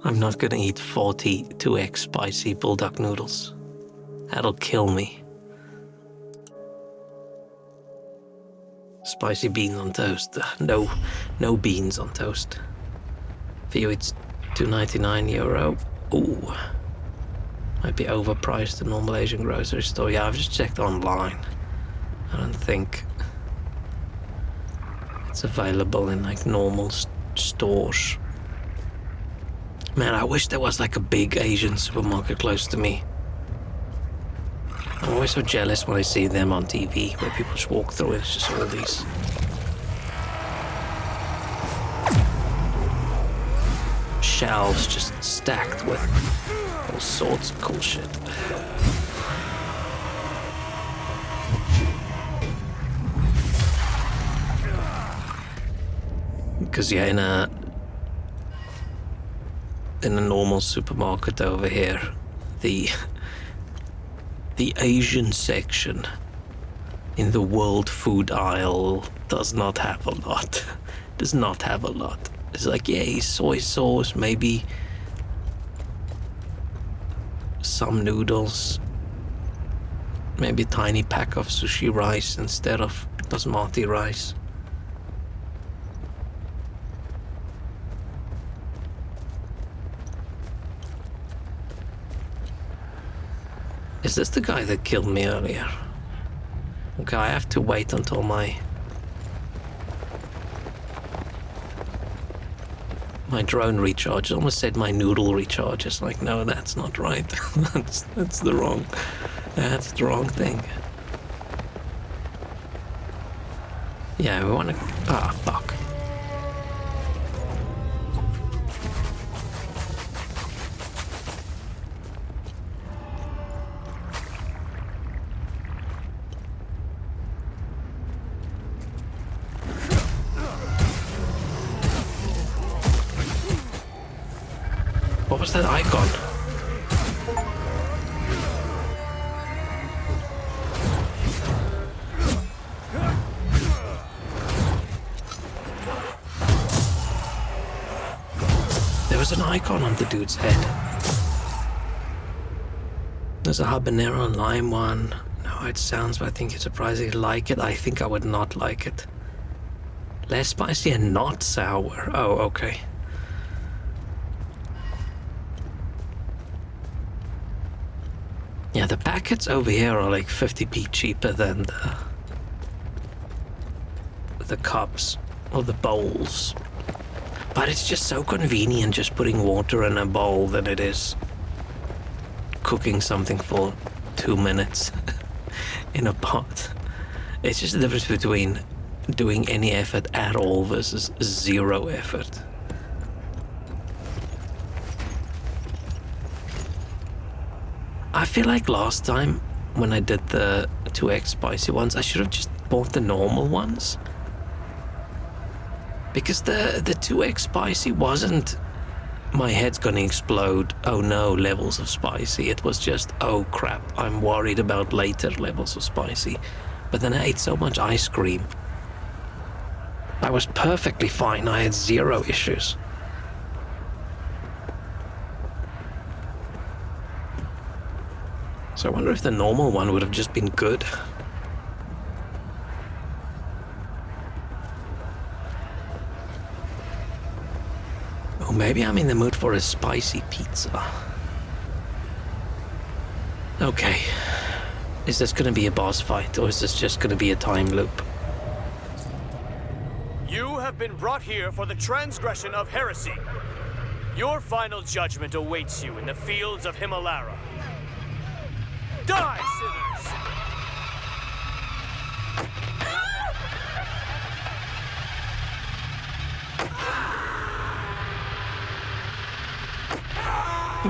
I'm not gonna eat 40 2x spicy Bulldog noodles. That'll kill me. Spicy beans on toast. No beans on toast. For you, it's €2.99. Ooh. Might be overpriced at normal Asian grocery store. Yeah, I've just checked online. I don't think it's available in like normal stores. Man, I wish there was like a big Asian supermarket close to me. I'm always so jealous when I see them on TV where people just walk through it. It's just all these shelves just stacked with all sorts of cool shit. Because yeah, in a normal supermarket over here, the Asian section in the world food aisle does not have a lot. Does not have a lot. It's like, yay, soy sauce, maybe some noodles, maybe a tiny pack of sushi rice instead of basmati rice. Is this the guy that killed me earlier? Okay, I have to wait until my drone recharges. I almost said my noodle recharges. Like, no, that's not right. that's the wrong thing. Yeah, we want to. Ah, fuck. What was that icon? There was an icon on the dude's head. There's a habanero and lime one. No, it sounds, but I think you surprisingly like it. I think I would not like it. Less spicy and not sour. Oh, okay. Yeah, the packets over here are like 50p cheaper than the cups or the bowls. But it's just so convenient just putting water in a bowl than it is cooking something for 2 minutes in a pot. It's just the difference between doing any effort at all versus zero effort. I feel like last time when I did the 2x spicy ones, I should have just bought the normal ones. Because the 2x spicy wasn't my head's gonna explode, oh no, levels of spicy. It was just, oh crap, I'm worried about later levels of spicy. But then I ate so much ice cream. I was perfectly fine. I had 0 issues. So I wonder if the normal one would have just been good. Oh, maybe I'm in the mood for a spicy pizza. Okay. Is this gonna be a boss fight, or is this just gonna be a time loop? You have been brought here for the transgression of heresy. Your final judgment awaits you in the fields of Himalara. Die, sinners!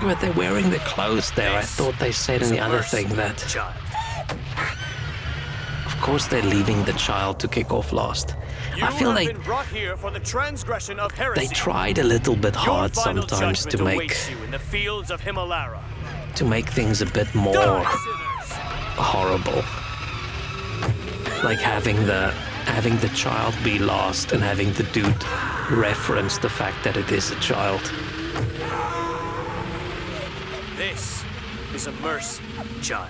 But they're wearing the clothes there. I thought they said in the other thing that... Child. Of course they're leaving the child to kick off last. I feel have they been brought here for the transgression of heresy. they tried a little bit hard Your final sometimes to judgment make awaits you in the fields of Himalara. things a bit more Die, sinners! horrible. Like having the child be lost and having the dude reference the fact that it is a child. This is a mercy, child.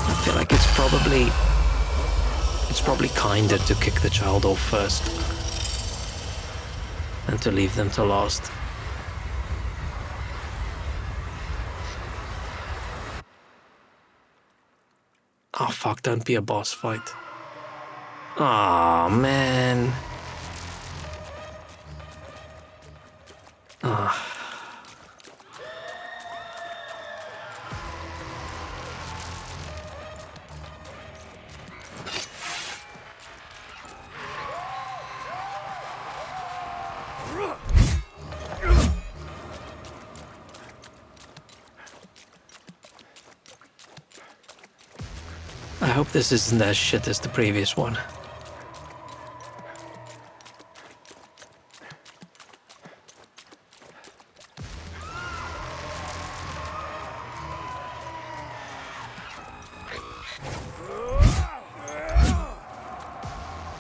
I feel like it's probably kinder to kick the child off first and to leave them to last. Oh fuck, don't be a boss fight. Aw, man. Ah. I hope this isn't as shit as the previous one.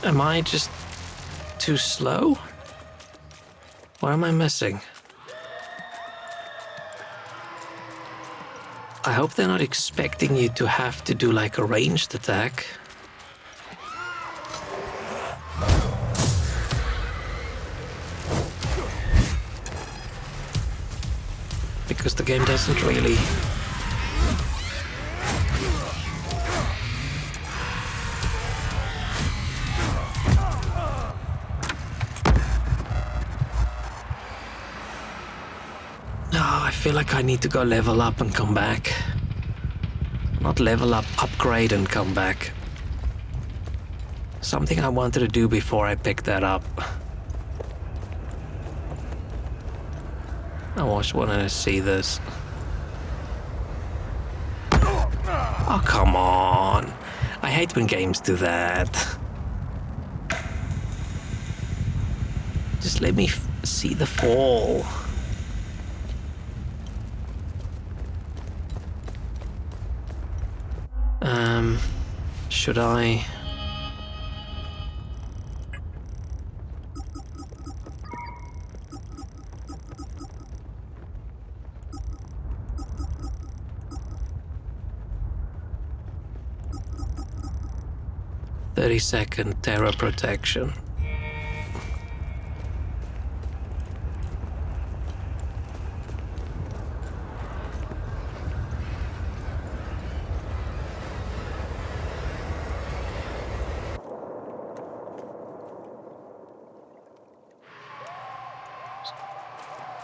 Am I just too slow? What am I missing? I hope they're not expecting you to have to do like a ranged attack. Because the game doesn't really... I feel like I need to go level up and come back. Not level up, upgrade and come back. Something I wanted to do before I picked that up. I was wanting to see this. Oh, come on. I hate when games do that. Just let me see the fall. Should I? "30-second terror protection."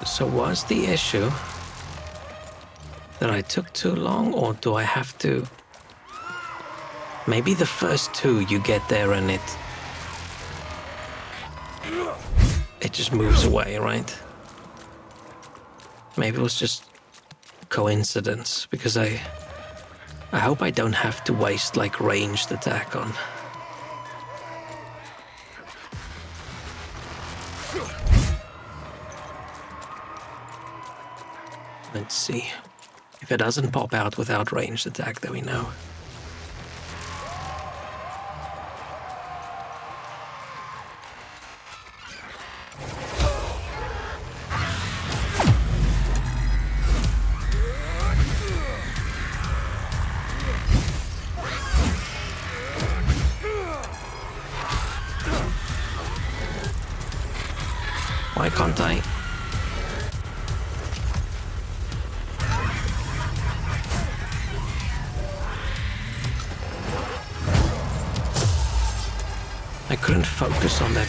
So was the issue that I took too long, or do I have to... Maybe the first two you get there and it just moves away, right? Maybe it was just coincidence, because I hope I don't have to waste like ranged attack on. Let's see. If it doesn't pop out without ranged attack, then we know. Why can't I? I couldn't focus on that.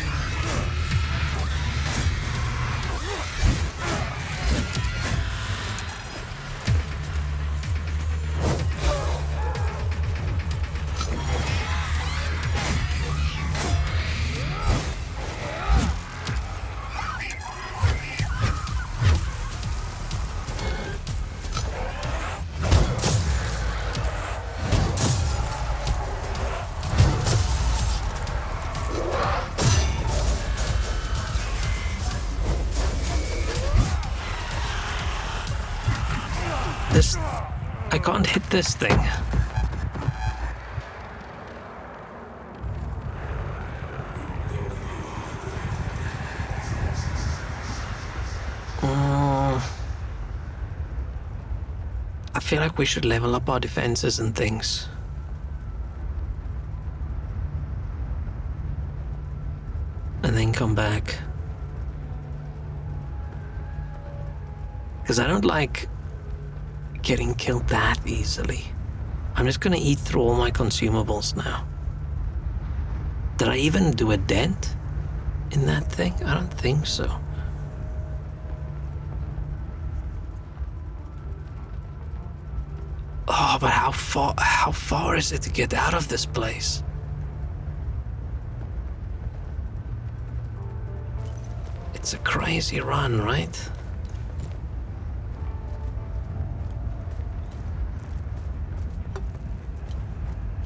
I can't hit this thing. I feel like we should level up our defenses and things. And then come back. Because I don't like getting killed that easily. I'm just gonna eat through all my consumables now. Did I even do a dent in that thing? I don't think so. Oh, but how far is it to get out of this place? It's a crazy run, right?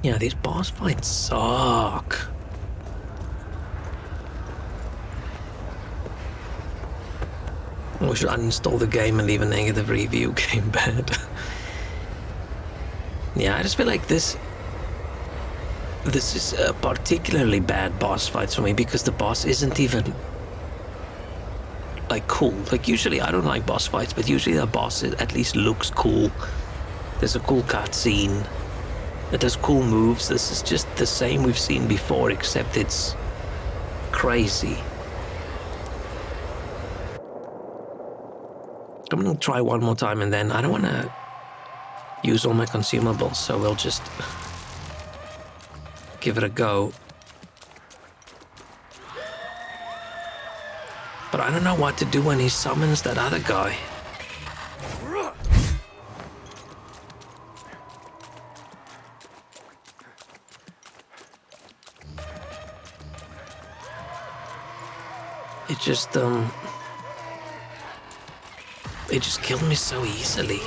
Yeah, these boss fights suck. We should uninstall the game and leave a negative review. Game bad. Yeah, I just feel like this is a particularly bad boss fights for me because the boss isn't even like cool. Like usually I don't like boss fights, but usually the boss at least looks cool. There's a cool cutscene. It does cool moves. This is just the same we've seen before, except it's crazy. I'm gonna try one more time and then I don't wanna use all my consumables, so we'll just give it a go. But I don't know what to do when he summons that other guy. It just killed me so easily.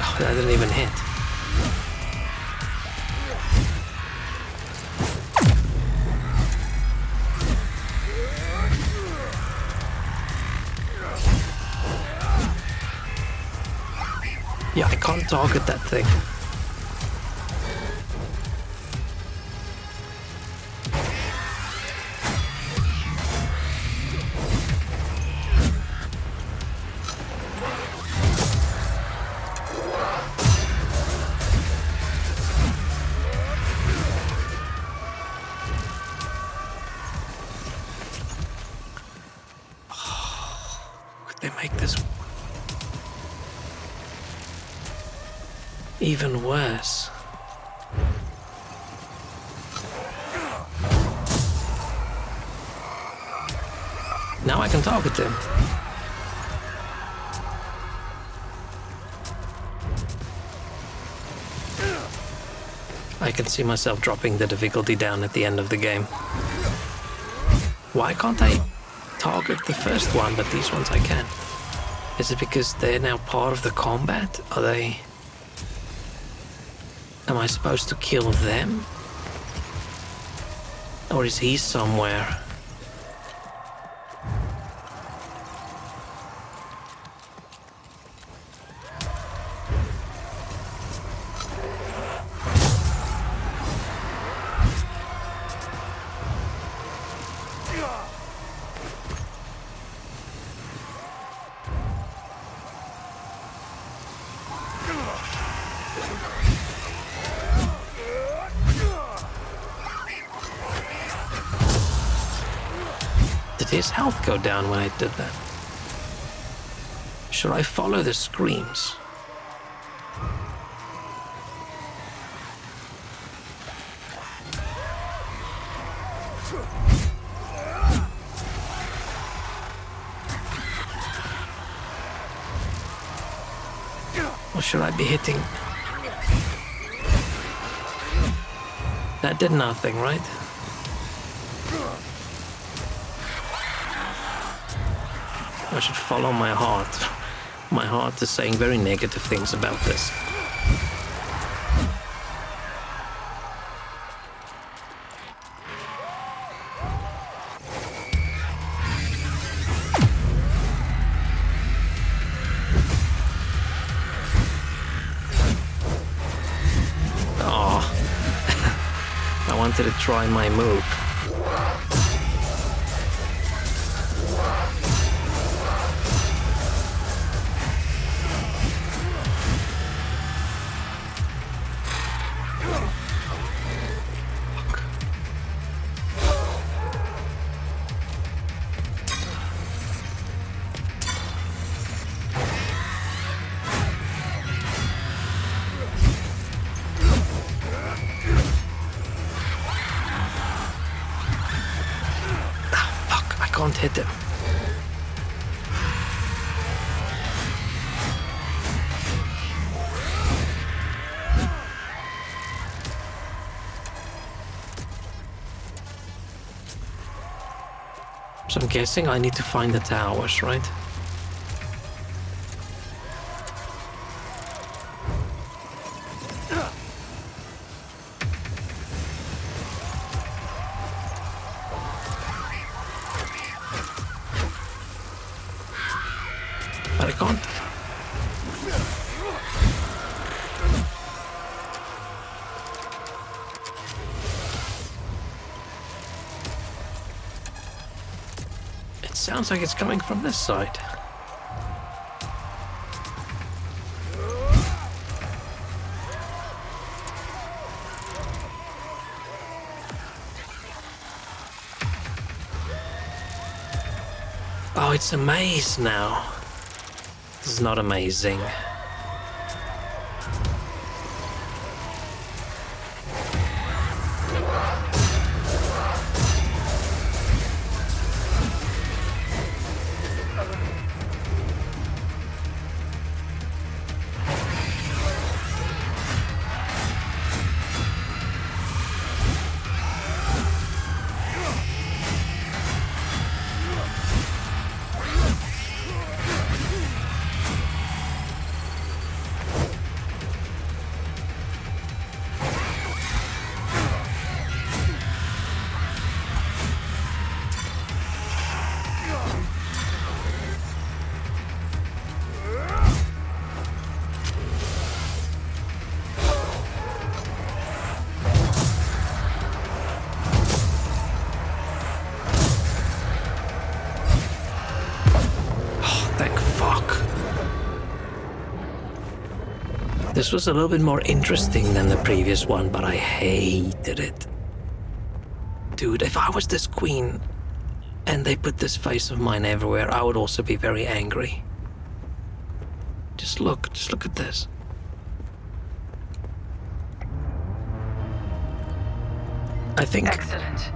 Oh, that didn't even hit. Yeah, I can't target that thing. Could they make this even worse? Now I can target him. I can see myself dropping the difficulty down at the end of the game. Why can't I target the first one, but these ones I can? Is it because they're now part of the combat? Are they... Am I supposed to kill them? Or is he somewhere? Did his health go down when I did that? Should I follow the screams? Or should I be hitting? That did nothing, right? I should follow my heart. My heart is saying very negative things about this. Oh, I wanted to try my move. Can't hit him. So I'm guessing I need to find the towers, right? But I can't. It sounds like it's coming from this side. Oh, it's a maze now. This is not amazing. Thank fuck. This was a little bit more interesting than the previous one, but I hated it. Dude, if I was this queen and they put this face of mine everywhere, I would also be very angry. Just look at this. I think Excellent.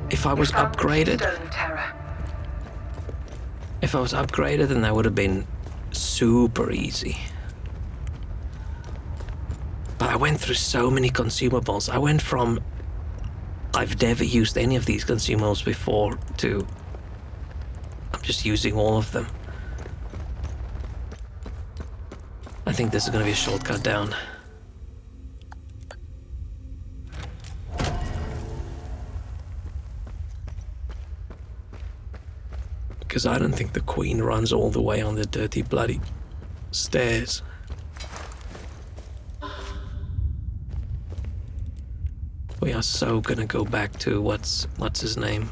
if I was You found the upgraded, Keystone of Terror. If I was upgraded, then that would have been super easy. But I went through so many consumables. I went from I've never used any of these consumables before to I'm just using all of them. I think this is going to be a shortcut down. Because I don't think the Queen runs all the way on the dirty bloody stairs. We are so gonna go back to what's his name?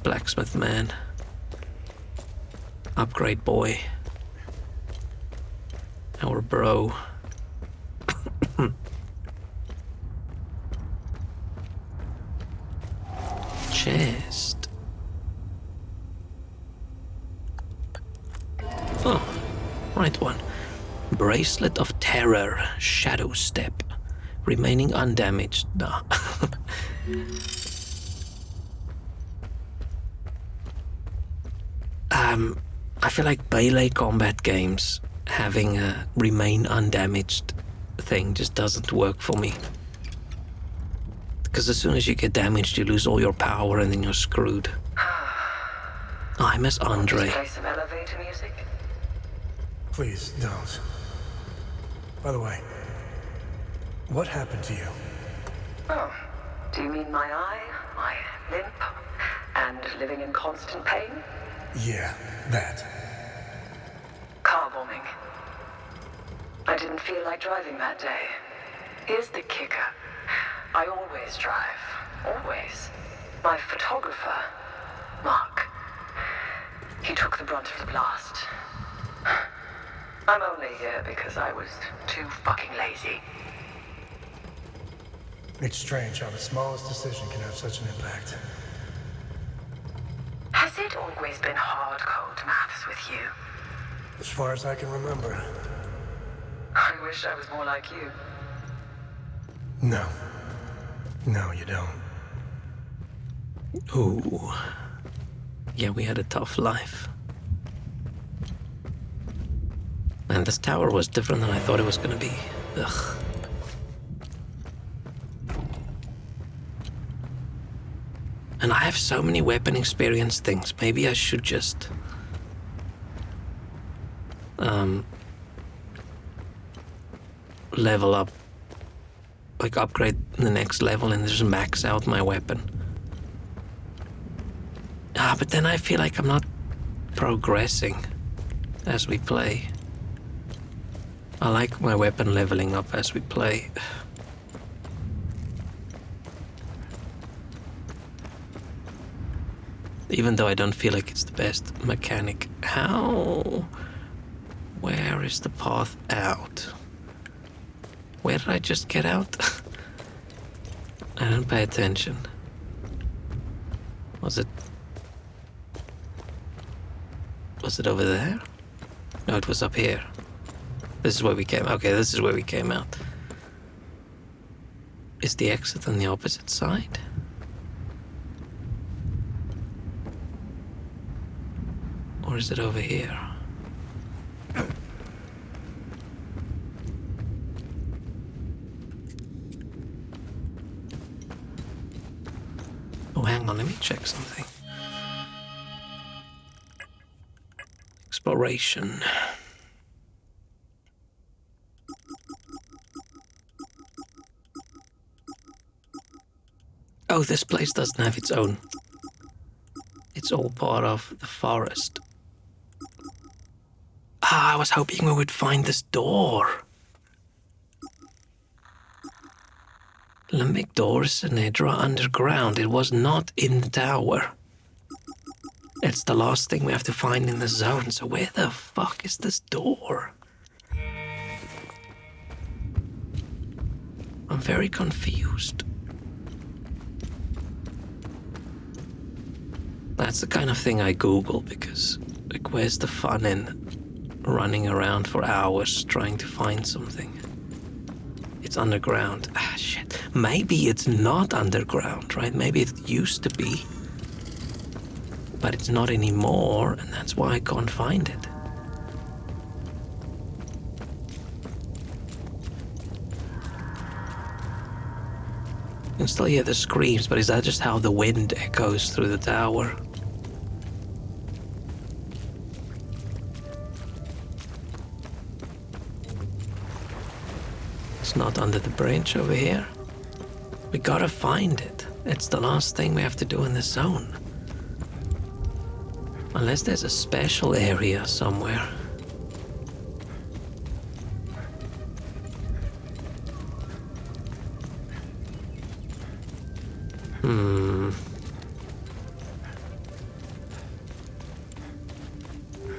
Blacksmith man. Upgrade boy. Our bro. Chest. Oh, right one. Bracelet of Terror, Shadow Step. Remaining undamaged. Nah. I feel like melee combat games having a remain undamaged thing just doesn't work for me. Because as soon as you get damaged, you lose all your power and then you're screwed. Oh, I miss Andre. Just play some elevator music? Please, don't. By the way, what happened to you? Oh, do you mean my eye, my limp, and living in constant pain? Yeah, that. Car bombing. I didn't feel like driving that day. Here's the kicker. I always drive. Always. My photographer, Mark, he took the brunt of the blast. I'm only here because I was too fucking lazy. It's strange how the smallest decision can have such an impact. Has it always been hard code maths with you? As far as I can remember. I wish I was more like you. No. No, you don't. Ooh. Yeah, we had a tough life. Man, this tower was different than I thought it was gonna be. Ugh. And I have so many weapon experience things. Maybe I should just... level up. Like, upgrade the next level and just max out my weapon. But then I feel like I'm not progressing as we play. I like my weapon leveling up as we play. Even though I don't feel like it's the best mechanic. How? Where is the path out? Where did I just get out? I don't pay attention. Was it over there? No, it was up here. This is where we came. Okay, this is where we came out. Is the exit on the opposite side? Or is it over here? Oh, hang on, let me check something. Exploration. Oh, this place doesn't have its own. It's all part of the forest. I was hoping we would find this door. Limbic Door, Sinedra underground. It was not in the tower. It's the last thing we have to find in the zone, so where the fuck is this door? I'm very confused. That's the kind of thing I Google because, like, where's the fun in running around for hours trying to find something? It's underground. Ah, shit. Maybe it's not underground, right? Maybe it used to be. but it's not anymore, and that's why I can't find it. You can still hear the screams, but is that just how the wind echoes through the tower? It's not under the bridge over here. We gotta find it. It's the last thing we have to do in the zone. Unless there's a special area somewhere.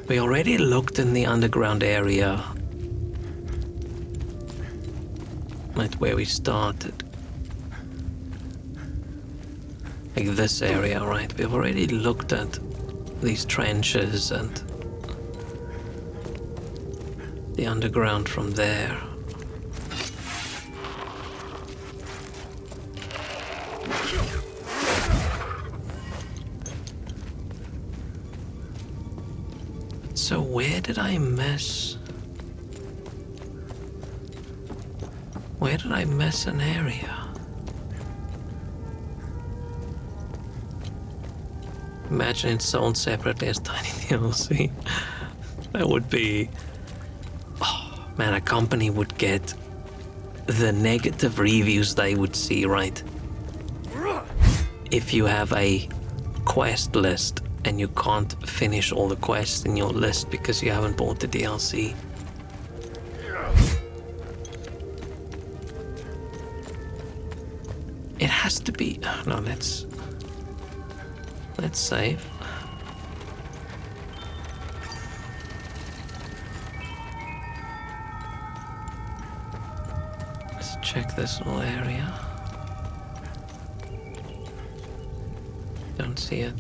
We already looked in the underground area. Like where we started. Like this area, right? We've already looked at these trenches and the underground from there. So where did I miss? Where did I miss an area? Imagine it's sold separately as Tiny DLC. That would be... Oh, man, a company would get the negative reviews they would see, right? If you have a quest list and you can't finish all the quests in your list because you haven't bought the DLC. It has to be... Oh, no, let's save. Let's check this little area. Don't see it.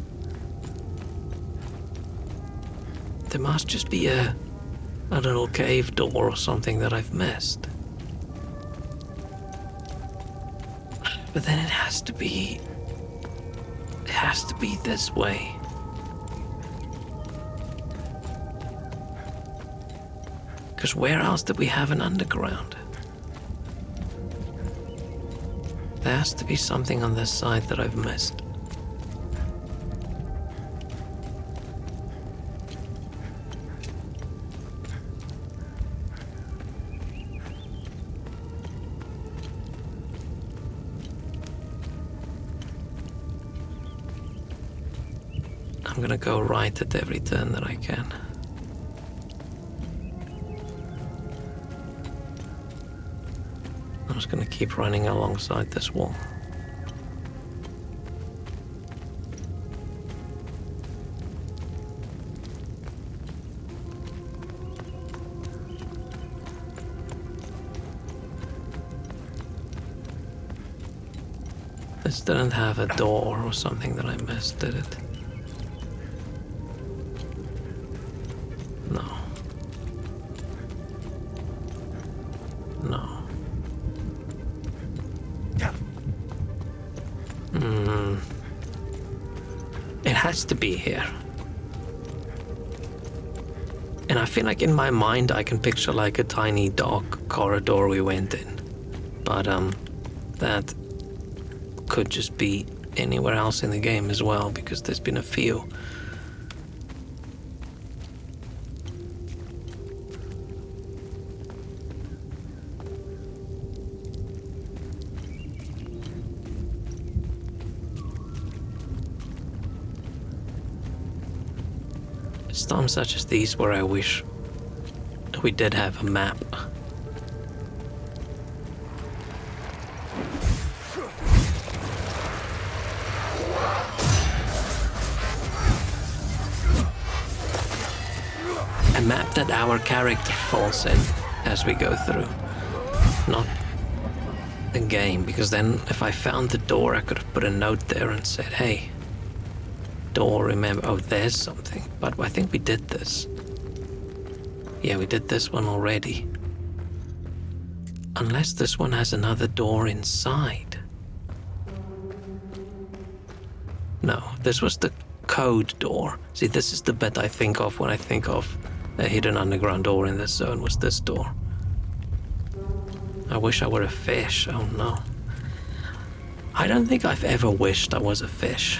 There must just be a little cave door or something that I've missed. But then it has to be this way. Because where else did we have an underground? There has to be something on this side that I've missed. I'm gonna go right at every turn that I can. I'm just gonna keep running alongside this wall. This didn't have a door or something that I missed, did it? No. No. It has to be here. And I feel like in my mind I can picture like a tiny dark corridor we went in. But that could just be anywhere else in the game as well, because there's been a few. It's times such as these where I wish we did have a map. A map that our character falls in as we go through, not the game, because then if I found the door I could have put a note there and said, hey, door, remember, oh, there's something. But I think we did this. Yeah, we did this one already. Unless this one has another door inside. No, this was the code door. See, this is the bit I think of when I think of a hidden underground door in this zone, was this door. I wish I were a fish. Oh no. I don't think I've ever wished I was a fish.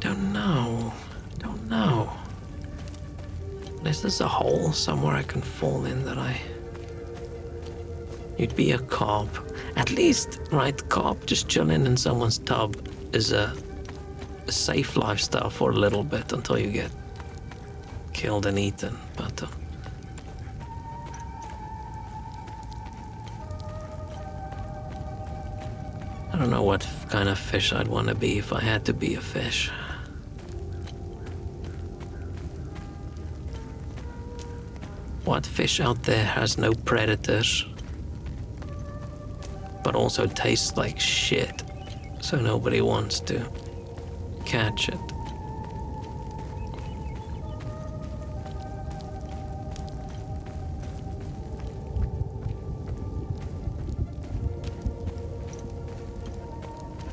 Don't know. Unless there's a hole somewhere I can fall in that You'd be a cop. At least, right, cop just chilling in someone's tub is a safe lifestyle for a little bit until you get killed and eaten, but... I don't know what kind of fish I'd want to be if I had to be a fish. What fish out there has no predators, but also tastes like shit, so nobody wants to catch it?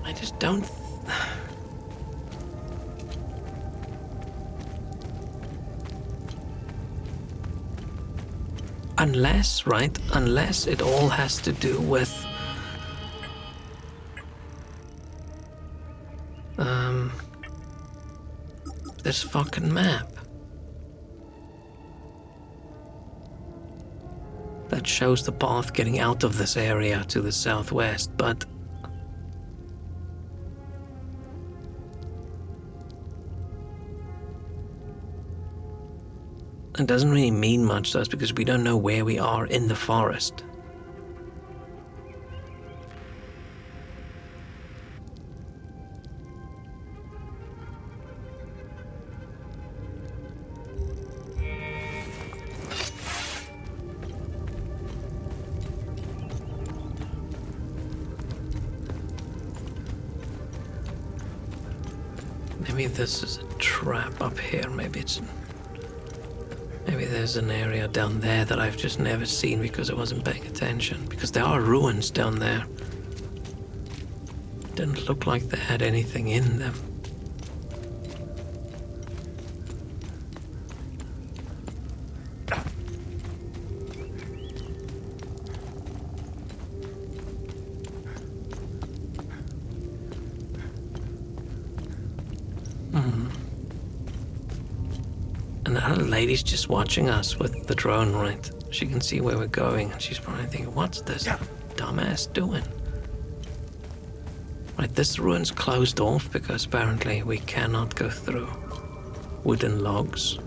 I just don't... Unless it all has to do with... this fucking map. That shows the path getting out of this area to the southwest, but... it doesn't really mean much to us because we don't know where we are in the forest. Maybe this is a trap up here. Maybe there's an area down there that I've just never seen because I wasn't paying attention. Because there are ruins down there. Didn't look like they had anything in them. And the other lady's just watching us with the drone, right? She can see where we're going, and she's probably thinking, what's this dumbass doing? Right, this ruin's closed off because apparently we cannot go through wooden logs.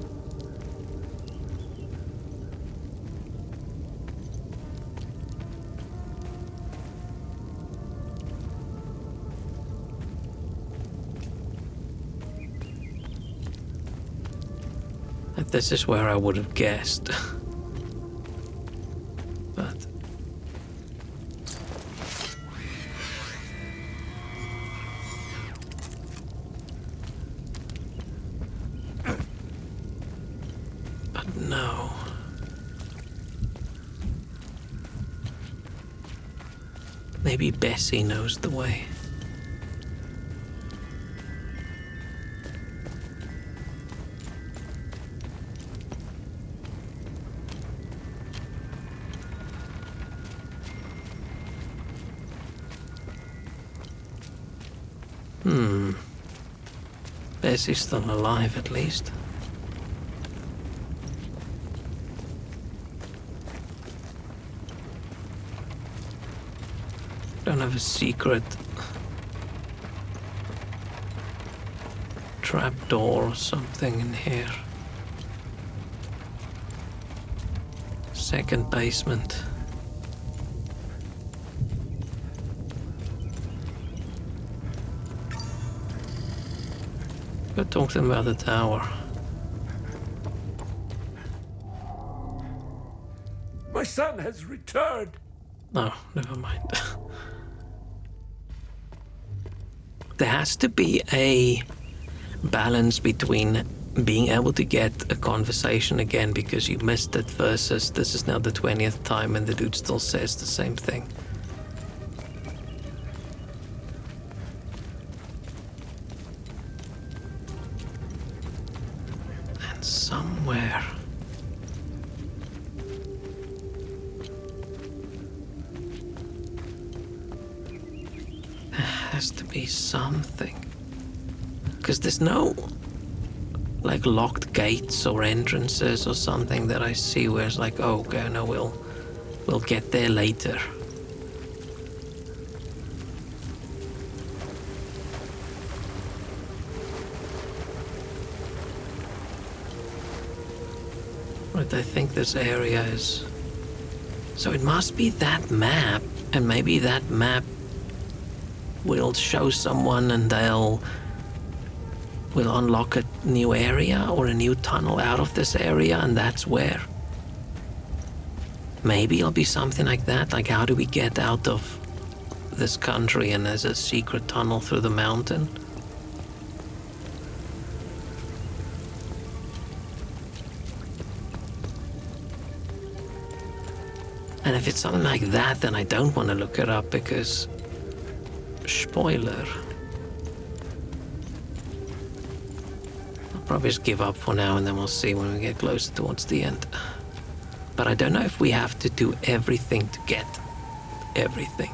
This is where I would have guessed. But... but no. Maybe Bessie knows the way. Bessie's still alive, at least. Don't have a secret trapdoor or something in here. Second basement. Go talk to them about the tower. My son has returned. No, never mind. There has to be a balance between being able to get a conversation again because you missed it versus this is now the 20th time and the dude still says the same thing. And somewhere... has to be something. Because there's no like locked gates or entrances or something that I see where it's like, oh, okay, no, we'll get there later. But I think this area is... So it must be that map, and maybe that map will show someone and we'll unlock a new area or a new tunnel out of this area, and that's where. Maybe it'll be something like that, like how do we get out of this country and there's a secret tunnel through the mountain. And if it's something like that, then I don't want to look it up because... Spoiler. I'll probably just give up for now and then we'll see when we get closer towards the end. But I don't know if we have to do everything to get everything.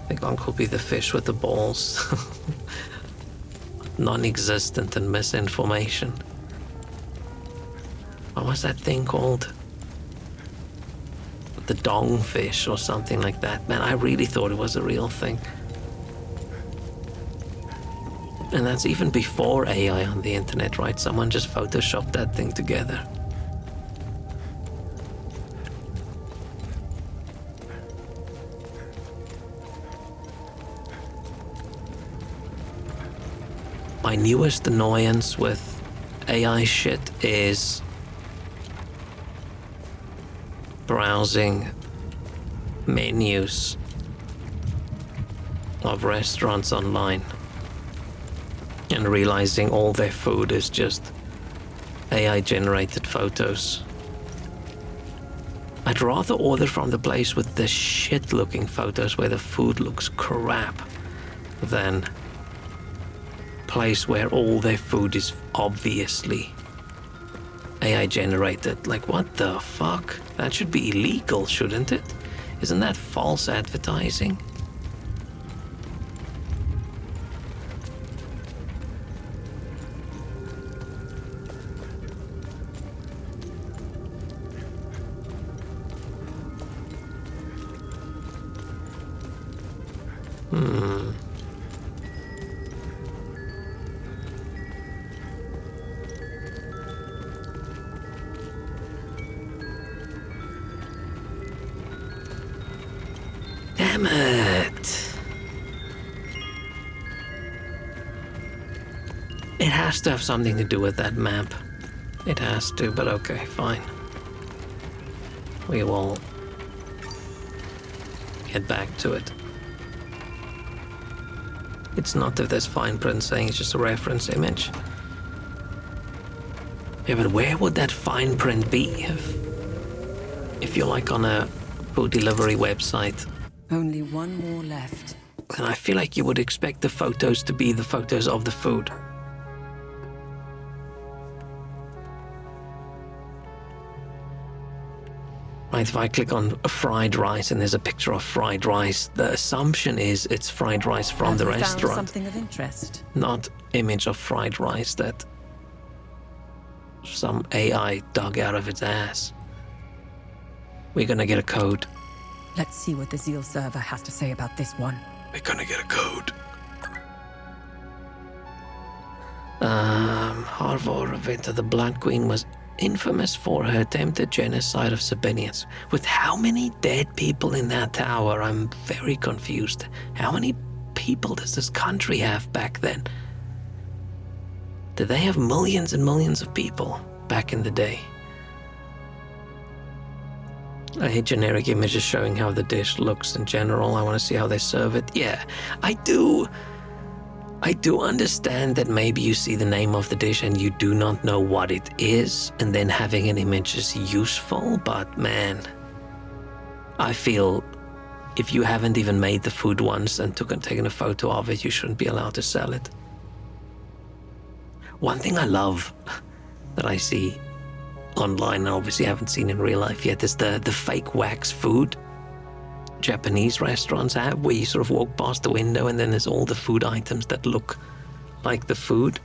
I think Uncle be the fish with the balls. Non-existent and misinformation. What was that thing called? The dongfish or something like that. Man, I really thought it was a real thing. And that's even before AI on the internet, right? Someone just photoshopped that thing together. My newest annoyance with AI shit is browsing menus of restaurants online and realizing all their food is just AI generated photos. I'd rather order from the place with the shit looking photos where the food looks crap than place where all their food is obviously AI generated. Like, what the fuck? That should be illegal, shouldn't it? Isn't that false advertising? Damn it. It has to have something to do with that map. It has to, but okay, fine. We will get back to it. It's not that there's fine print saying it's just a reference image. Yeah, but where would that fine print be if you're like on a food delivery website? Only one more left. And I feel like you would expect the photos to be the photos of the food. Right, if I click on fried rice and there's a picture of fried rice, the assumption is it's fried rice from the restaurant. Found something of interest. Not image of fried rice that some AI dug out of its ass. We're gonna get a code. Let's see what the Zeal server has to say about this one. We're gonna get a code. Harvor Raventa, the Blood Queen, was infamous for her attempted genocide of Sabinians. With how many dead people in that tower? I'm very confused. How many people does this country have back then? Did they have millions and millions of people back in the day? I hate generic images showing how the dish looks in general. I want to see how they serve it. Yeah, I do understand that maybe you see the name of the dish and you do not know what it is, and then having an image is useful, but man, I feel if you haven't even made the food once and taken a photo of it, you shouldn't be allowed to sell it. One thing I love that I see online, and obviously haven't seen in real life yet, is the fake wax food Japanese restaurants have, where you sort of walk past the window and then there's all the food items that look like the food.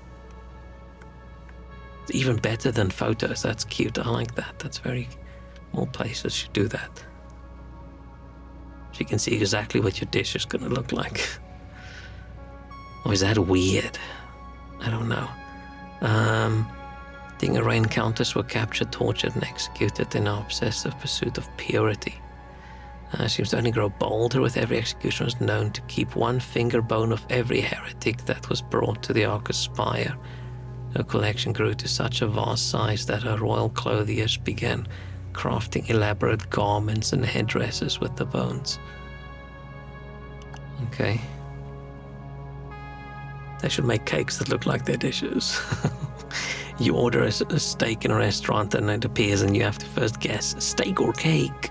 It's even better than photos. That's cute. I like that. That's very... More places should do that. So you can see exactly what your dish is going to look like. Or is that weird? I don't know. Dingerane countess were captured, tortured, and executed in our obsessive pursuit of purity. Seems to only grow bolder with every execution. Was known to keep one finger bone of every heretic that was brought to the Arcus Spire. Her collection grew to such a vast size that her royal clothiers began crafting elaborate garments and headdresses with the bones. Okay. They should make cakes that look like their dishes. You order a steak in a restaurant and it appears and you have to first guess, steak or cake?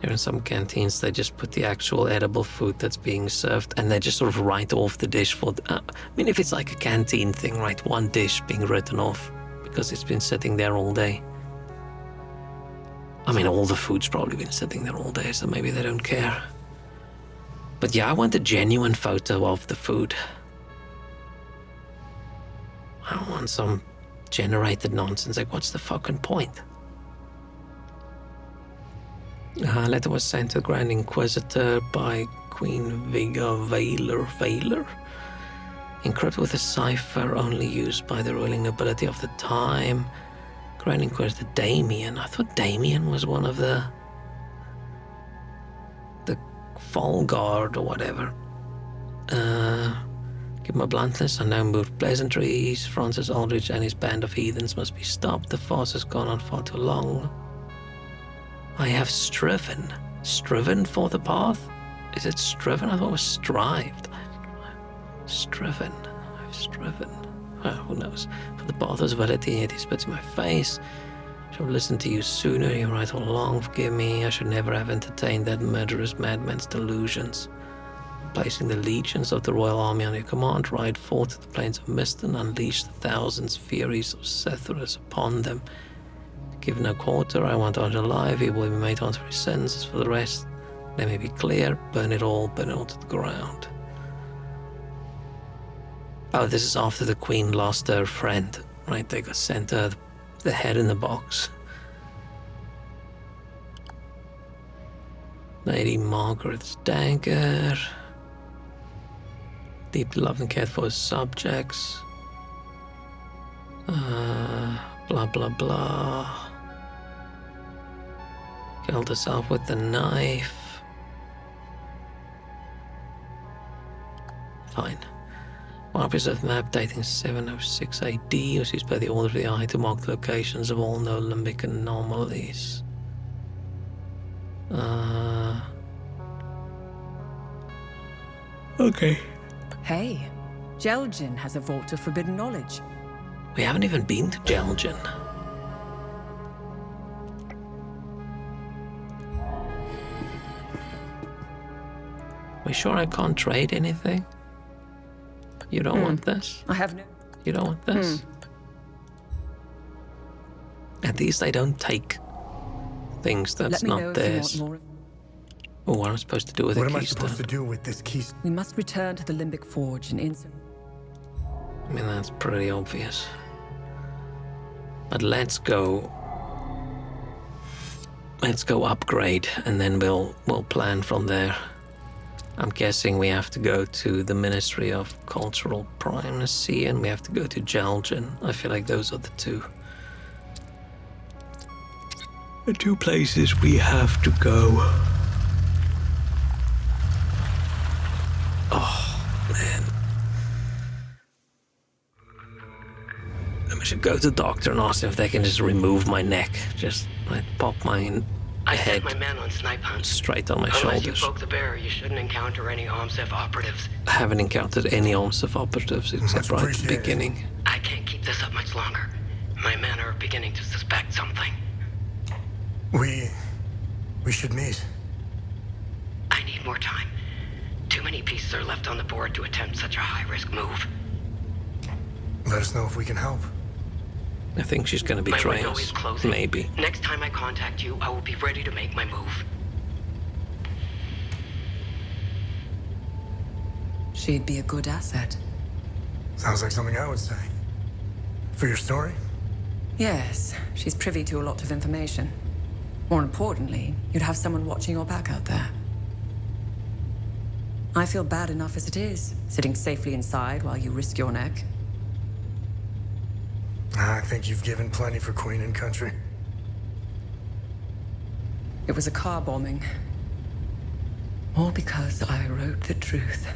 Here in some canteens, they just put the actual edible food that's being served and they just sort of write off the dish for... I mean, if it's like a canteen thing, right? One dish being written off because it's been sitting there all day. I mean, all the food's probably been sitting there all day, so maybe they don't care. But yeah, I want a genuine photo of the food. I don't want some generated nonsense. Like, what's the fucking point? A letter was sent to the Grand Inquisitor by Queen Viga Vaylor, encrypted with a cipher only used by the ruling nobility of the time. Grand Inquisitor Damien. I thought Damien was one of the Fall Guard or whatever. Give my bluntness, unknown moved pleasantries. Francis Aldrich and his band of heathens must be stopped. The farce has gone on far too long. I have striven. Striven for the path? Is it striven? I thought it was strived. Striven. I've striven. Who knows? For the path of civility, yet he spits in my face. I should have listened to you sooner. You're right all along. Forgive me. I should never have entertained that murderous madman's delusions. Placing the legions of the royal army on your command, ride forth to the plains of Miston, unleash the thousands furies of Cetharus upon them. Give no quarter. I want Arthur alive. He will be made onto his senses. For the rest, let me be clear. Burn it all to the ground. Oh, this is after the queen lost her friend, right? They got sent her the head in the box. Lady Margaret's dagger. Deeply loved and cared for his subjects. Blah, blah, blah. Killed herself with the knife. Fine. Well, preserved map dating 706 AD was used by the Order of the Eye to mark the locations of all known limbic anomalies. Okay. Hey, Jelgin has a vault of forbidden knowledge. We haven't even been to Jelgin. We sure I can't trade anything? You don't want this? I have no... You don't want this? At least I don't take things that's Let me know not if theirs. you want more. Oh, what am I supposed to do with What a am I keystone? supposed to do with this keystone? We must return to the Limbic Forge and insert... I mean, that's pretty obvious. But let's go upgrade, and then we'll plan from there. I'm guessing we have to go to the Ministry of Cultural Primacy, and we have to go to Jelgin. I feel like those are the two The two places we have to go. Oh, man. I should go to the doctor and ask if they can just remove my neck. Just like pop my I head sent my men on snipe hunts. straight on my Unless shoulders. you poke the bear, you shouldn't encounter any OMSEF operatives. I haven't encountered any OMSEF operatives except right at the appreciated. beginning. I can't keep this up much longer. My men are beginning to suspect something. We should meet. I need more time. Too many pieces are left on the board to attempt such a high-risk move. Let us know if we can help. I think she's going to My betray window us. is closing. Maybe. Next time I contact you, I will be ready to make my move. She'd be a good asset. Sounds like something I would say. For your story? Yes, she's privy to a lot of information. More importantly, you'd have someone watching your back out there. I feel bad enough as it is, sitting safely inside while you risk your neck. I think you've given plenty for Queen and Country. It was a car bombing. All because I wrote the truth.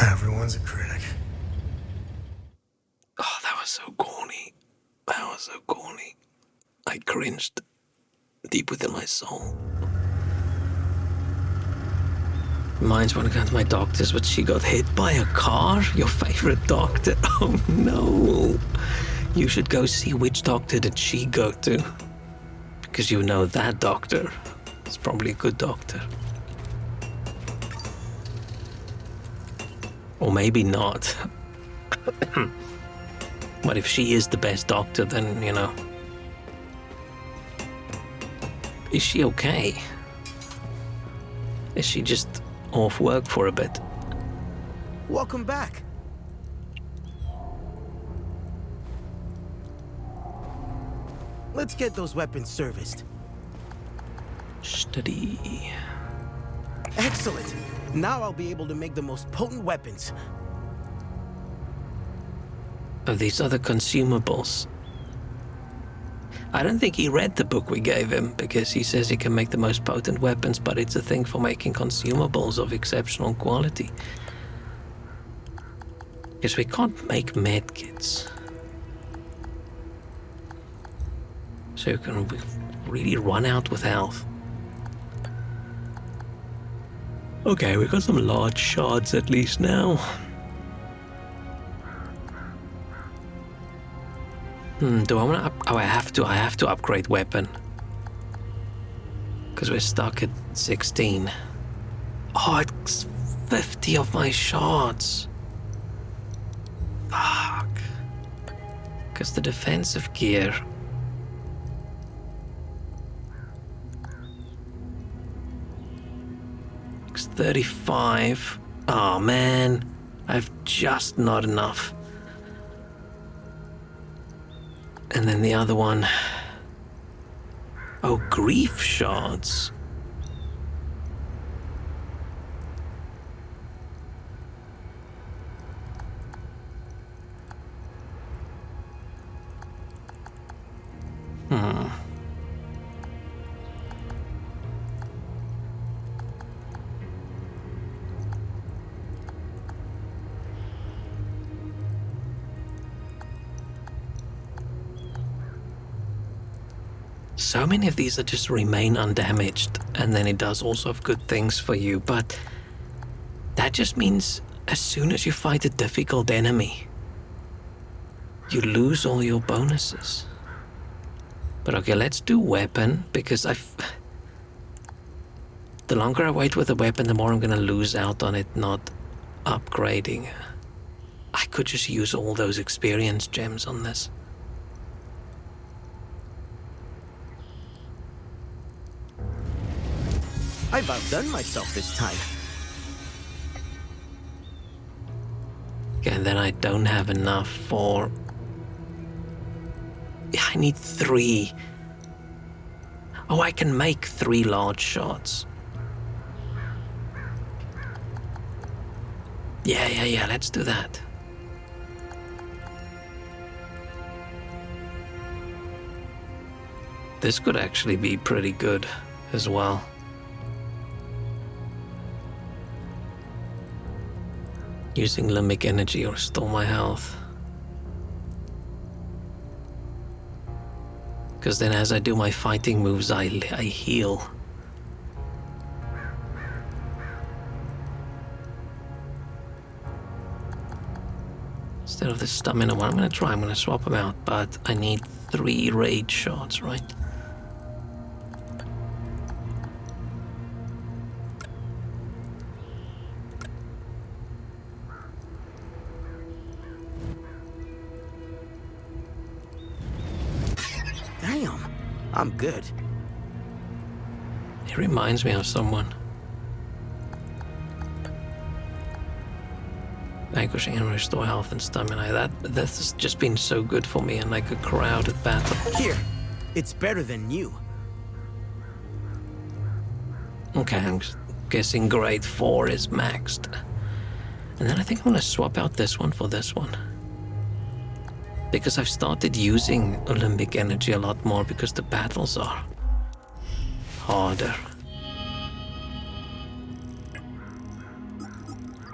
Everyone's a critic. Oh, that was so corny. That was so corny. I cringed deep within my soul. Reminds me when I got to my doctor's, but she got hit by a car? Your favorite doctor? Oh no. You should go see which doctor did she go to. Because you know that doctor is probably a good doctor. Or maybe not. But if she is the best doctor, then, you know. Is she okay? Is she just off work for a bit? Welcome back. Let's get those weapons serviced. Steady. Excellent. Now I'll be able to make the most potent weapons. Oh, these are the consumables. I don't think he read the book we gave him, because he says he can make the most potent weapons, but it's a thing for making consumables of exceptional quality. Because we can't make medkits. So you can really run out with health. Okay, we got some large shards at least now. Do I want to oh, I have to upgrade weapon. Because we're stuck at 16. Oh, it's 50 of my shards. Fuck. Because the defensive gear. It's 35. Oh man, I've just not enough. And then the other one. Oh, grief shards. So many of these are just remain undamaged, and then it does also have good things for you, but that just means as soon as you fight a difficult enemy, you lose all your bonuses. But okay, let's do weapon, because the longer I wait with the weapon, the more I'm gonna lose out on it not upgrading. I could just use all those experience gems on this. I've outdone myself this time. Okay, and then I don't have enough for... Yeah, I need 3. Oh, I can make 3 large shots. Yeah, let's do that. This could actually be pretty good as well. Using limbic energy to restore my health. Because then as I do my fighting moves, I heal. Instead of the stamina one, I'm going to swap them out, but I need 3 rage shots, right? Damn, I'm good. It reminds me of someone. Vanquishing and restore health and stamina. That's just been so good for me in like a crowded battle. Here, it's better than new. Okay, I'm guessing grade 4 is maxed. And then I think I'm gonna swap out this one for this one. Because I've started using Olympic energy a lot more because the battles are harder.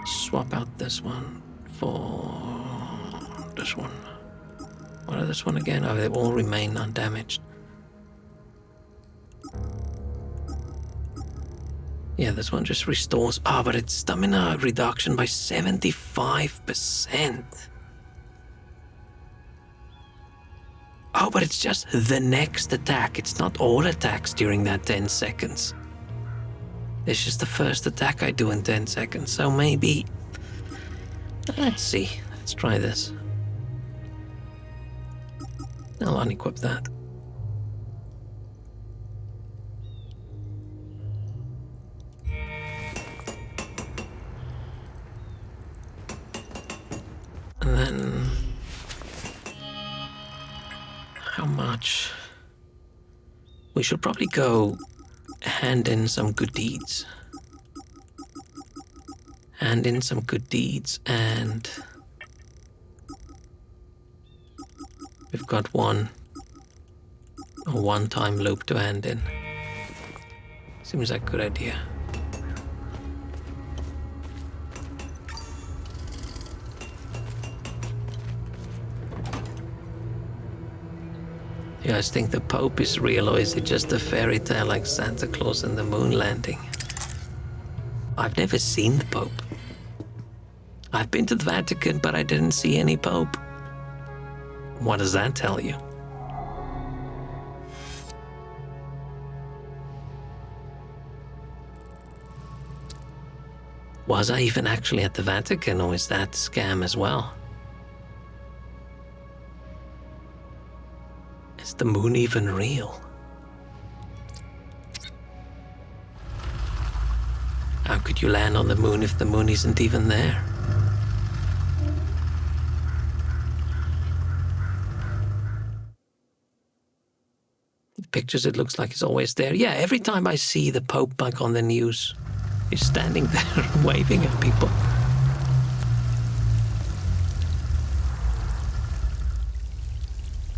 Swap out this one for this one. What are this one again? Oh, they all remain undamaged. Yeah, this one just restores. But it's stamina reduction by 75%. Oh, but it's just the next attack. It's not all attacks during that 10 seconds. It's just the first attack I do in 10 seconds. So maybe... Let's see. Let's try this. I'll unequip that. And then... How much? We should probably go hand in some good deeds. Hand in some good deeds, and we've got a one-time loop to hand in. Seems like a good idea. You guys think the Pope is real, or is it just a fairy tale like Santa Claus and the moon landing? I've never seen the Pope. I've been to the Vatican, but I didn't see any Pope. What does that tell you? Was I even actually at the Vatican, or is that scam as well? Is the moon even real? How could you land on the moon if the moon isn't even there? The pictures, it looks like it's always there. Yeah, every time I see the Pope like on the news, he's standing there waving at people.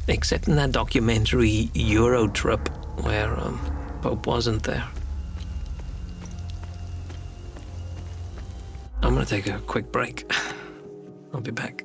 Except in that documentary Euro Trip, where Pope wasn't there. I'm gonna take a quick break. I'll be back.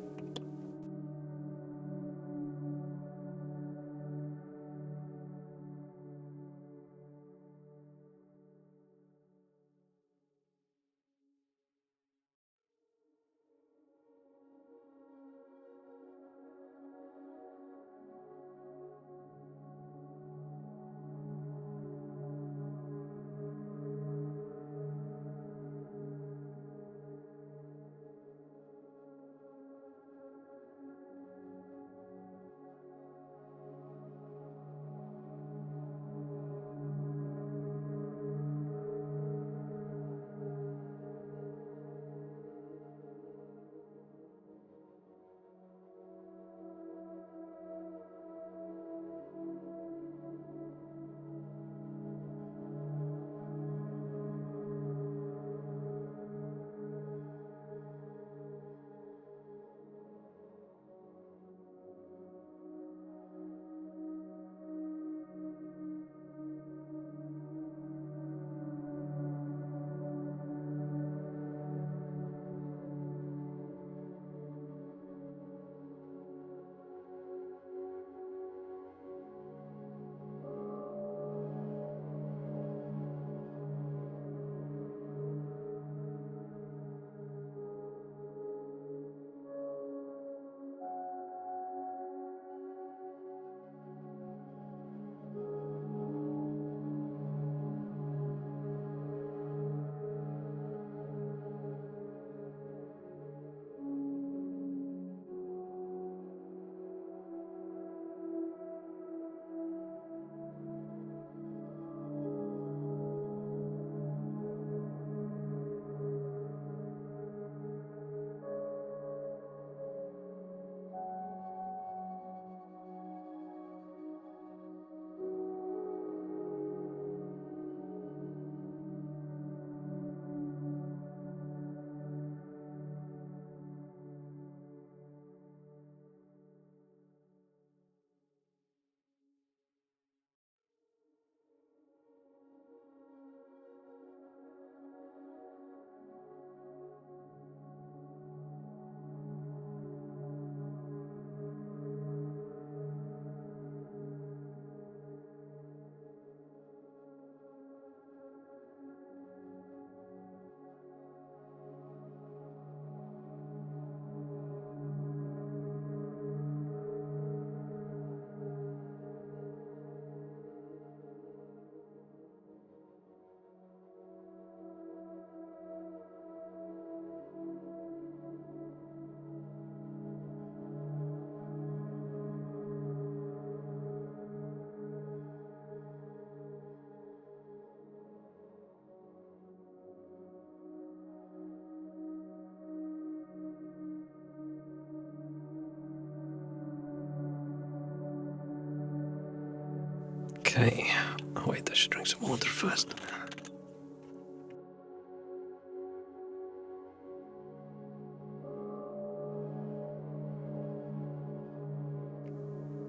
Okay. Oh, wait, I should drink some water first.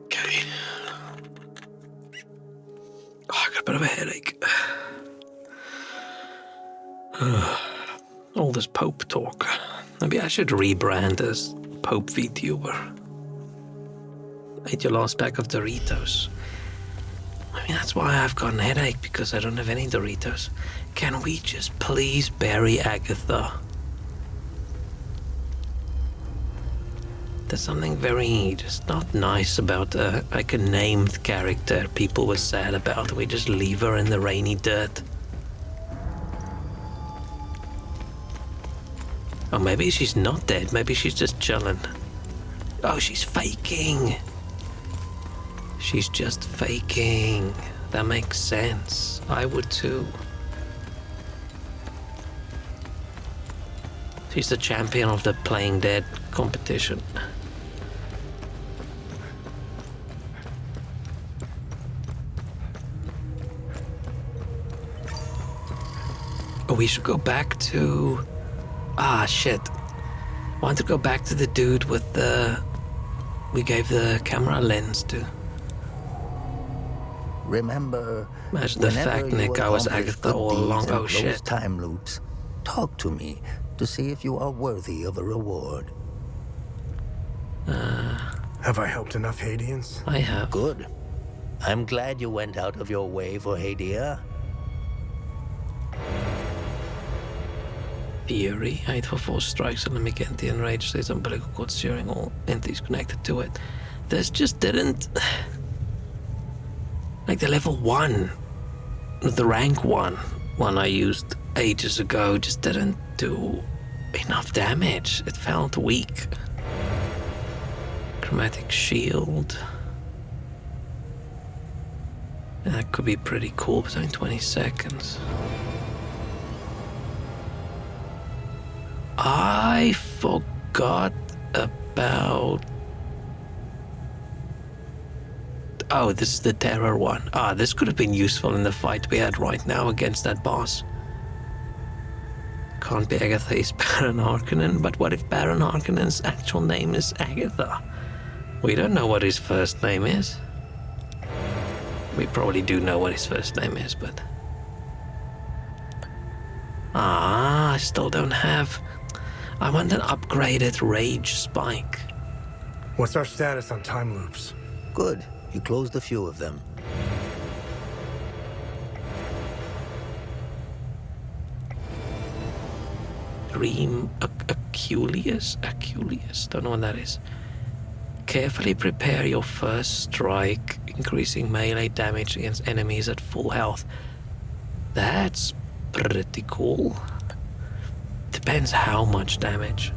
Okay. Oh, I got a bit of a headache. All this Pope talk. Maybe I should rebrand as Pope VTuber. Ate your last pack of Doritos. I mean, that's why I've got a headache, because I don't have any Doritos. Can we just please bury Agatha? There's something very just not nice about like a named character people were sad about. We just leave her in the rainy dirt. Oh, maybe she's not dead. Maybe she's just chilling. Oh, she's faking. She's just faking. That makes sense. I would too. She's the champion of the Playing Dead competition. Oh, we should go back to... Ah, shit. I want to go back to the dude with the... We gave the camera lens to. Remember, imagine the fact, Nick, I was Agatha all along. Oh, shit. Time loops. Talk to me to see if you are worthy of a reward. Have I helped enough Hadeans? I have. Good. I'm glad you went out of your way for Hadia. Fury, 844 strikes and a McGinty enraged stays umbilical cord steering all entities connected to it. This just didn't... Like the level 1, the rank 1 I used ages ago just didn't do enough damage. It felt weak. Chromatic shield. That could be pretty cool, but only 20 seconds. I forgot about... Oh, this is the terror one. Ah, this could have been useful in the fight we had right now against that boss. Can't be Agatha, is Baron Harkonnen, but what if Baron Harkonnen's actual name is Agatha? We don't know what his first name is. We probably do know what his first name is, but... Ah, I still don't have... I want an upgraded Rage Spike. What's our status on time loops? Good. You closed a few of them. Dream Aculeus? Aculeus? Don't know what that is. Carefully prepare your first strike, increasing melee damage against enemies at full health. That's pretty cool. Depends how much damage.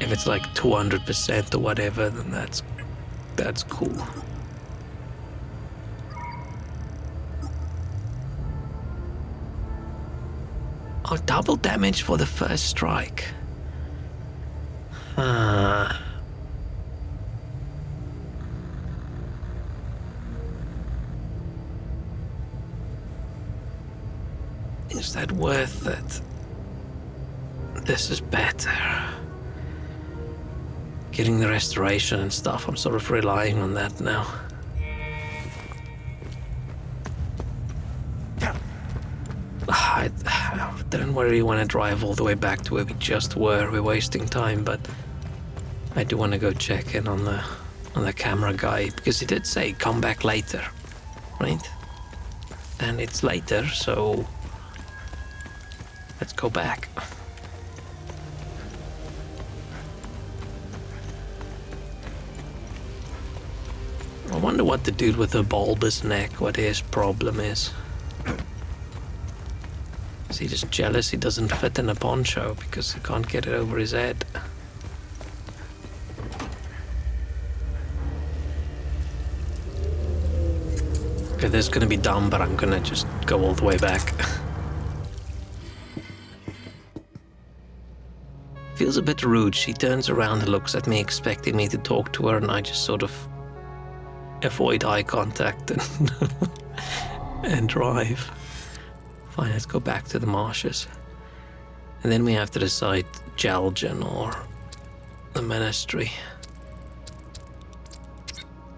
If it's like 200% or whatever, then that's cool. Oh, double damage for the first strike. Is that worth it? This is better. Getting the restoration and stuff, I'm sort of relying on that now. I didn't really want to drive all the way back to where we just were. We're wasting time, but I do want to go check in on the camera guy, because he did say come back later, right? And it's later, so let's go back. I wonder what the dude with the bulbous neck, what his problem is. Is he just jealous he doesn't fit in a poncho because he can't get it over his head? Okay, this is gonna be dumb, but I'm gonna just go all the way back. Feels a bit rude. She turns around and looks at me, expecting me to talk to her, and I just sort of avoid eye contact and, and drive. Fine, let's go back to the marshes. And then we have to decide Jaljan or the Ministry.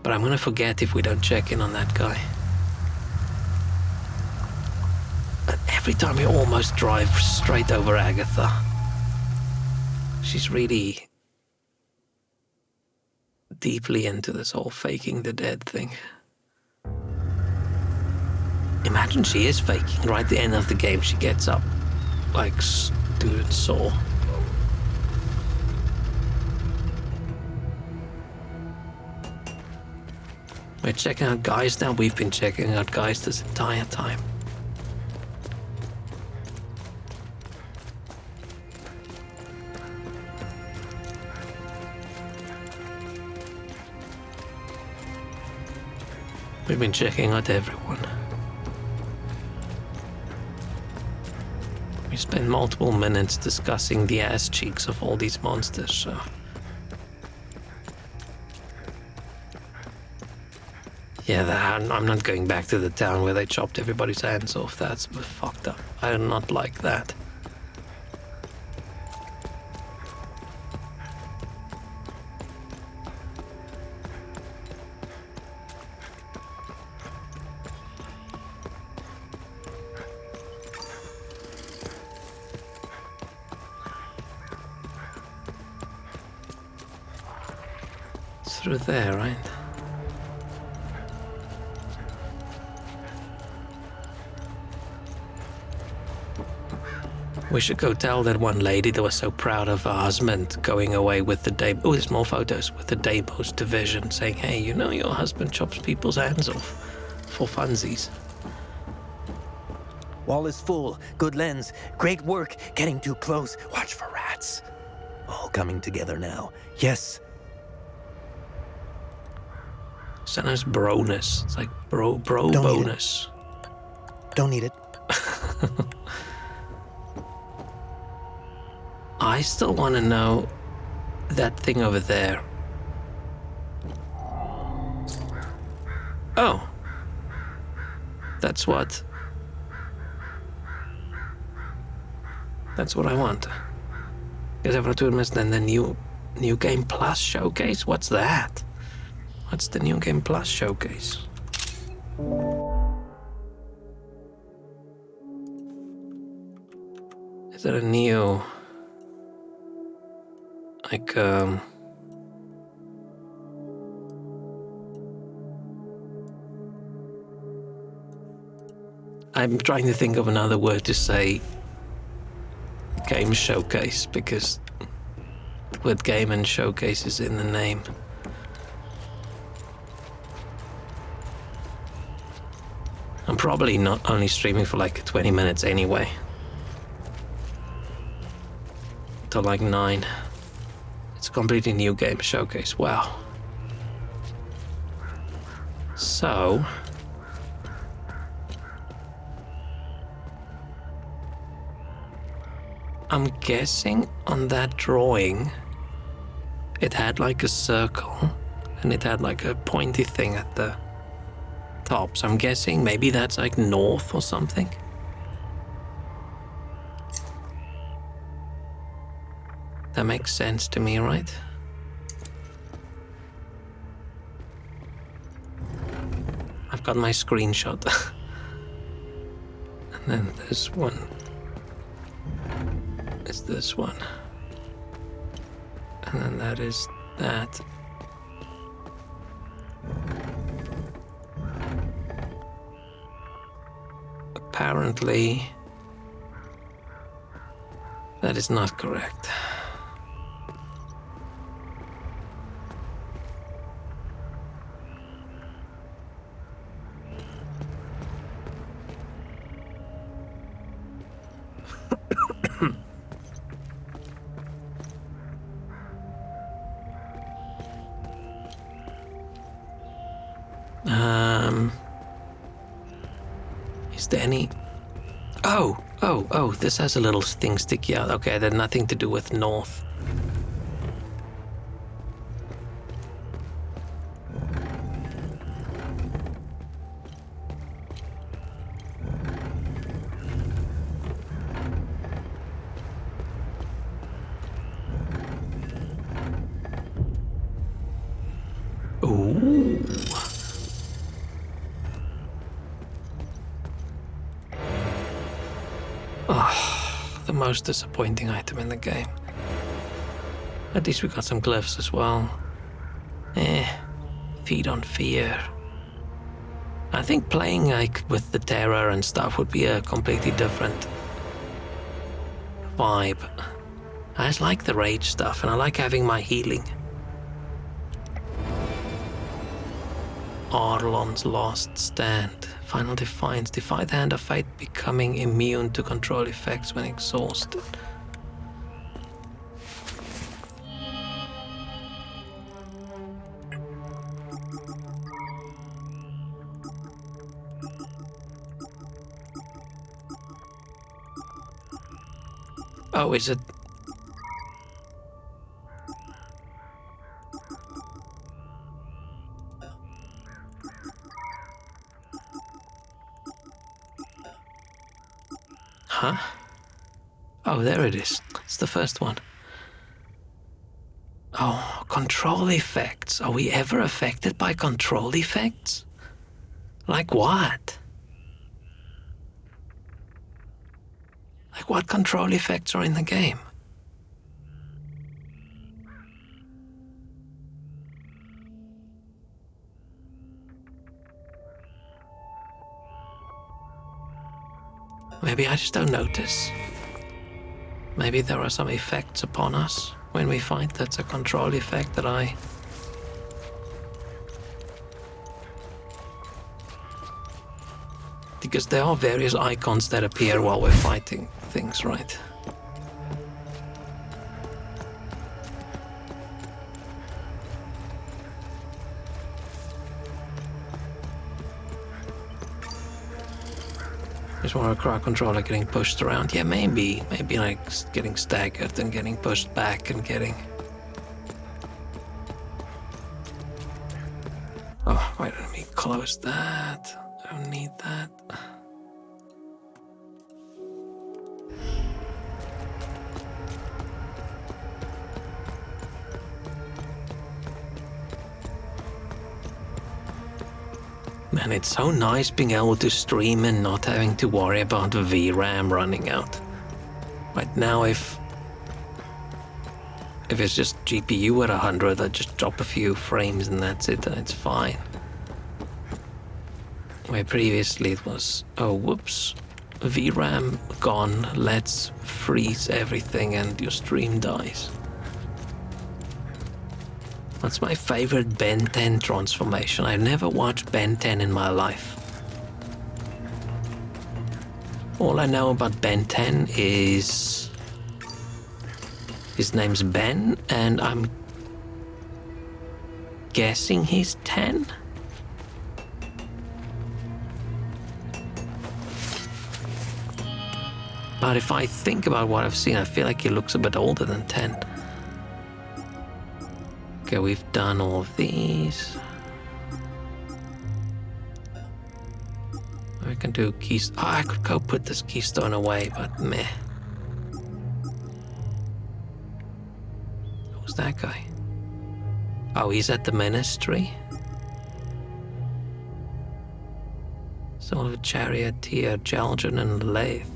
But I'm gonna forget if we don't check in on that guy. And every time we almost drive straight over Agatha. She's really deeply into this whole faking the dead thing. Imagine she is faking. Right at the end of the game, she gets up like Dude Saw. We're checking out guys now. We've been checking out guys this entire time. We've been checking out everyone. We spent multiple minutes discussing the ass cheeks of all these monsters, so... Yeah, I'm not going back to the town where they chopped everybody's hands off. That's a bit fucked up. I do not like that. It's through there, right? We should go tell that one lady that was so proud of her husband going away with the day. Oh, there's more photos with the Deimos division saying, hey, you know your husband chops people's hands off for funsies. Wall is full. Good lens. Great work. Getting too close. Watch for rats. All coming together now. Yes. Sometimes bronus. It's like bro Don't bonus. Don't need it. I still want to know that thing over there. Oh. That's what I want. Because I've to admit, then the new Game Plus showcase? What's that? What's the New Game Plus showcase? Is it a new... like, I'm trying to think of another word to say game showcase, because the word game and showcase is in the name. I'm probably not only streaming for like 20 minutes anyway. Till like 9. It's a completely new game showcase. Wow. So... I'm guessing on that drawing, it had like a circle, and it had like a pointy thing at the top. So I'm guessing maybe that's like north or something. That makes sense to me, right? I've got my screenshot. And then there's one. It's this one. And then that is that. Apparently, that is not correct. Is there any... Oh, this has a little thing sticky out. Okay, that had nothing to do with north. Ooh. Oh, the most disappointing item in the game. At least we got some glyphs as well. Feed on fear. I think playing like with the terror and stuff would be a completely different vibe. I just like the rage stuff, and I like having my healing. Arlon's Last Stand. Final Defiance. Defy the Hand of Fate, becoming immune to control effects when exhausted. Oh, is it? Huh? Oh, there it is. It's the first one. Oh, control effects. Are we ever affected by control effects? Like what? Like what control effects are in the game? Maybe I just don't notice. Maybe there are some effects upon us when we fight that's a control effect that I... Because there are various icons that appear while we're fighting things, right? Is more a crowd controller getting pushed around? Yeah, maybe. Maybe like getting staggered and getting pushed back and getting... Oh, wait, let me close that. I don't need that. Man, it's so nice being able to stream and not having to worry about VRAM running out. Right now, if it's just GPU at 100, I just drop a few frames and that's it, and it's fine. Where previously it was, oh whoops, VRAM gone, let's freeze everything and your stream dies. That's my favorite Ben 10 transformation. I've never watched Ben 10 in my life. All I know about Ben 10 is his name's Ben, and I'm guessing he's 10. But if I think about what I've seen, I feel like he looks a bit older than 10. Okay, we've done all of these. I can do keys. Oh, I could go put this keystone away, but meh. Who's that guy? Oh, he's at the ministry. Soul of a charioteer, Jaljan and Laith.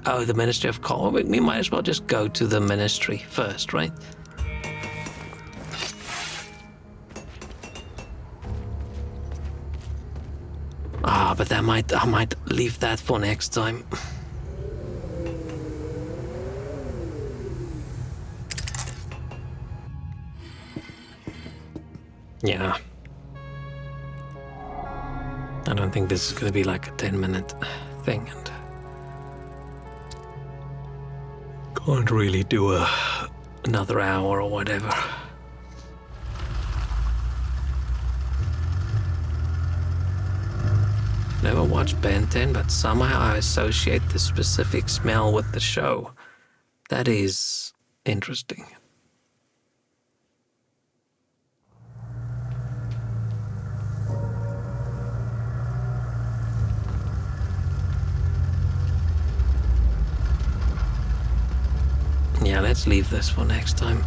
Oh, the Ministry of Call. We might as well just go to the ministry first, right? Ah, but I might leave that for next time. Yeah. I don't think this is going to be like a 10-minute thing, and can't really do another hour or whatever. Never watched Ben 10, but somehow I associate the specific smell with the show. That is interesting. Yeah, let's leave this for next time.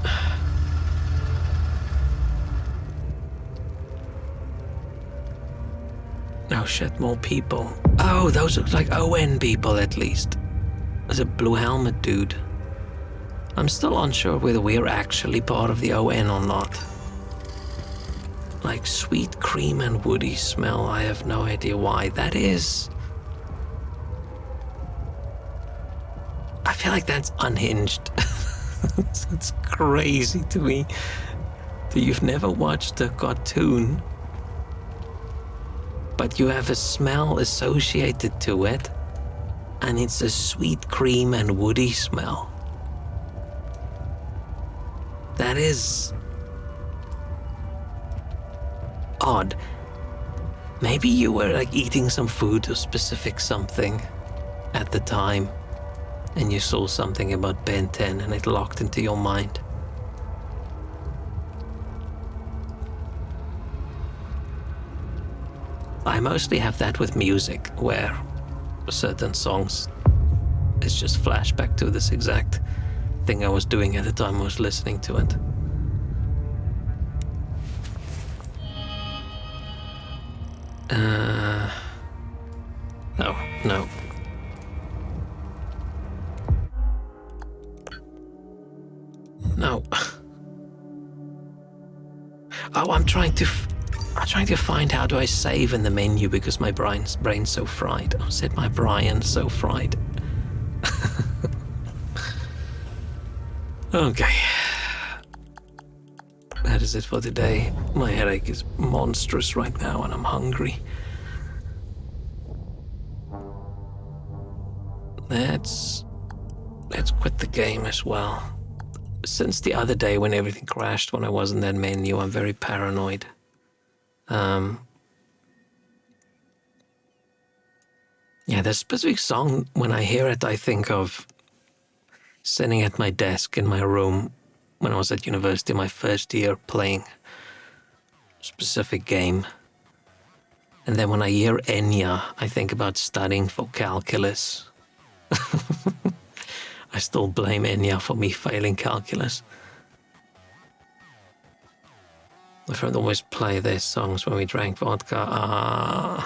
No shit, more people. Oh, those look like ON people at least. There's a blue helmet dude. I'm still unsure whether we're actually part of the ON or not. Like sweet cream and woody smell, I have no idea why that is. I feel like that's unhinged. It's crazy to me that you've never watched a cartoon, but you have a smell associated to it, and it's a sweet cream and woody smell. That is odd. Maybe you were like eating some food or specific something at the time, and you saw something about Ben 10 and it locked into your mind. I mostly have that with music, where certain songs, it's just flashback to this exact thing I was doing at the time I was listening to it. No. No. Oh, I'm trying to find how do I save in the menu because my brain's so fried. I said my Brian's so fried. Okay. That is it for today. My headache is monstrous right now and I'm hungry. Let's quit the game as well. Since the other day when everything crashed when I was in that menu, I'm very paranoid. Yeah, there's a specific song, when I hear it, I think of sitting at my desk in my room when I was at university my first year playing a specific game. And then when I hear Enya, I think about studying for calculus. I still blame Enya for me failing calculus. My friend always play their songs when we drank vodka.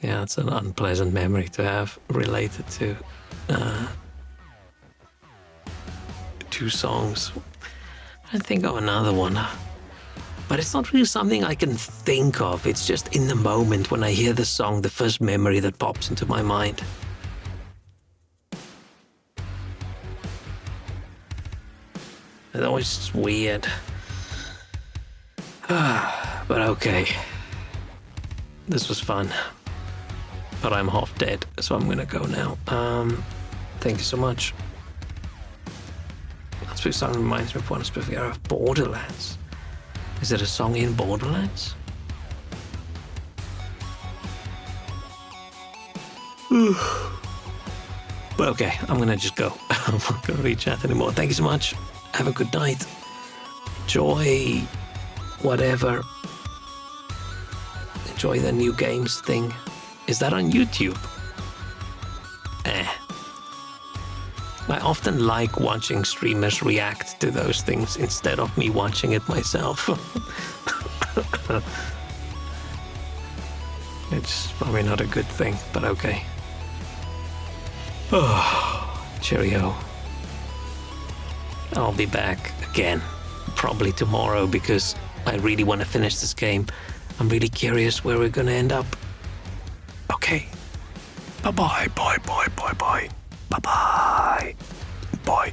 Yeah, it's an unpleasant memory to have related to two songs. I think of another one. But it's not really something I can think of. It's just in the moment when I hear the song, the first memory that pops into my mind. It's always weird. But okay. This was fun. But I'm half dead, so I'm gonna go now. Thank you so much. That specific song reminds me of one specific era of Borderlands. Is it a song in Borderlands? But okay, I'm gonna just go. I'm not gonna read chat anymore. Thank you so much. Have a good night. Enjoy whatever. Enjoy the new games thing. Is that on YouTube? I often like watching streamers react to those things instead of me watching it myself. It's probably not a good thing, but okay. Oh, cheerio. I'll be back again, probably tomorrow, because I really want to finish this game. I'm really curious where we're gonna end up. Okay. Bye-bye, bye-bye, bye-bye. Bye-bye. Bye.